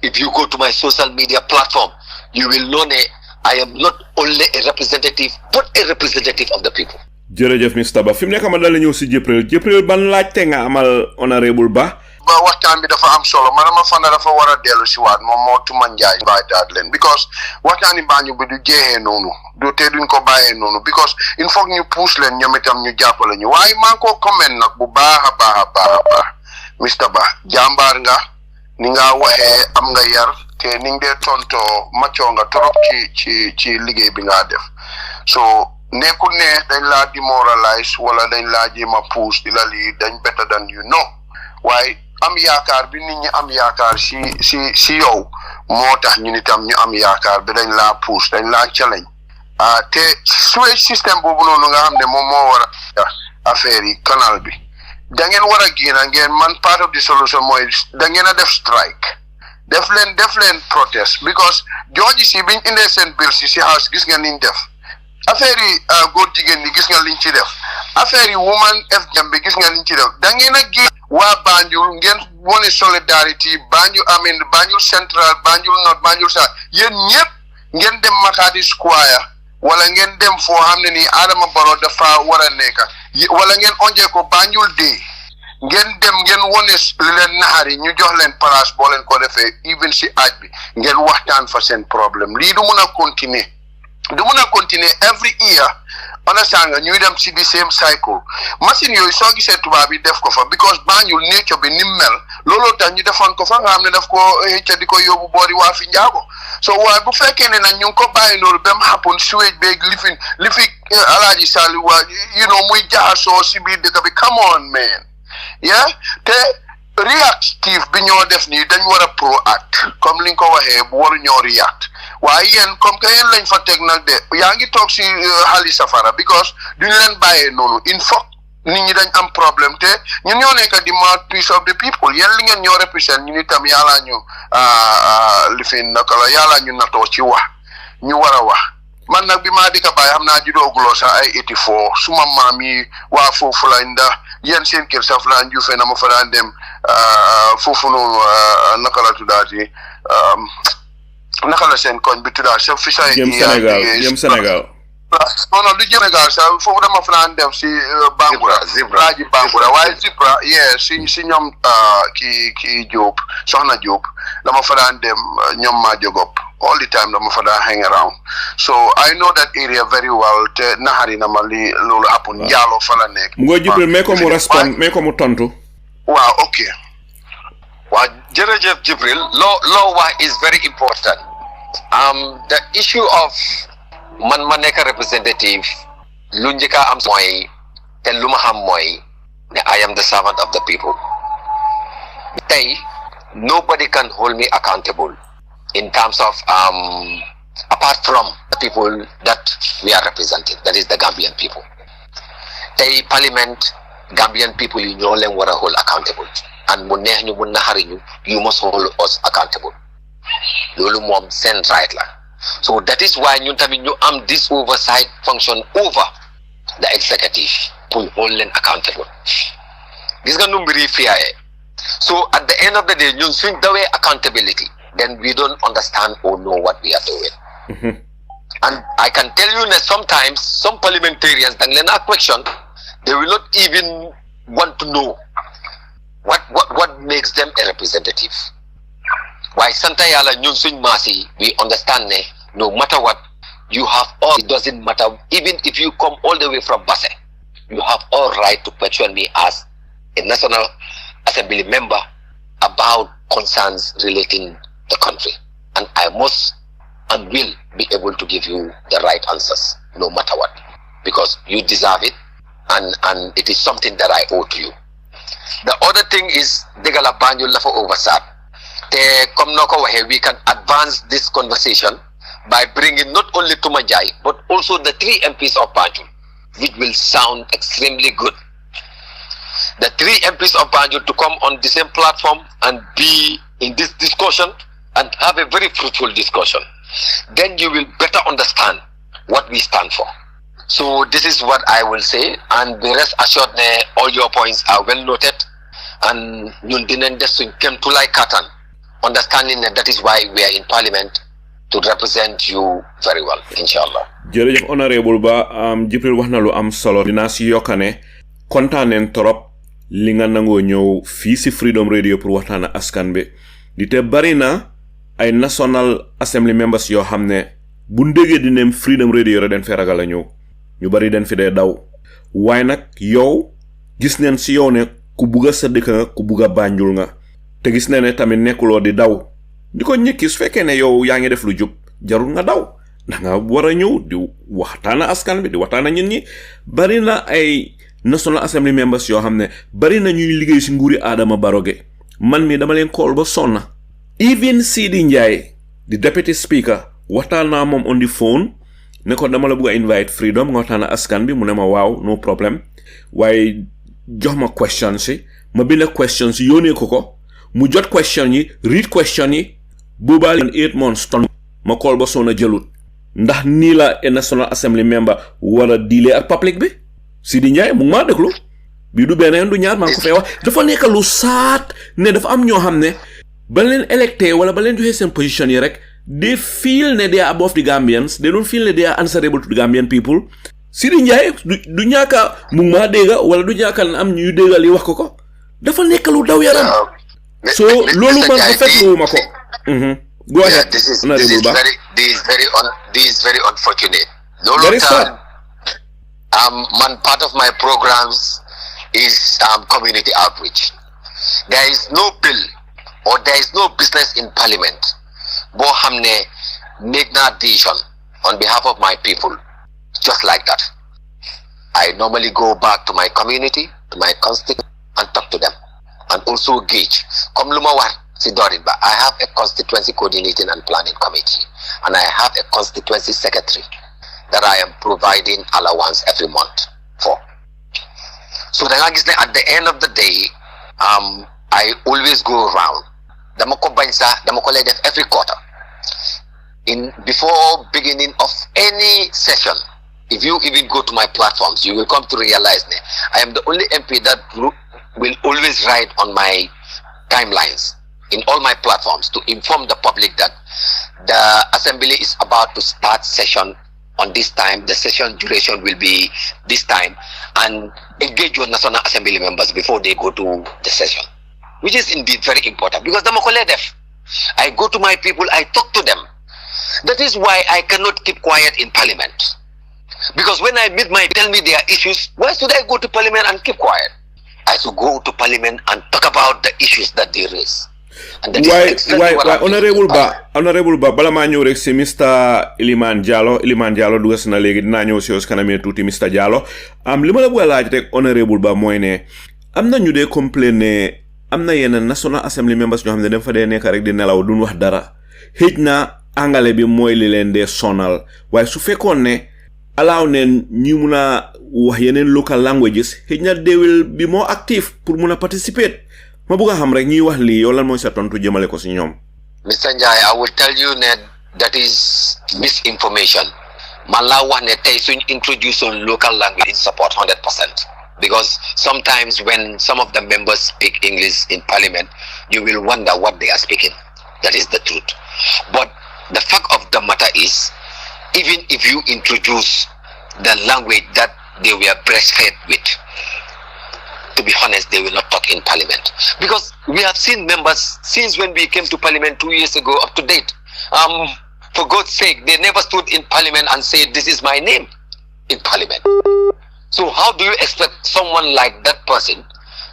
If you go to my social media platform, you will know that I am not only a representative, but a representative of the people. Jërëjëf Mr. Ba fi mu nekk ma dal ñëw si Jibril ban laajte nga amal Honorable Ba. Ba waxtaan bi dafa am solo man ma fan dafa war a dellu si waat moom moo tuma njaay bàyyi daat leen because waxtaani Banjul bi du jeexee noonu du te duñ ko bàyyee noonu because il faut ñu pousse leen ñoom itam ñu jàppale ñu waaye maa ngi ko comment nag bu baax a baax Mr. Ba jàmbaar nga ni nga waxee am nga yar te ni nga dee tontoo maccoo nga torop ci liggéey bi nga def so nekkul ne dañ laa demoralize wala dañ laa jéem a pousse di la lii dañ better than you know waaye am yaakaar bi nit ñi am yaakaar si yow moo tax ñu itam ñu am yaakaar bi dañ laa push dañ laa challenge te sewage system boobu noonu nga xam ne moom moo war a affaire yi canal bi da ngeen war a génn ngeen man part of the solution mooy da ngeen a def strike def leen protest because jooji si biñ indee seen bill si house gis nga niñ def affaire yi góor jigéen ñi gis nga liñ ci def affaire yi woman FGM bi gis nga liñ ci def da ngeen a génn waa Banjul ngeen wone solidarity Banjul Central Banjul North Banjul South yéen ñëpp ngeen dem Makati Square wala ngeen dem foo xam ne nii Adama Barrow dafa war a nekk wala ngeen onjee ko Banjul Day ngeen dem ngeen wone li leen naxari ñu jox leen place boo leen ko defee even si aaj bi ngeen waxtaan fa seen problème lii du mun a continuer every year understand nga ñuy dem si the same cycle machine yooyu soo gisee tubaab yi def ko fa because Banjul nature bi ni mel looloo tax ñu defoon ko fa nga xam ne daf ko xëcca di ko yóbbu boori waa fi njaago so waaye bu fekkee ne nag ñu ngi ko bàyyi loolu ba mu happen sewage beeg li fi Alaaji Sali waa muy jaxasoo si biir dëkk bi come on man yeah te reactive bi ñoo def nii dañ war a proact comme li nga ko waxee bu waru ñoo react waaye yéen comme que yéen lañ fa teg nag de yaa ngi toog si xali safara because duñu leen bàyyee noonu il faut nit ñi dañ am problème te ñun ñoo nekk di mouthpiece of the people yéen li ngeen ñoo represent ñun itam yàllaa ñu yàllaa ñu natoo ci wax ñu war a wax man nag bi maa di ko bàyyi xam naa judooguloo sax ay 84 suma maam yi waa foofu lañ ndax yéen seen kër sax laan juufee na ma fa daan dem foofu noonu naka la tuddaati naka la seen koñ bi tuddaat sa fi say jëm Sénégal non du Sénégal sax foofu dama fa daan dem si Bambura raaji Bambura waaye Zibra si ñoom kii Diop soxna Diop dama fa daan dem ñoom maa jogop all the time dama fa daan hang around so I know that area very well te naxari na ma li loolu happen njaaloo fa la nekk mu ngoy Jibril mais ko mu respond mais ko mu tontu waaw ok waaw jërëjëf Jibril loo wax is very important the issue of man ma nekk representative lu njëkk a am mooy te lu ma xam mooy ne I am the servant of the people tey nobody can hold me accountable in terms of apart from the people that we are representing, that is the Gambian people. Tey Parliament, Gambian people yi ñoo leen war a hold accountable and mu neex ñu mu naxari ñu you must hold us accountable loolu moom seen right la so that is why ñun tamit ñu am this oversight function over the executive pour hold leen accountable gis nga nu mbir yi fiyaayee so at the end of the day ñun suñ dawee accountability then we don't understand or know what we are doing. And I can tell you that sometimes some parliamentarians, question, they will not even want to know what makes them a representative. Why Santa Yala Nyunsun Masi, we understand no matter what, you have all, it doesn't matter, even if you come all the way from Basse, you have all right to question me as a National Assembly member about concerns relating the country, and I must and will be able to give you the right answers no matter what, because you deserve it and it is something that I owe to you. The other thing is Degala Banjul Lafa oversight. We can advance this conversation by bringing not only Tumajai but also the 3 MPs of Banjul, which will sound extremely good. The 3 MPs of Banjul to come on the same platform and be in this discussion and have a very fruitful discussion. Then you will better understand what we stand for. So this is what I will say, and the rest assured all your points are well noted, and you didn't just came to like Katan, understanding that is why we are in Parliament to represent you very well, inshallah. Jërëjëf honorable ba Jibril wax na lu am solo dina si yokkane kontanen torop li nga nangoo ñëw fii si Freedom Radio pour waxtaan askan bi di te bari na ay National Assembly members yoo xam ne bu ndégee di neem Freedom Radio rek den fi ragal a ñëw ñu bari den fi dee daw waaye nag yow gis neen si yow ne ku bugga sa dëkk nga ku bugga Banjul nga te gis ne tamit nekkuloo di daw di ko ñëkki su fekkee ne yow yaa ngi def lu jub jarul nga daw ndax nga war a ñëw di waxtaana askan bi di waxtaana ñun ñi bari na ay National Assembly members yoo xam ne bari na ñuy liggéey si nguuri Adama Barrow man mi dama leen kool ba sonna even Sidi Njie the deputy speaker waxtaan naa moom on the phone ne ko dama la bëgg a invite freedom nga waxtaan askan bi mu ne ma waaw no problem waaye jox ma questions yi ma bind questions yi yónnee ko mu jot question yi read question yi boobaa 8 months ton ma call ba soona jëlut ndax nii la National Assembly member wala dealer ak public bi Sidi Ndiaye mu ngi maa déglu bii du benn du ñaar maa ngi ko fay wax dafa nekk lu saat ne dafa am ñoo xam ne ba leen electé wala ba leen joxee seen position yi rek they feel ne they are above the Gambians they don't feel ne they are answerable to the Gambian people Sidi Ndiaye du ñaaka mu ngi maa dégga wala du ñaaka am ñuy dégga li wax ko dafa nekk lu daw yaram so loolu man rafetlu ma ko go ahead this is very unfortunate very sad man part of my programs is community outreach. There is no bill or there is no business in Parliament bo hamne make na decision on behalf of my people just like that. I normally go back to my community, to my constituent, and talk to them and also gauge. Come luma war si dorin ba, I have a constituency coordinating and planning committee and I have a constituency secretary that I am providing allowance every month for. So at the end of the day, I always go around. Dama ko def every quarter. Before beginning of any session, if you even go to my platforms, you will come to realize that I am the only MP that will always write on my timelines in all my platforms to inform the public that the assembly is about to start session on this time, the session duration will be this time, and engage with National Assembly members before they go to the session, which is indeed very important because I go to my people, I talk to them. That is why I cannot keep quiet in Parliament. Because when I meet tell me their issues, why should I go to Parliament and keep quiet? I should go to Parliament and talk about the issues that they raise. Why honorable ba bala ma ñew rek ci Mr Iliman Diallo dugas na legi dina ñew ci os kaname tuti Mr Diallo lima la bëgg laaj rek honorable ba moy ne amna ñu dé complain ne amna yenn National Assembly members ñoo xamne dem fa dé nekk rek di nelaw duñ wax dara hejna angale bi moy li leen dé sonal way su fekkon ne allow nen ñu mëna wax yeneen local languages hejna they will be more active pour mëna participate ma bëgg xam rek ñi wax li yow lan moy sa tontu jëmele ko ci ñom. Mr Njai, I will tell you that is misinformation. Man la wax ne tay suñ introduce on local language in support 100% because sometimes when some of the members speak English in Parliament, you will wonder what they are speaking. That is the truth. But the fact of the matter is, even if you introduce the language that they were breastfed with, to be honest, they will not talk in Parliament. Because we have seen members since when we came to Parliament 2 years ago up to date. For God's sake, they never stood in Parliament and said, this is my name in Parliament. So how do you expect someone like that person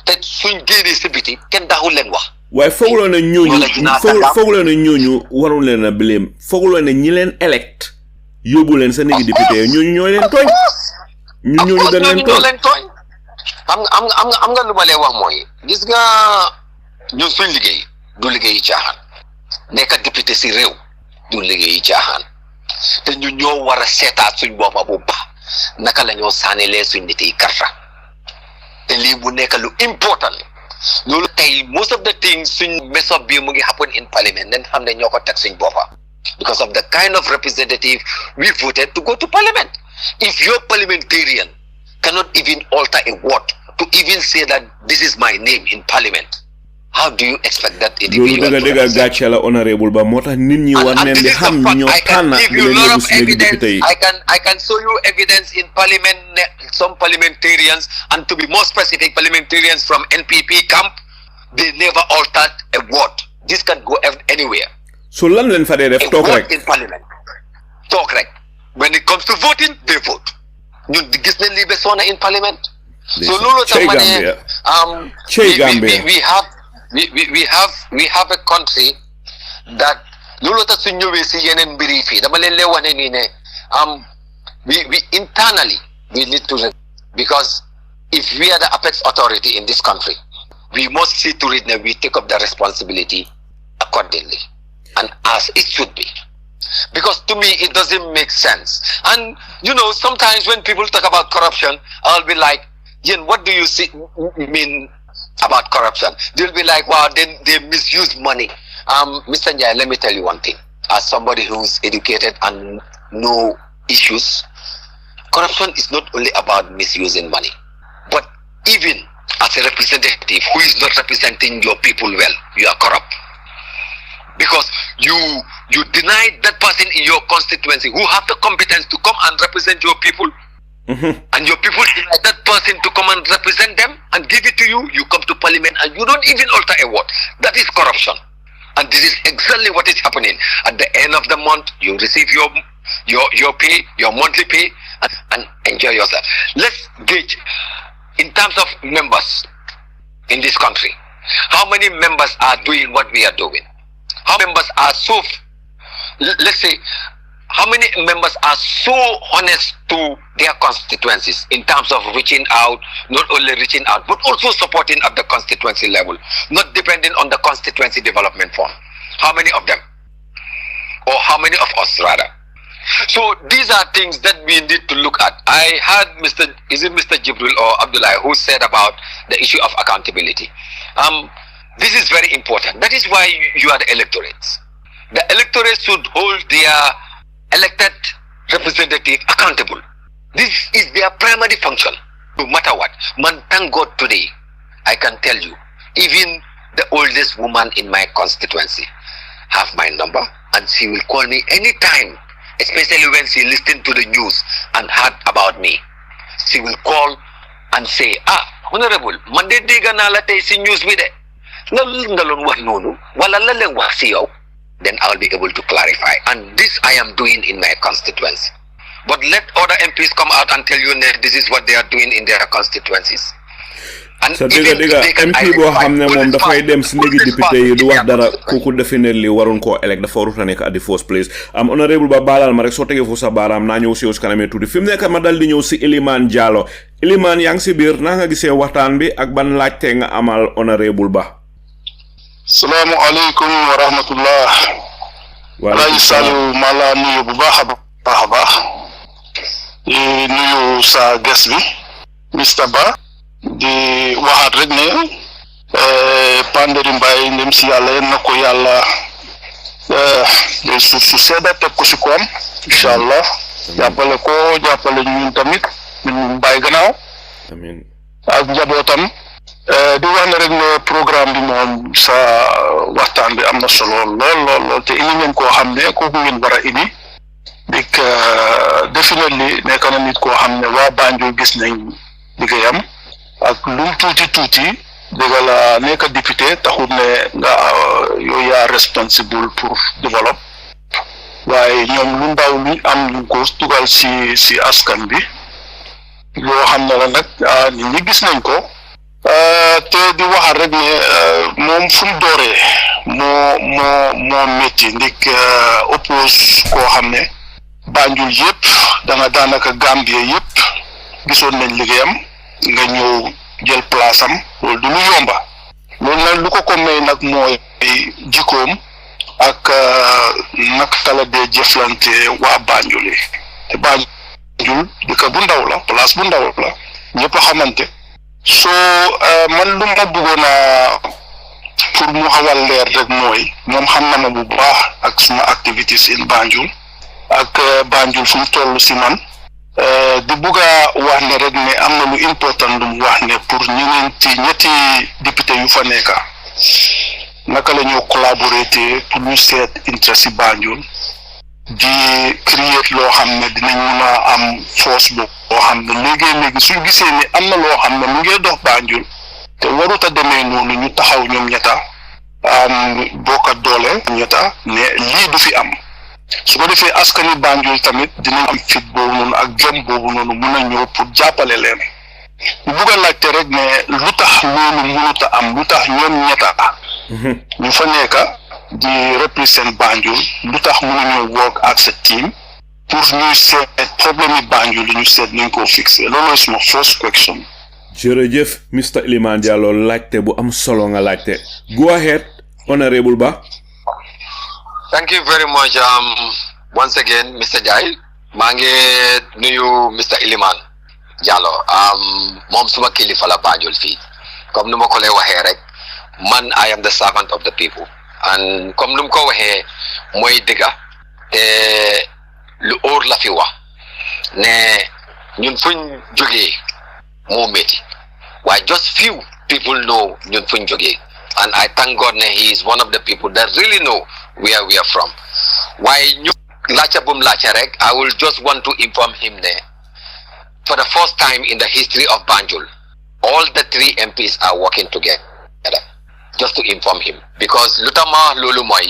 that swing gini sibiti ken dahul len wax? Why fogulo na ñooñu warul leen a blame fogulo na ñi leen elect yóbbu leen sa néegi député ñooñu ñoo leen tooñ ñooñu dañ leen tooñ am nga lu ma lay wax mooy gis nga ñun suñ liggéey du liggéey caaxaan nekk député si réew du liggéey caaxaan te ñu ñoo war a seetaat suñ boppa bu baax naka la ñoo sànnilee suñ nit yi karta te lii bu nekk lu important loolu tey most of the things suñ mess up bi mu ngi happen in Parliament nen xam ne ñoo ko teg suñ boppa because of the kind of representative we voted to go to Parliament. If your parliamentarian cannot even alter a word to even say that this is my name in Parliament, how do you expect that individual to represent? Honorable ba motax nit ñi war nañ di xam ñoo tan I can show you evidence in Parliament, some parliamentarians, and to be more specific, parliamentarians from NPP camp, they never altered a word. This can go anywhere. So lan leen fa def talk rek in Parliament. Talk rek. When it comes to voting, they vote. Ñun gis nañ li be sona in Parliament. So lolu tam mané we have a country that lolu ta suñ ñëwé ci yenen mbiri fi dama leen lay wone ni ne we internally we need to, because if we are the apex authority in this country, we must see to it that we take up the responsibility accordingly and as it should be. Because to me, it doesn't make sense. And, sometimes when people talk about corruption, I'll be like, Yen, what do you mean about corruption? They'll be like, wow, they misuse money. Mr. Njai, let me tell you one thing. As somebody who's educated and know issues, corruption is not only about misusing money, but even as a representative who is not representing your people well, you are corrupt. Because you denied that person in your constituency who have the competence to come and represent your people, and your people deny that person to come and represent them and give it to you. You come to parliament and you don't even utter a word. That is corruption. And this is exactly what is happening. At the end of the month, you receive your pay, your monthly pay, and enjoy yourself. Let's gauge in terms of members in this country. How many members are doing what we are doing? How many members are how many members are so honest to their constituencies in terms of reaching out, not only reaching out, but also supporting at the constituency level, not depending on the constituency development fund? How many of them? Or how many of us rather? So these are things that we need to look at. I heard Mr. Jibril or Abdullah who said about the issue of accountability. This is very important. That is why you are the electorates. The electorate should hold their elected representative accountable. This is their primary function, no matter what. Man, thank God today, I can tell you, even the oldest woman in my constituency have my number, and she will call me anytime, especially when she listened to the news and heard about me. She will call and say, Honorable, Monday diga na la tay si news with it. Then I'll be able to clarify. And this I am doing in my constituency. But let other MPs come out and tell you that this is what they are doing in their constituencies. And so diga MP boo xam ne moom dafay dem si néegi député yi du wax dara kooku definitely waroon koo elect dafa warut a nekk at the first place. Honorable ba baalal ma rek soo tegee foofu sa baaraam naa ñëw si yow si kanamee tuuti fi mu nekk ma dal di ñëw si Iliman Jallow. Iliman yaa ngi si biir naa nga gisee waxtaan bi ak ban laajte nga amal honorable ba. Assalamu alaikum wa rahmatullah. Ray Salu mala nuyu bu baax a baax. Nuyu sa guest bi Mr. Ba di waxaat rek ne Panderi Mbaye ndem si yàlla yéen na ko yàlla su sedda teg ko si koom inshallah jàppale ko jàppale ñun tamit ñun bàyyi gannaaw amiin ak njabootam di wax ne rek ne programme bi moom sa waxtaan bi am na solo lool te indi ngeen koo xam ne kooku ngeen war a indi dik definitely nekk na nit koo xam ne waa Banjul gis nañ liggéeyam ak lu tuuti dëgg la nekk député taxul ne nga yow yaa responsible pour développer waaye ñoom lu ndaw luñ am ñu ko dugal si askan bi loo xam ne la nag nit ñi gis nañ ko te di waxal rek ne moom fu mu dooree moo métti ndik oppose koo xam ne Banjul yëpp daanaka Gambia yëpp gisoon nañ liggéeyam nga ñëw jël place am loolu du lu yomba loolu nag lu ko may nag mooy jikkoom ak naka la dee jëflante waa Banjul yi te Banjul dëkk bu ndaw la place bu ndaw la ñëpp a xamante soo man lu ma bëggoon a pour mu xawal leer rek mooy moom xam na ma bu baax ak suma activities in Banjul ak Banjul fu mu toll si man di bëgg a wax ne rek ne am na lu important lu mu wax ne pour ñetti député yu fa nekka naka la ñoo collaborer pour ñu seet interest si Banjul di create loo xam ne dinañ mën a am force boo xam ne léegi suñ gisee ne am na loo xam ne mu ngi dox Banjul te warut a demee noonu ñu taxaw ñoom ñetta bokkat doole ñetta ne lii du fi am su ko defee askani Banjul tamit dinañ am fit boobu noonu ak jom boobu noonu mën a ñëw pour jàppale leen bu bugg a laajte rek ne lu tax loolu mënut a am lu tax ñoom ñetta ñu fa nekka di represent Banjul lu tax mënuñoo work ak sa team pour ñuy seet problème yi Banjul li ñu seet nañ koo fixé loolu suma first question. jërëjëf Mr. Iliman Jallow laajte bu am solo nga laajte go ahead honorable Ba. Thank you very much. Once again, Mr. Jai, mangi nuyu Mr. Iliman Jallo. Mom suma kilifa la Banjul fi. Comme numa ko lay waxe rek, man I am the servant of the people. And comme num ko waxe moy diga te lu or la fi wax ne ñun fuñ joggé mo metti. Why just few people know ñun fuñ joggé. And I thank God that he is one of the people that really know where we are from. Why ñu lacha bum lacha rek, I will just want to inform him that for the first time in the history of Banjul, all the 3 MPs are working together. Just to inform him. Because lutama lulu moy,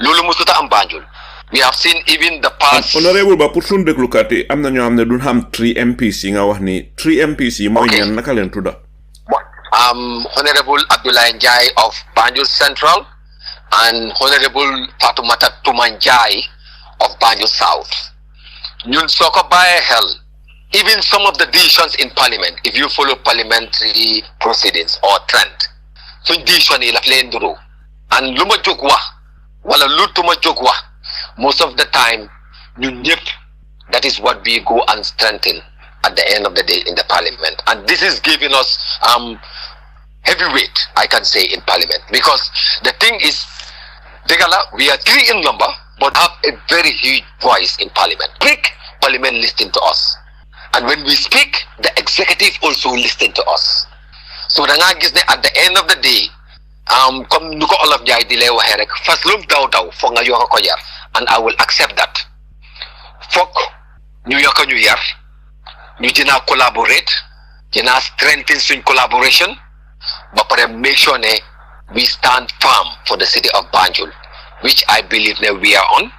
lulu musuta am Banjul. We have seen even the past. Honorable ba pour sun deglu kati amna ñoo xamne duñ xam 3 MPs yi nga wax ni 3 MPs yi moy ñan naka len tudda. Honorable Abdullah Njai of Banjul Central and Honorable Fatumata Tumanjai of Banjul South. Ñun soko baye hell, even some of the decisions in Parliament, if you follow parliamentary proceedings or trend, suñ decision yi laf leen duru. And luma jóg wax wala lutuma jóg wax, most of the time ñun ñëpp, that is what we go and strengthen at the end of the day in the Parliament. And this is giving us heavyweight, I can say, in Parliament, because the thing is, Degala, we are 3 in number, but have a very huge voice in Parliament. Speak, Parliament listen to us, and when we speak, the executive also listen to us. So the at the end of the day, come nuko all of jay dile waxe rek fas lum daw fo nga yoko ko yar, and I will accept that. Fok ñu yoko ñu yar, ñu dina collaborate, dina strengthen suñ collaboration. But make sure we stand firm for the city of Banjul, which I believe we are on.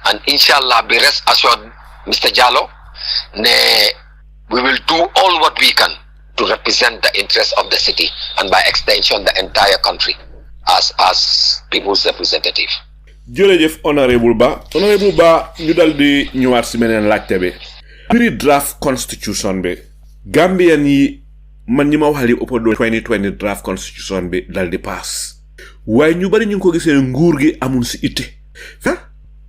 And inshallah, be rest assured, Mr. Jallo, we will do all what we can to represent the interests of the city and by extension the entire country as people's representative. Jërëjëf Honorable Ba ñu daldi ñëwaat ci meneen laajte bi. Biri draft constitution bi Gambian yi man ñi ma waxali ëpp do 2020 draft constitution bi dal di pass waaye ñu bari ñu ko gisee nguur gi amul ci ité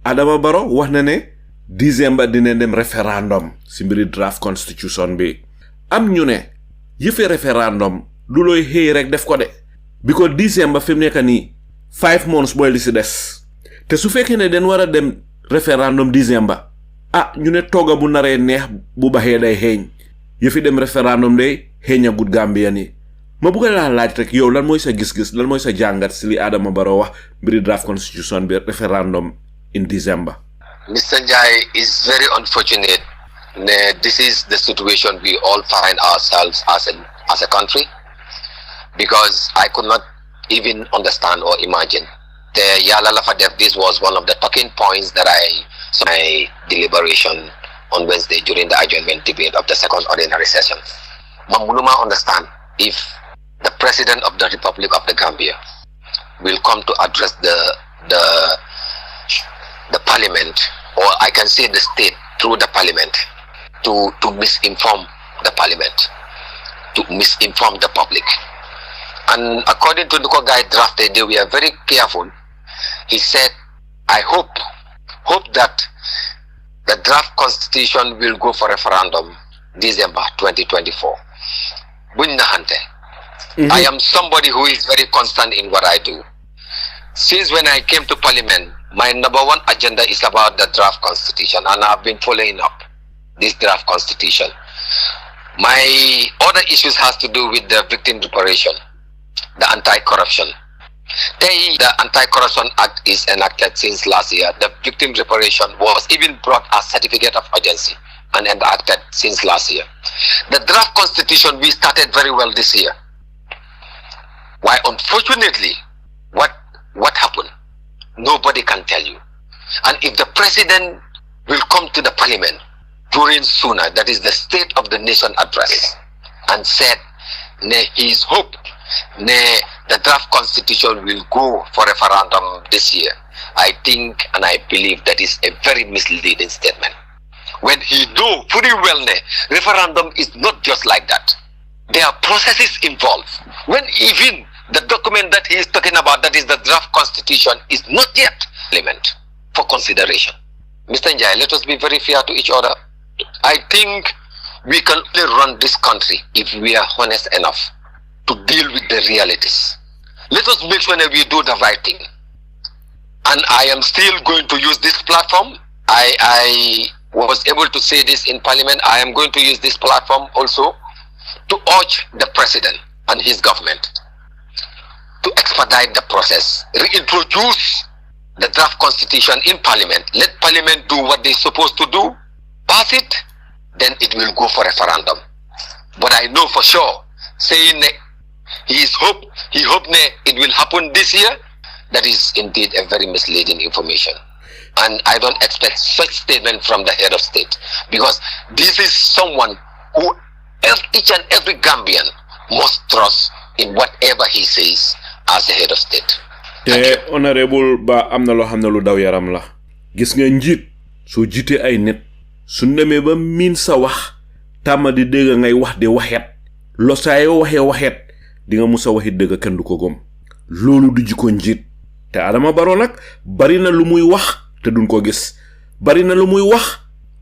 Adama Barrow wax na ne December dina dem référendum ci mbiri draft constitution bi am ñu ne yëfe référendum du looy xëy rek def ko de because December fi mu nekk nii 5 months booy li ci des te su fekkee ne den war a dem référendum December ñu ne tooga bu naree neex bu baxee day xeeñ yëfi dem référendum day xeeña gut Gambia ni ma bëgg la laaj rek yow lan mooy sa gis-gis lan mooy sa jàngat ci li Adama Barrow wax mbiri draft constitution bi référendum in December. Mr. Njai is very unfortunate. This is the situation we all find ourselves as a country, because I could not even understand or imagine. This was one of the talking points that I saw my deliberation on Wednesday during the adjournment debate of the second ordinary session. Mamuluma understand if the President of the Republic of the Gambia will come to address the Parliament, or I can say the state through the Parliament, to misinform the Parliament, to misinform the public. And according to the guy drafted, they were very careful. He said, I hope that the draft constitution will go for referendum December 2024. I am somebody who is very constant in what I do. Since when I came to Parliament, my number one agenda is about the draft constitution, and I've been following up this draft constitution. My other issues has to do with the Victim Reparation, the anti-corruption. The Anti-Corruption Act is enacted since last year. The Victim Reparation was even brought as certificate of urgency and enacted since last year. The draft constitution we started very well this year. Why, unfortunately, what happened? Nobody can tell you. And if the president will come to the Parliament during sooner, that is the State of the Nation address, and said his hope the draft constitution will go for referendum this year, I think and I believe that is a very misleading statement. When he know pretty well referendum is not just like that. There are processes involved. When even the document that he is talking about, that is the draft constitution, is not yet implemented. for consideration. Mr. Njai, let us be very fair to each other. I think we can only run this country if we are honest enough to deal with the realities. Let us make sure that we do the right thing. And I am still going to use this platform. I was able to say this in Parliament. I am going to use this platform also to urge the President and his government to expedite the process, reintroduce the draft constitution in Parliament. Let Parliament do what they're supposed to do, pass it, then it will go for referendum. But I know for sure, saying he hope it will happen this year, that is indeed a very misleading information. And I don't expect such statement from the head of state, because this is someone who each and every Gambian must trust in whatever he says as the head of state. te honorable ba amna lo xamna lu daw yaram la gis nga njit so jité ay net su ndeme ba min sa wax tama di deug ngay wax de waxet lo sayo waxet di nga musa waxit deug kenn du ko gom lolu du jiko njit te Adama Barrow nak bari na lu muy wax te duñ ko gis bari na lu muy wax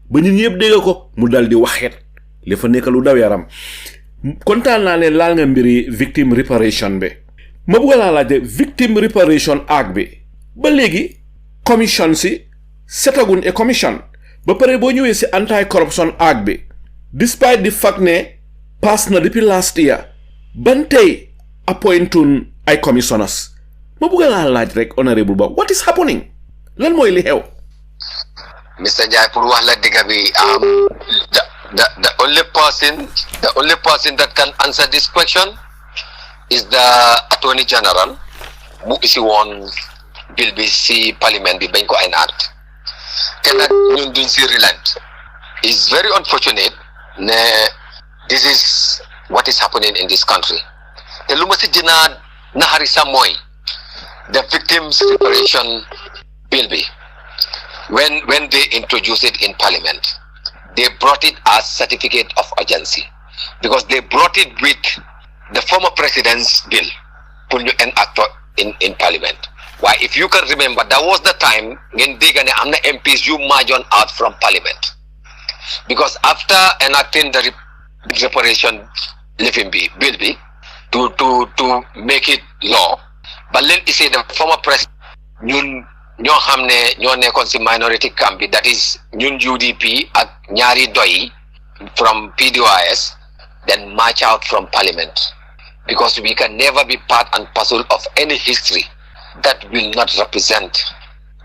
ba ñun ñepp dégg ko mu daldi waxet li fa nekk lu daw yaram kontaan naa ne laal nga mbiri Victim Reparation bi ma bëgg laa laajte Victim Reparation Act bi ba léegi commission si setagun e commission ba pare boo ñëwee si Anti-Corruption Act bi despite the fact ne pass na depuis last year ban tey appointun ay commissioners ma bëgg laa laaj rek honorable ba what is happening lan mooy li xew Mr. Jai, pour wax la digga bi the only person that can answer this question is the Attorney General who is one bill bi si Parliament bi bañ ko enact te nag ñun duñ si relent. It's very unfortunate ne this is what is happening in this country. Te lu ma si dina naxari sa mooy the Victims Reparation Bill bi when they introduced it in Parliament, they brought it as certificate of urgency because they brought it with the former president's bill pour ñu enact in Parliament. Why, if you can remember, that was the time when they gonna am the MPs you margin out from Parliament, because after enacting the reparation living bill to make it law, but let me say the former president ñoo xamne ñoo nekkon ci minority camp bi, that is ñun UDP ak ñaari doy from PDOIS, then march out from Parliament, because we can never be part and parcel of any history that will not represent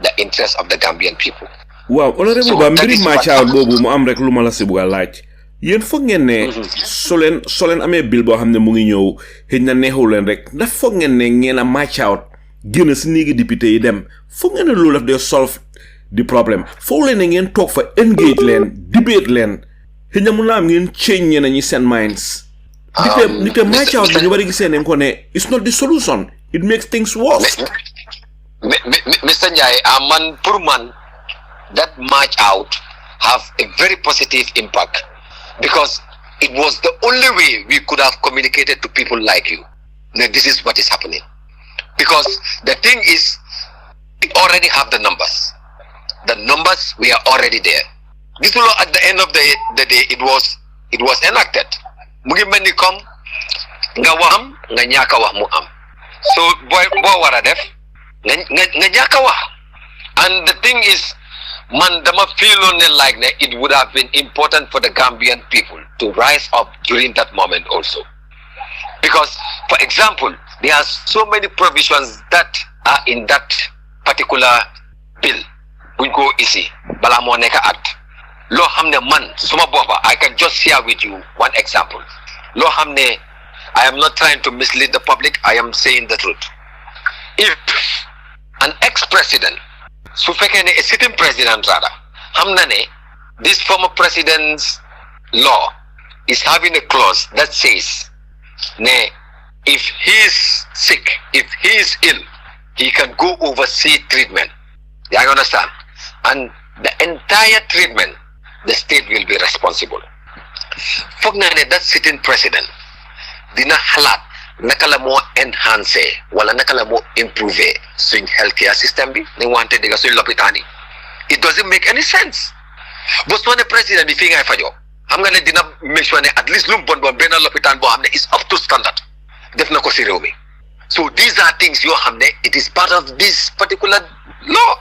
the interests of the Gambian people. Wow, honorable ba mbiri march out bobu mu am rek luma la ci buga laaj yeen fogg ngeen ne solen amé bill bo xamne mu ngi ñew xëñ na neexul leen rek da fogg ngeen ne ngeena march out génn si néegi député yi dem foog ngeen ne loolu daf dee solve di problème foog leen ne ngeen toog fa engage leen debate leen xëy na mun naa am ngeen change ñeneen ñi seen minds nite match out bi ñu bari gisee ne ko ne it's not the solution, it makes things worse. Mr. Njai, man pour man that march out have a very positive impact, because it was the only way we could have communicated to people like you. Now, this is what is happening. Because the thing is, we already have the numbers. The numbers, we are already there. This law, at the end of the day, it was enacted. Mugi meni kom nga waham nga ñaka wax mu am. So bo wara def nga ñaka wax. And the thing is, man, dama feel on like it would have been important for the Gambian people to rise up during that moment also. Because, for example, there are so many provisions that are in that particular bill. We go easy. Balamoneka Act. Lo hamne man, suma boba, I can just share with you one example. Lo hamne, I am not trying to mislead the public, I am saying the truth. If an ex-president, a sitting president rather, hamnane, this former president's law is having a clause that says, ne, if he is sick, if he is ill, he can go oversee treatment. You understand? And the entire treatment, the state will be responsible. Fognane, that sitting president, dina halat nakala mo enhance wala nakala mo improve swing healthcare system bi ni wante diga swing lopitani it doesn't make any sense. But when the president is figuring out, I'm going to make sure that at least Lumbon Ben Lopitan is up to standard. Definitely. So these are things you have, it is part of this particular law.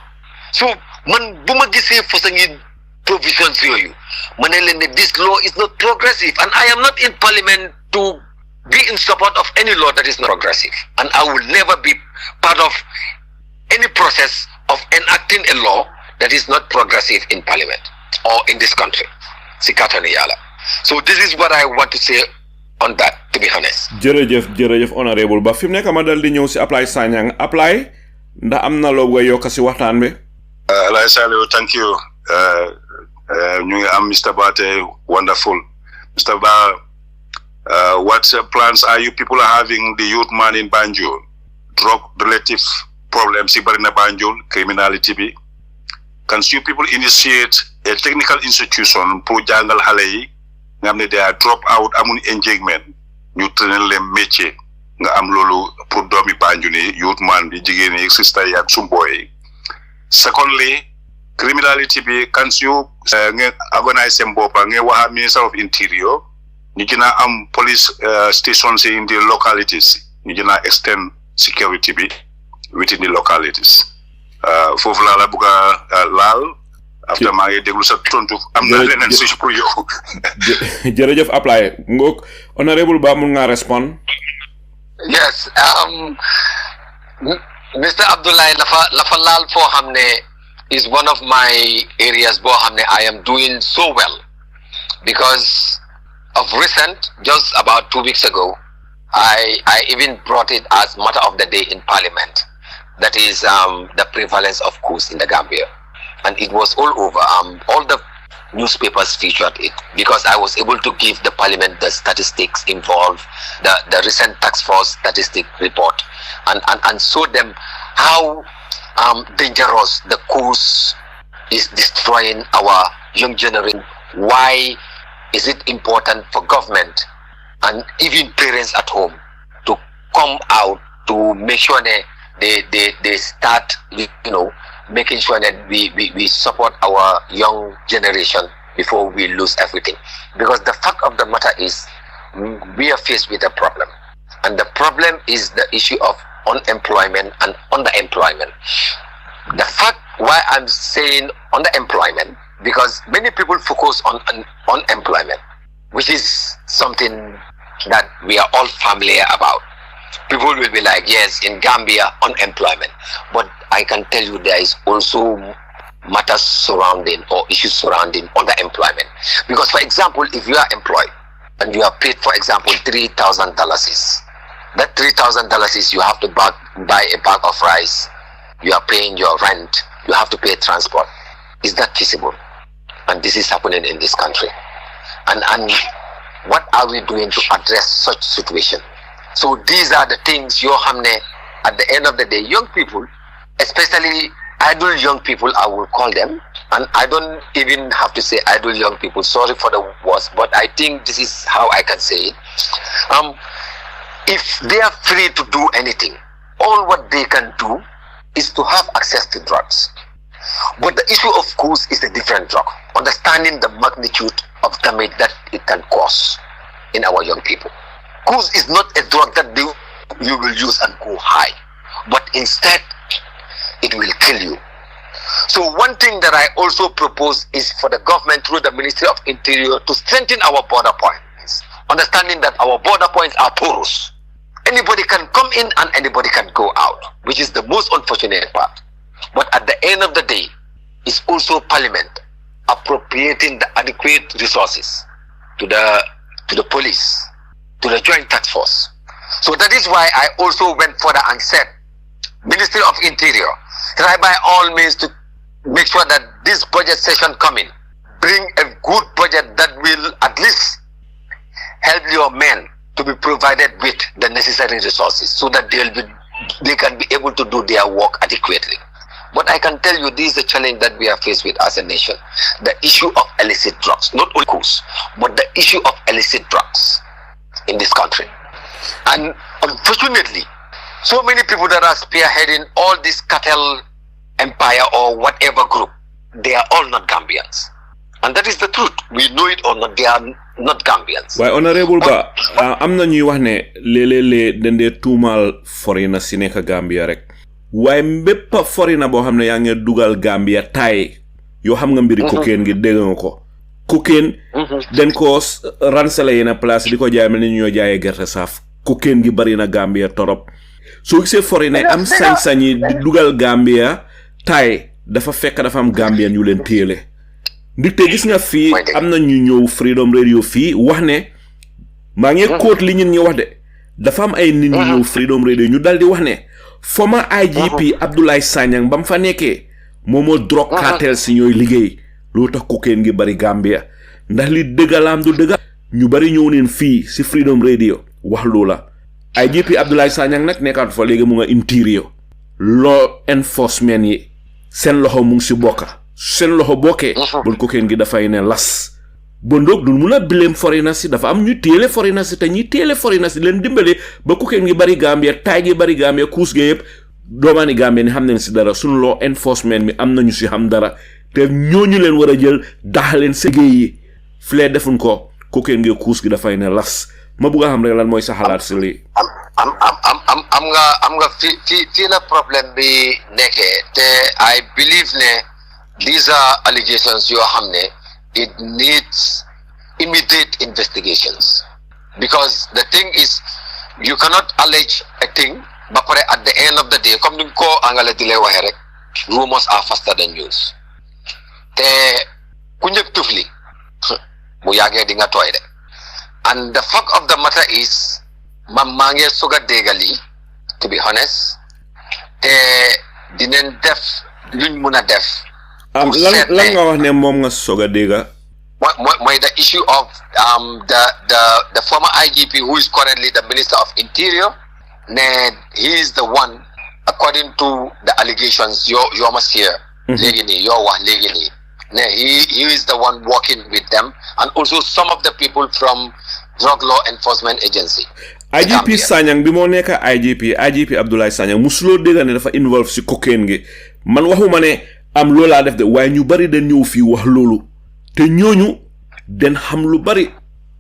So man bumagisi for saying provisions for you. Manelene, this law is not progressive, and I am not in parliament to be in support of any law that is not progressive. And I will never be part of any process of enacting a law that is not progressive in parliament or in this country. So this is what I want to say on that, to be honest. Jërëjëf honorable ba fim nek ma dal di ñew ci apply Sanyang apply ndax amna lo go yok ci waxtaan bi. Alay Salio, thank you. Ñu ngi am Mr. Bate, wonderful. Mr. Ba, what plans are you people are having the youth man in Banjul? Drug relative problems in Banjul, criminality bi. Can you people initiate a technical institution pour jangal xalé yi nga xamné they are drop out amun engagement ñu trainer les métier nga am lolu pour doomi Banjul ni youth man bi jigéen yi sister yi ak sumboy. Secondly, criminality bi can you organize them bopa nga wax Minister of Interior ñu gëna am police stations in the localities ñu gëna extend security bi within the localities. Fofu la buga laal after ma ngi déglu sa tontu am na leneen ci pour yow. Jërëjëf apply ngok honorable ba mun nga respond. Yes, Mr. Abdullah lafa laal fo xamne is one of my areas bo xamne I am doing so well, because of recent, just about 2 weeks ago, I even brought it as matter of the day in Parliament. That is the prevalence of Kush in the Gambia, and it was all over. All the newspapers featured it because I was able to give the Parliament the statistics involved, the recent task force statistic report, and show them how dangerous the Kush is destroying our young generation. Why is it important for government and even parents at home to come out to make sure that they start, making sure that we support our young generation before we lose everything. Because the fact of the matter is, we are faced with a problem. And the problem is the issue of unemployment and underemployment. The fact why I'm saying underemployment, because many people focus on unemployment, which is something that we are all familiar about. People will be like, yes, in Gambia, unemployment. But I can tell you there is also matters surrounding or issues surrounding underemployment. Because, for example, if you are employed and you are paid, for example, $3,000, that $3,000 is you have to buy a bag of rice, you are paying your rent, you have to pay transport. Is that feasible? And this is happening in this country. And what are we doing to address such situation? So these are the things at the end of the day, young people, especially idle young people, I will call them, and I don't even have to say idle young people, sorry for the words, but I think this is how I can say it. If they are free to do anything, all what they can do is to have access to drugs. But the issue of course is a different drug, understanding the magnitude of damage that it can cause in our young people. Course is not a drug that you will use and go high, but instead it will kill you. So one thing that I also propose is for the government through the Ministry of Interior to strengthen our border points, understanding that our border points are porous. Anybody can come in and anybody can go out, which is the most unfortunate part. But at the end of the day, it's also Parliament appropriating the adequate resources to the police, to the Joint Task Force. So that is why I also went further and said, Ministry of Interior, try by all means to make sure that this budget session coming, bring a good budget that will at least help your men to be provided with the necessary resources so that they can be able to do their work adequately. But I can tell you this is a challenge that we are faced with as a nation. The issue of illicit drugs, not only course, but the issue of illicit drugs in this country. And unfortunately, so many people that are spearheading all this cartel empire or whatever group, they are all not Gambians. And that is the truth. We know it or not, they are not Gambians. Why, Honorable Ba, am na ñuy wax ne léeg-léeg dañ dee tuumaal foreigner si nekk Gambia rek. Waaye mbépp foreigner boo xam ne yaa ngi dugal Gambia taay yoo xam nga mbiri cocaine gi dégg nga ko. Cocaine dañ ko ransale yenn place di ko jaay mel ni ñoo jaayee gerte saaf. Cocaine gi bari na Gambia torop. Soo gisee foreigner am sañ-sañi di dugal Gambia taay dafa fekk dafa am Gambien yu leen téele. Ndikte gis nga fii am na ñu ñëw Freedom Radio fii wax ne maa ngi quote li ñun ñi wax de dafa am ay nit ñu ñëw Freedom Radio ñu dal di wax ne former IGP Abdoulaye Sanyang ba mu fa nekkee moom moo drug cartel si ñooy liggéey loolu tax cocaine gi bari Gambia ndax li dëggalaam du dëgga ñu bari ñëw neen fii si Freedom Radio wax loola IGP Abdoulaye Sanyang nag nekkaatu fa léegi mu nga interior law enforcement yi seen loxo mu ngi si bokka seen loxo bokkee bon cocaine gi dafay ne las bon donc du mun a blame foreigner si dafa am ñu téele foreigner si te ñi téele foreigner si leen dimbale ba cocaine gi bari Gambia taay gi bari Gambia kuus gi yëpp doomaani Gambia ni xam nañ si dara suñu law enforcement mi am nañu si xam dara te ñooñu leen war a jël dax leen ségéey yi flee defuñ ko cocaine gi kuus gi dafay ne las ma bëgg a xam rek lan mooy sa xalaat si lii am nga fii la problème bi nekkee te I believe ne these are allegations yoo xam ne it needs immediate investigations because the thing is you cannot allege a thing ba pare at the end of the day comme ni ko angale di lay waxee rek rumors are faster than news te ku ñëpp tufli bu yàggee di nga tooy de and the fact of the matter is maa ngi soog a déggali to be honest te dinañ def luñ mun a def lan nga wax ne moom nga soog a dégga mooy the issue of the former IGP who is currently the Minister of Interior ne he is the one according to the allegations yoo ma hear léegi nii yoo wax léegi nii ne he is the one working with them and also some of the people from Drug Law Enforcement Agency IGP Sanyang bi moo nekk IGP Abdoulaye Sanyang musuloo dégga ne dafa involve si cocaine gi man waxuma ne am loolaa def de waaye ñu bari dañ ñëw fii wax loolu te ñooñu den xam lu bari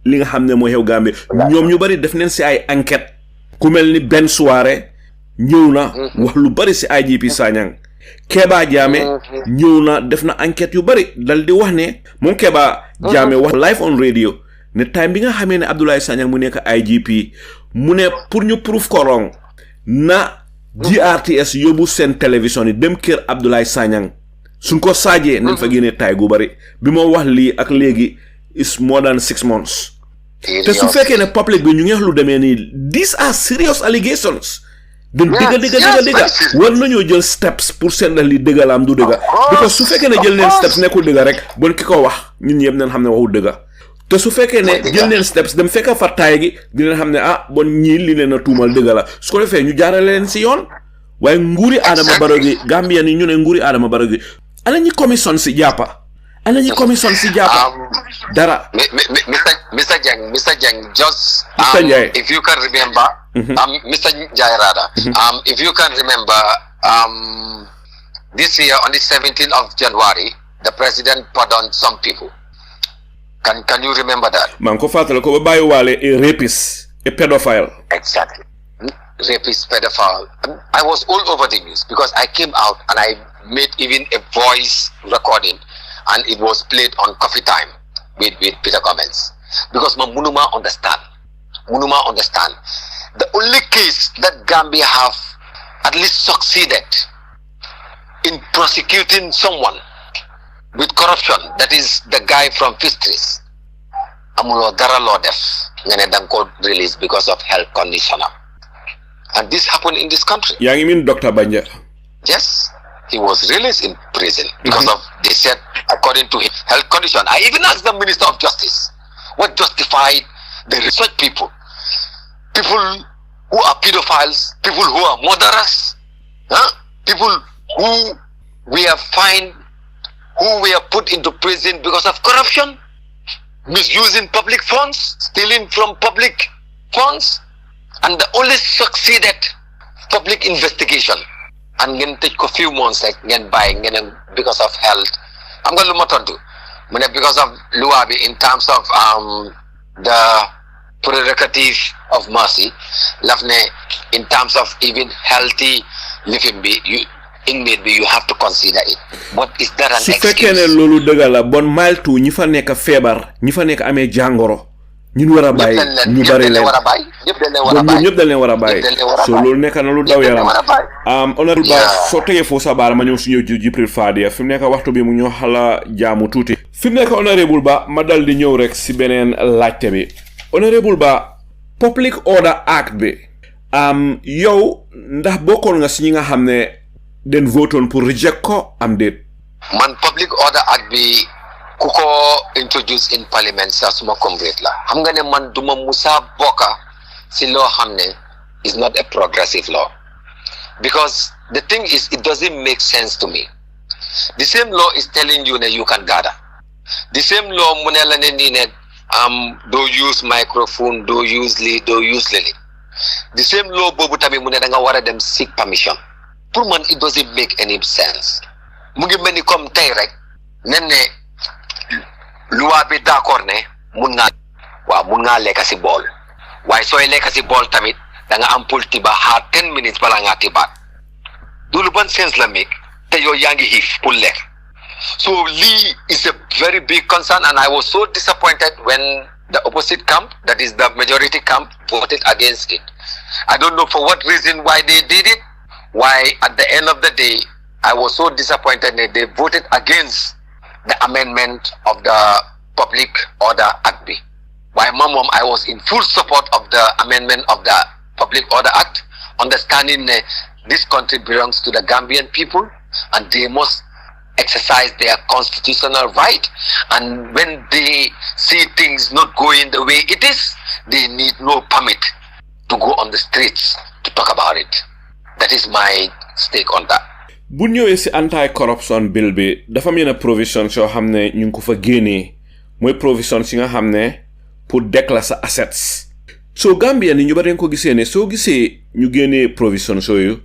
li nga xam ne mooy xew Gambie ñoom ñu bari def neen si ay enquête ku mel ni benn soirée ñëw na wax lu bari si IGP Sanyang Keba Jammeh ñëw na def na enquête yu bari dal di wax ne moom Keba Jammeh wax live on radio ne time bi nga xamee ne Abdoulaye Sanyang mu nekk IGP mu ne pour ñu proof ko wrong na GRTS yóbbu seen télévision yi dem kër Abdoulaye Sanyang suñ ko saajee nañ fa génnee taay gu bari bi moo wax lii ak léegi is more than 6 months te su fekkee ne public bi ñu ngi wax lu demee nii these are serious allegations den dëgga war nañoo jël steps pour seetla li dëgga la am du dëgga because su fekkee ne jël neen steps nekkul dëgga rek bon ki ko wax ñun ñëpp nañ xam ne waxul dëgga te su fekkee ne jël neen steps dem fekka fa taay gi dinañ xam ne bon ñii li leen a tuumal dëgga la su ko defee ñu jaarale leen si yoon waaye nguuri Adama Barrow gi Gambien yi ñu ne nguuri Adama Barrow gi ana ñi commission si jàppa dara Mr. Jeng just if you can remember Mr. Njai rather if you can remember this year on the 17th of January the president pardoned some people. Can you remember that? Man ko fatale ko ba bayi wale a rapist, a pedophile. Exactly. Rapist, pedophile. I was all over the news because I came out and I made even a voice recording and it was played on Coffee Time with Peter Cummins because Munuma understand. The only case that Gambia have at least succeeded in prosecuting someone with corruption, that is the guy from Fisheries. Amulo dara law def ngene dang ko release because of health condition. And this happened in this country. Yeah, you mean Dr. Banja? Yes, he was released in prison because of, they said, according to his health condition. I even asked the Minister of Justice, what justified the research people who are pedophiles, people who are murderers, people who we have fined, who were put into prison because of corruption, misusing public funds, stealing from public funds, and the only succeeded public investigation. And then take a few months like because of health I'm going to because of Luabi in terms of the prerogative of mercy, in terms of even healthy living, you have to consider it. But is that an excuse? Su fekkene lolu deugal la bon maltu ñi fa nek febar, ñi fa nek amé jangoro, ñun wara bay ñu bari leen ñepp dañ leen wara bay. So lolu nek na lu daw yaram. Honorable Ba so tege fo sa bar ma ñew suñu Jibril Fadia fim nek waxtu bi mu ñoo xala jaamu tuti. Fim nek Honorable Ba ma dal di ñew rek ci benen laajte bi. Honorable Ba, Public Order Act bi yow ndax bokkoon nga si ñi nga xam ne den votoon pour reject ko am déet. Man Public Order Act bi ku ko introduce in parliament sa suma comrade la xam nga ne man duma musa bokka si loo xam ne is not a progressive law, because the thing is it doesn't make sense to me. The same law is telling you that you can gather. The same law mu ne la ne nii ne don't use microphone, don't use lily. The same law bobu tamit mu ne da nga wara dem seek permission. Pour man it doesn't make any sense. Mu ngi melni comme tay rek nen ne loi bi d'accord ne mun nga lekk si bool waaye sooy lekk si bool tamit da nga am pour tiba xaar 10 minutes bala nga tibaat du lu ban sens la make te yow yaa ngi xiif pour lekk. So Lee is a very big concern, and I was so disappointed when the opposite camp, that is the majority camp, voted against it. I don't know for what reason why they did it. Why at the end of the day, I was so disappointed that they voted against the amendment of the Public Order Act. Why, Mom, I was in full support of the amendment of the Public Order Act, understanding that this country belongs to the Gambian people, and they must exercise their constitutional right, and when they see things not going the way it is, they need no permit to go on the streets to talk about it. That is my stake on that. Bu ñëwé ci anti-corruption bill bi dafa am provision so xamné ñu ko fa génné moy provision ci nga xamné pour déclarer assets. So Gambia ni ñu bari ko gisé né so gisé ñu génné provision so yu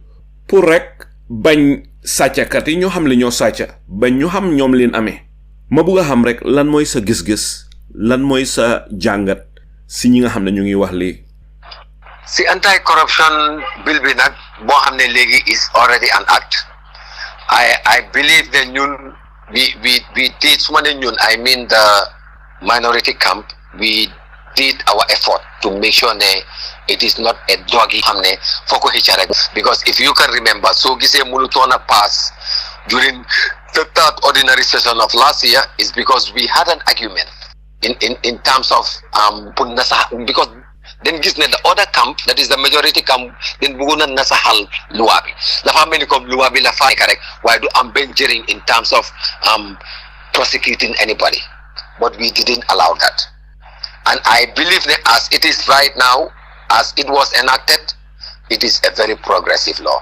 pour rek bañ sàccakat yi ñoo xam li ñoo sàcca ba ñu xam ñoom leen amee ma bëgg a xam rek lan mooy sa gis-gis lan mooy sa jàngat si ñi nga xam ne ñu ngi wax lii. si anti-corruption bill bi nag boo xam ne léegi is already an act. I believe that ñun we did su ma ne ñun I mean the minority camp we did our effort to make sure that it is not a doggy hamne foko hichare, because if you can remember so gise mulutona pass during the third ordinary session of last year is because we had an argument in terms of because then gisne the other camp, that is the majority camp, then buguna nasahal luabi la family comme luabi la fay correct why do am benjering in terms of prosecuting anybody, but we didn't allow that. And I believe that as it is right now, as it was enacted, it is a very progressive law,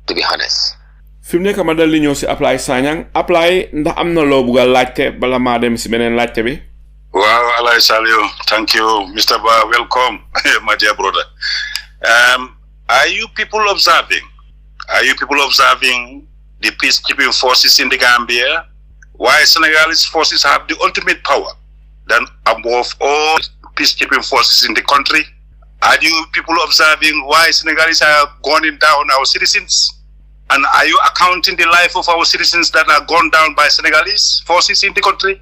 to be honest. Fi mu nekk ma dal li ñëw si apply Sanyang apply ndax am na loo bugg a laajte bala maa dem si beneen laajte bi. Wow, Alai Salio, thank you, Mr. Ba, welcome, my dear brother. Are you people observing? Are you people observing the peacekeeping forces in the Gambia? Why Senegalese forces have the ultimate power than above all peacekeeping forces in the country? Are you people observing why Senegalese are gunning down our citizens? And are you accounting the life of our citizens that are gunned down by Senegalese forces in the country?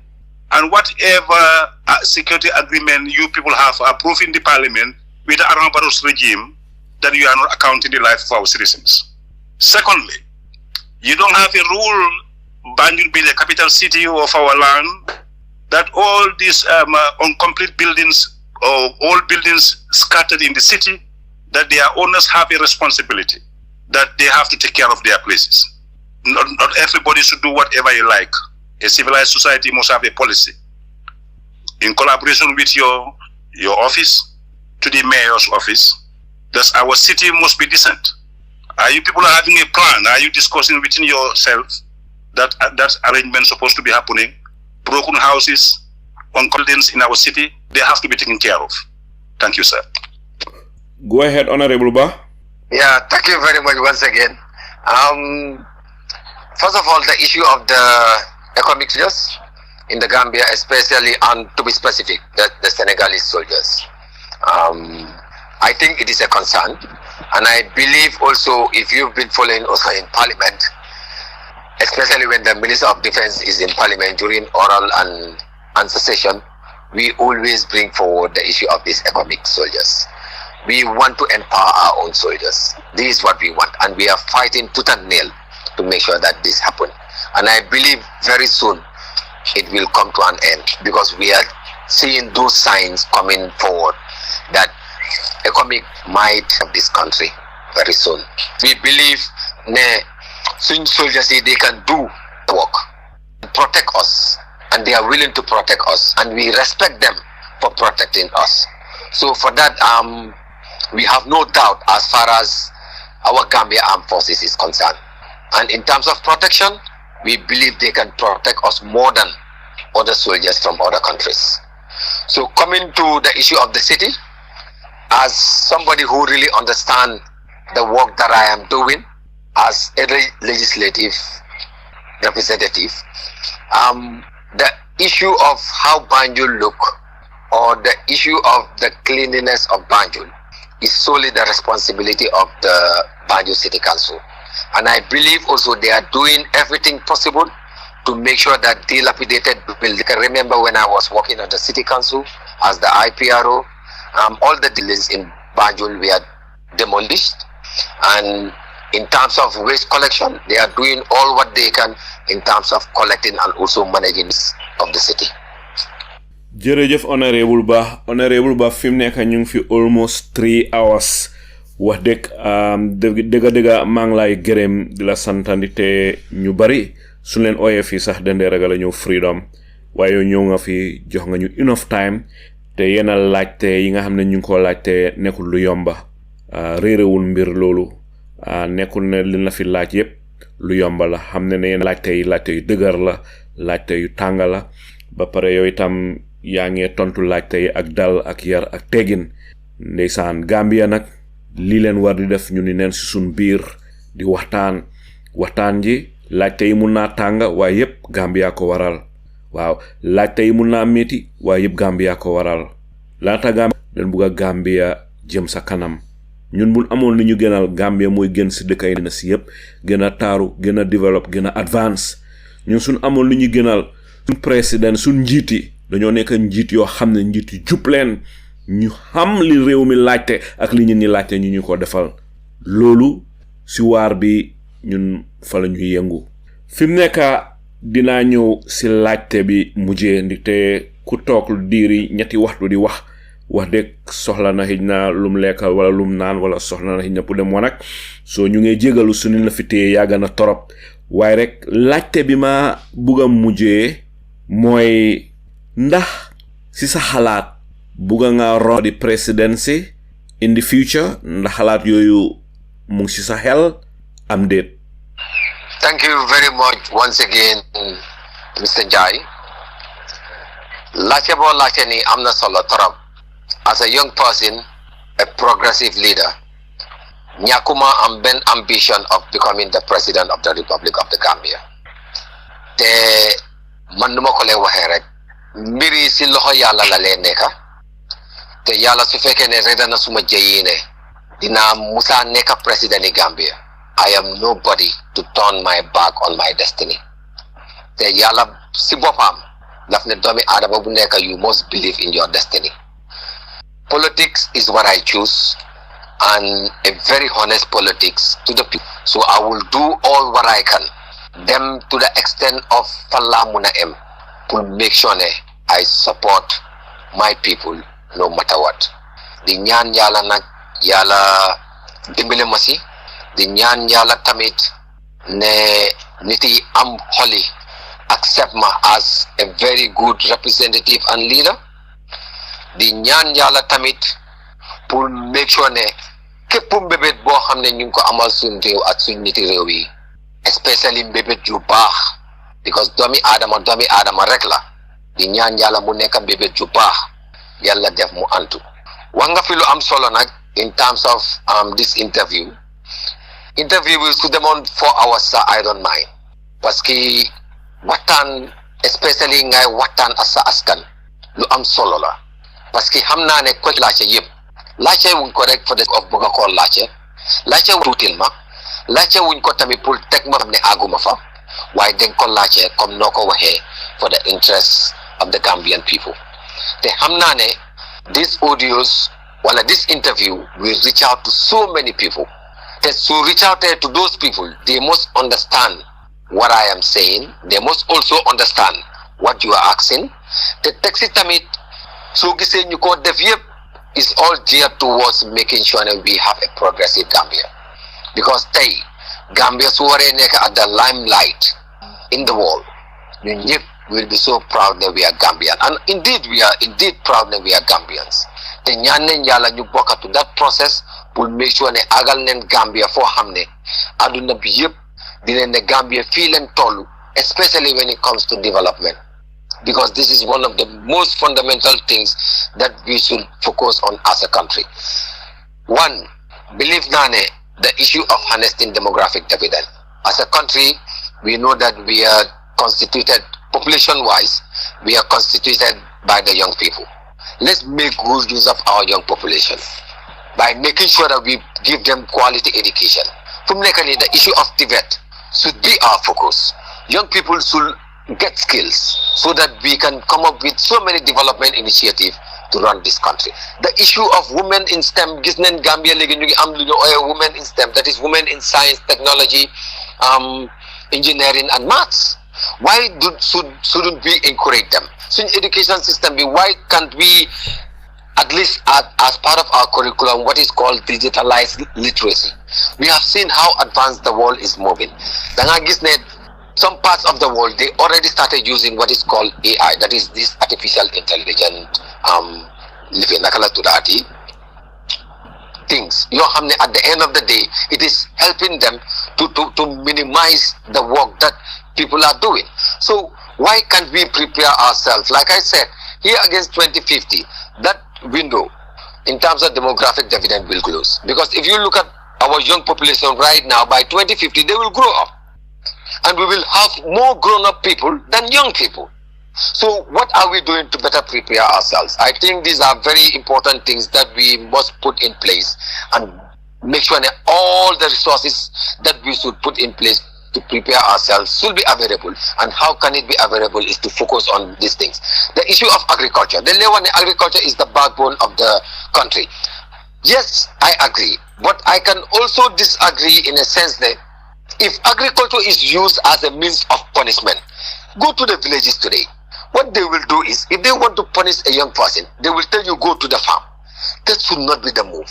And whatever security agreement you people have approved in the parliament with the Aram Barrow's regime, that you are not accounting the life of our citizens. Secondly, you don't have a rule, Banjul being the capital city of our land, that all these incomplete buildings or old buildings scattered in the city, that their owners have a responsibility, that they have to take care of their places. Not everybody should do whatever you like. A civilized society must have a policy. In collaboration with your office, to the mayor's office, that our city must be decent. Are you people having a plan? Are you discussing within yourself that arrangement supposed to be happening? Broken houses, buildings in our city, they have to be taken care of. Thank you, sir. Go ahead, Honorable Ba. Yeah, thank you very much once again. First of all, the issue of the economic soldiers in the Gambia, especially, and to be specific, the Senegalese soldiers. I think it is a concern, and I believe also, if you've been following also in Parliament, especially when the Minister of Defense is in Parliament during oral and answer session, we always bring forward the issue of these economic soldiers. We want to empower our own soldiers. This is what we want, and we are fighting tooth and nail to make sure that this happens. And I believe very soon it will come to an end, because we are seeing those signs coming forward that economic might of this country very soon. We believe soon soldiers, they can do the work, protect us, and they are willing to protect us, and we respect them for protecting us. So for that, we have no doubt as far as our Gambia Armed Forces is concerned. And in terms of protection, we believe they can protect us more than other soldiers from other countries. So coming to the issue of the city, as somebody who really understands the work that I am doing as a legislative representative, the issue of how Banjul look, or the issue of the cleanliness of Banjul, is solely the responsibility of the Banjul City Council. And I believe also they are doing everything possible to make sure that dilapidated buildings. I can remember when I was working at the City Council as the IPRO, all the buildings in Banjul were demolished. And in terms of waste collection, they are doing all what they can in terms of collecting and also managing of the city. Jërëjëf honorable ba fim nekk ñu ngi fi almost 3 hours wax dëgg maa ngi lay gërëm di la santandi te ñu bari su leen ooyee fii sax dende ragal a ñëw freedom waaye ñëw nga fi jox nga ñu enough time te yena laajte yi nga xam ne ñu ngi ko laajte nekkul lu yomba réerewul mbir loolu nekkul ne li na fi laaj yépp lu yomba la xam ne yena laajte yu dëgër la laajte yu tàng la ba pare yow itam yaa ngi tontu laajte yi ak dal ak yar ak tegin ndeysaan Gambia nag li leen war di def ñu ni neen si sun biir di waxtaan ji laajte yi mun naa tàng waaye yépp Gambia ko waral waaw laajte yi mun naa metti waaye yépp Gambia ko waral laata Gambia den bugg Gambia jëm sa kanam ñun bu amoon li ñu gënal Gambia mooy gën si dëkk yi na si yépp gën a taaru gën a develop gën a advance ñun suñ amoon li ñu gënal suñ président suñ njiiti dañoo nekk njiit yoo xam ne njiit yu jub leen ñu xam li réew mi laajte ak li ñi laajte ñu ko defal loolu si waar bi ñun fa la ñuy yëngu fi mu nekk dinaa ñëw si laajte bi mujjee ndite ku toog lu diiri ñetti waxtu di wax dëgg soxla na xëj na lum lekkal wala lum naan wala soxla na xëj na pour dem wanag soo ñu ngi jégalu suñu la fi téye yàgg na torop waaye rek laajte bi ma bugg a mujjee mooy ndax si sa xalaat bugga nga ro di presidency in the future ndax xalaat yooyu mu ngi si sa xel am déet. Thank you very much once again, Mr. Njai. Laajte boo laajte ni am na solo torop. As a young person, a progressive leader, ñàkkuma am benn ambition of becoming the president of the Republic of the Gambia. Te man numa ko lay waxee rek mbiri si loxo yàlla la lee nekka te yàlla su fekkee ne reda na suma jëyiine dinaa musa nekka président yi Gambia. I am nobody to turn my back on my destiny. Te yàlla si boppam daf ne doomi aadama bu nekka you must believe in your destiny. Politics is what I choose, and a very honest politics to the people. So I will do all what I can, them to the extent of Falamuna M, to make sure I support my people no matter what. Di ñaan yàlla nag yàlla dimbale ma si di ñaan yàlla tamit ne nit yi am xoli accept ma as a very good representative and leader. Di ñaan yàlla tamit pour make sure ne képp mbébét boo xam ne ñu ngi ko amal suñ réew ak suñ niti réew yi especially mbébét yu baax because doomi aadama rek la di ñaan yàlla mu nekk mbébét yu baax yàlla def mu antu wax nga fi lu am solo nag in terms of this interview bi su demoon 4 hours sax I don't mind parce que waxtaan especially ngay waxtaan ak sa askan lu am solo la parce que xam naa ne ko laajte yëpp laajte wuñ ko rek for the of bëgg a koo laajte tuutil ma laajte wuñ ko tamit pour teg ma xam ne àgguma fa waaye dañ ko laajte comme noo ko waxee for the interest of the Gambian people te xam naa ne these audios wala this interview will reach out to so many people te to reach out to those people they must understand what I am saying. They must also understand what you are asking. The taxi tamit so gisee ñu ko def yëpp is all geared towards making sure that we have a progressive Gambia. Because tey Gambia su waree nekk at the limelight in the world, ñun ñëpp will be so proud that we are Gambian. And indeed we are proud that we are Gambians. Te ñaan nañ Yàlla ñu bokk to that process pour make sure ne agal neen Gambia foo xam ne àdduna bi yëpp dinañ ne Gambia fii leen toll, especially when it comes to development, because this is one of the most fundamental things that we should focus on as a country. One, believe naa ne the issue of harnessing demographic dividend. As a country, we know that we are constituted, population-wise, we are constituted by the young people. Let's make good use of our young population by making sure that we give them quality education. From the issue of debate should be our focus. Young people should get skills so that we can come up with so many development initiatives to run this country. The issue of women in STEM, gis nañ Gambia léegi ñu ngi am lu ñu ooyee women in STEM, that is women in science, technology, engineering and maths. Why shouldn't we encourage them? So in education system, why can't we at least as part of our curriculum what is called digitalized literacy? We have seen how advanced the world is moving. Some parts of the world, they already started using what is called AI, that is this artificial intelligent things. At the end of the day, it is helping them to minimize the work that people are doing. So why can't we prepare ourselves? Like I said, here against 2050, that window in terms of demographic dividend will close. Because if you look at our young population right now, by 2050, they will grow up. And we will have more grown-up people than young people. So what are we doing to better prepare ourselves? I think these are very important things that we must put in place and make sure that all the resources that we should put in place to prepare ourselves should be available. And how can it be available is to focus on these things. The issue of agriculture. Agriculture is the backbone of the country. Yes, I agree. But I can also disagree in a sense that if agriculture is used as a means of punishment, go to the villages today. What they will do is, if they want to punish a young person, they will tell you go to the farm. That should not be the move.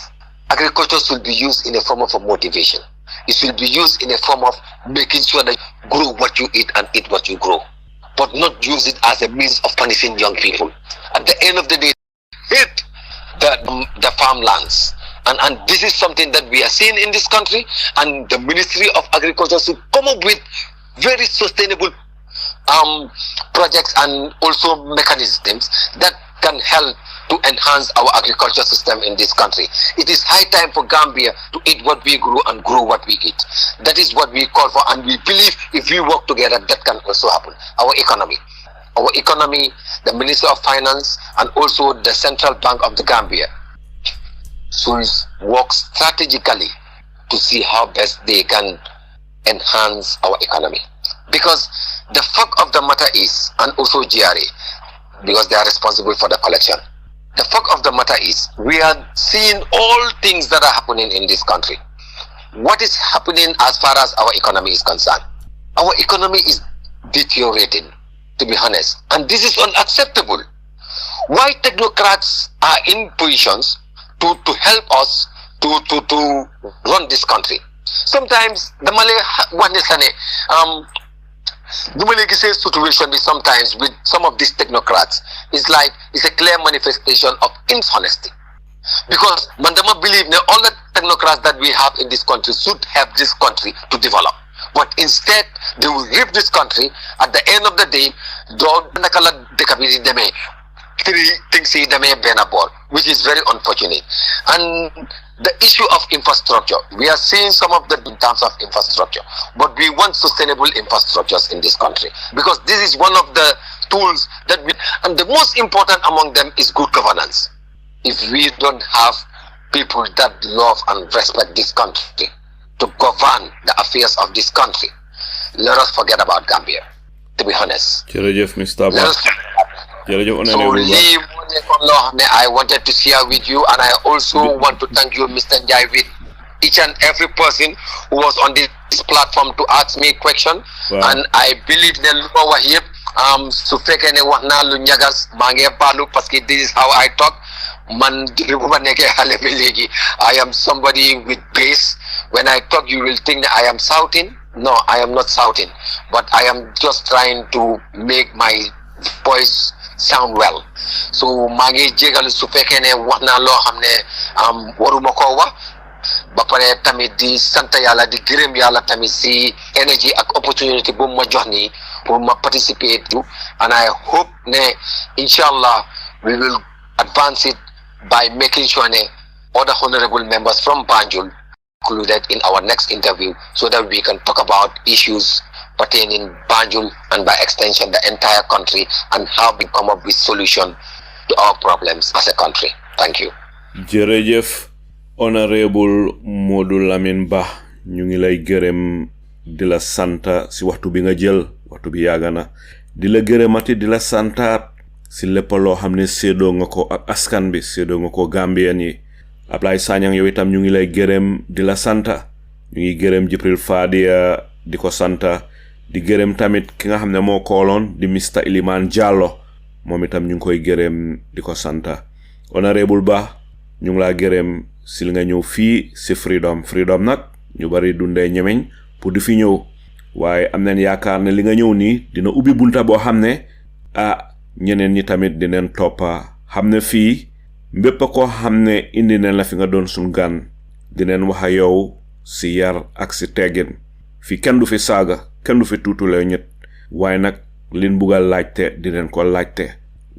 Agriculture should be used in a form of a motivation. It should be used in a form of making sure that you grow what you eat and eat what you grow, but not use it as a means of punishing young people. At the end of the day, hate the farmlands. And this is something that we are seeing in this country, and the Ministry of Agriculture should come up with very sustainable projects and also mechanisms that can help to enhance our agriculture system in this country. It is high time for Gambia to eat what we grow and grow what we eat. That is what we call for, and we believe if we work together, that can also happen. Our economy, the Ministry of Finance, and also the Central Bank of the Gambia should work strategically to see how best they can enhance our economy. Because the fact of the matter is, and also GRA, because they are responsible for the collection, the fact of the matter is, we are seeing all things that are happening in this country. What is happening as far as our economy is concerned? Our economy is deteriorating, to be honest, and this is unacceptable. Why technocrats are in positions to help us to run this country? Sometimes the situation sometimes with some of these technocrats is like it's a clear manifestation of dishonesty. Because Mandama believe that all the technocrats that we have in this country should help this country to develop. But instead, they will rip this country. At the end of the day, three things in the board, which is very unfortunate. And the issue of infrastructure, we are seeing some of the in terms of infrastructure, but we want sustainable infrastructures in this country, because this is one of the tools that we, and the most important among them is good governance. If we don't have people that love and respect this country to govern the affairs of this country, let us forget about Gambia, to be honest. Mr. I wanted to share with you, and I also want to thank you, Mr. Njai, with each and every person who was on this platform to ask me a question. Wow. And I believe that this is how I talk. I am somebody with bass. When I talk, you will think that I am shouting. No, I am not shouting, but I am just trying to make my voice sound well. So mangi jegal su fekene waxna lo xamne waruma ko wax ba pare tamit di sante yalla di gërem yalla tamit si energy ak opportunity bu ma jox ni pour ma participate to, and I hope ne inshallah we will advance it by making sure ne other honorable members from Banjul included in our next interview, so that we can talk about issues pertaining Banjul and by extension the entire country, and how we come up with solution to our problems as a country. Thank you. Jerejef Honorable Modou Lamine Bah, ñu ngi lay gërëm di la santa si waxtu bi nga jël, waxtu bi yagana di la gërëmati di la santaat si lépp loo xam ne séedoo nga ko ak askan bi, séedoo nga ko Gambien yi. Ablaye Sanyang yow itam ñu ngi lay gërëm di la santa, ñu ngi gërëm Jibril Fadia di ko santa, di gërëm tamit ki nga xam ne moo kooloon di Mr. Iliman Jallow, moom itam ñu ngi koy gërëm di ko santa. Honorable Bah, ñu ngi laa gërëm si li nga ñëw fii si freedom nag ñu bari dundee ñemeñ pour di fi ñëw, waaye am nañ yaakaar ne li nga ñëw nii dina ubbi bunta boo xam ne ñeneen ñi tamit dineen toppa xam ne fii mbépp ko xam ne indi neen la fi nga doon sun gan dineen waxa yow si yar ak si teggin. Fi kenn du fi saaga, kenn du fi tuutule ñet, waaye nag liñ bugal laajte dineen ko laajte,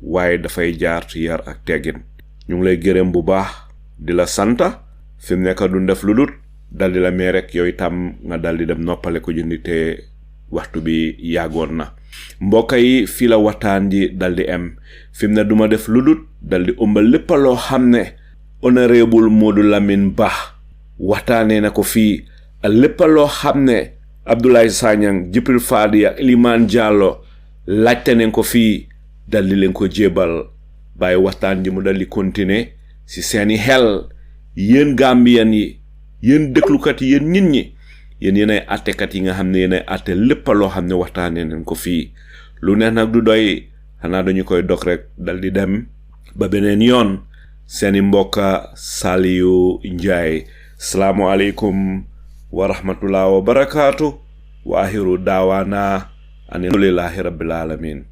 waaye dafay jaar ci yar ak teggin. ñu ngi lay gërëm bu baax di la santa, fi mu nekk du def lu dul dal di la mee rek yow itam nga dal di dem noppale ko jëndi te waxtu bi yàggoon na. mbokk yi fii la waxtaan ji dal di em, fi mu ne duma def lu dul dal di ëmbal lépp loo xam ne Honorable Modou Lamine Bah waxtaanee na ko fii, lépp loo xam ne Abdoulaye Sanyang, Jibril Fadi ak Iliman Jallow laajte nañ ko fii dal di leen ko jébal, bàyyi waxtaan ji mu dal di continuer si seeni xel. Yéen Gambien yi, yéen dëkklukat yi, yéen nit ñi, yéen yéenay attekat yi nga xam ne yéenay atte lépp loo xam ne waxtaanee nañ ko fii. lu neex nag du doy, xanaa dañu koy dog rek dal di dem ba beneen yoon. seeni mbokka Saliou Njie, salaamu aleykum wa rahmatullahi wa barakaatu, wa ahiru daawaana ani lillahi rabbil alamin.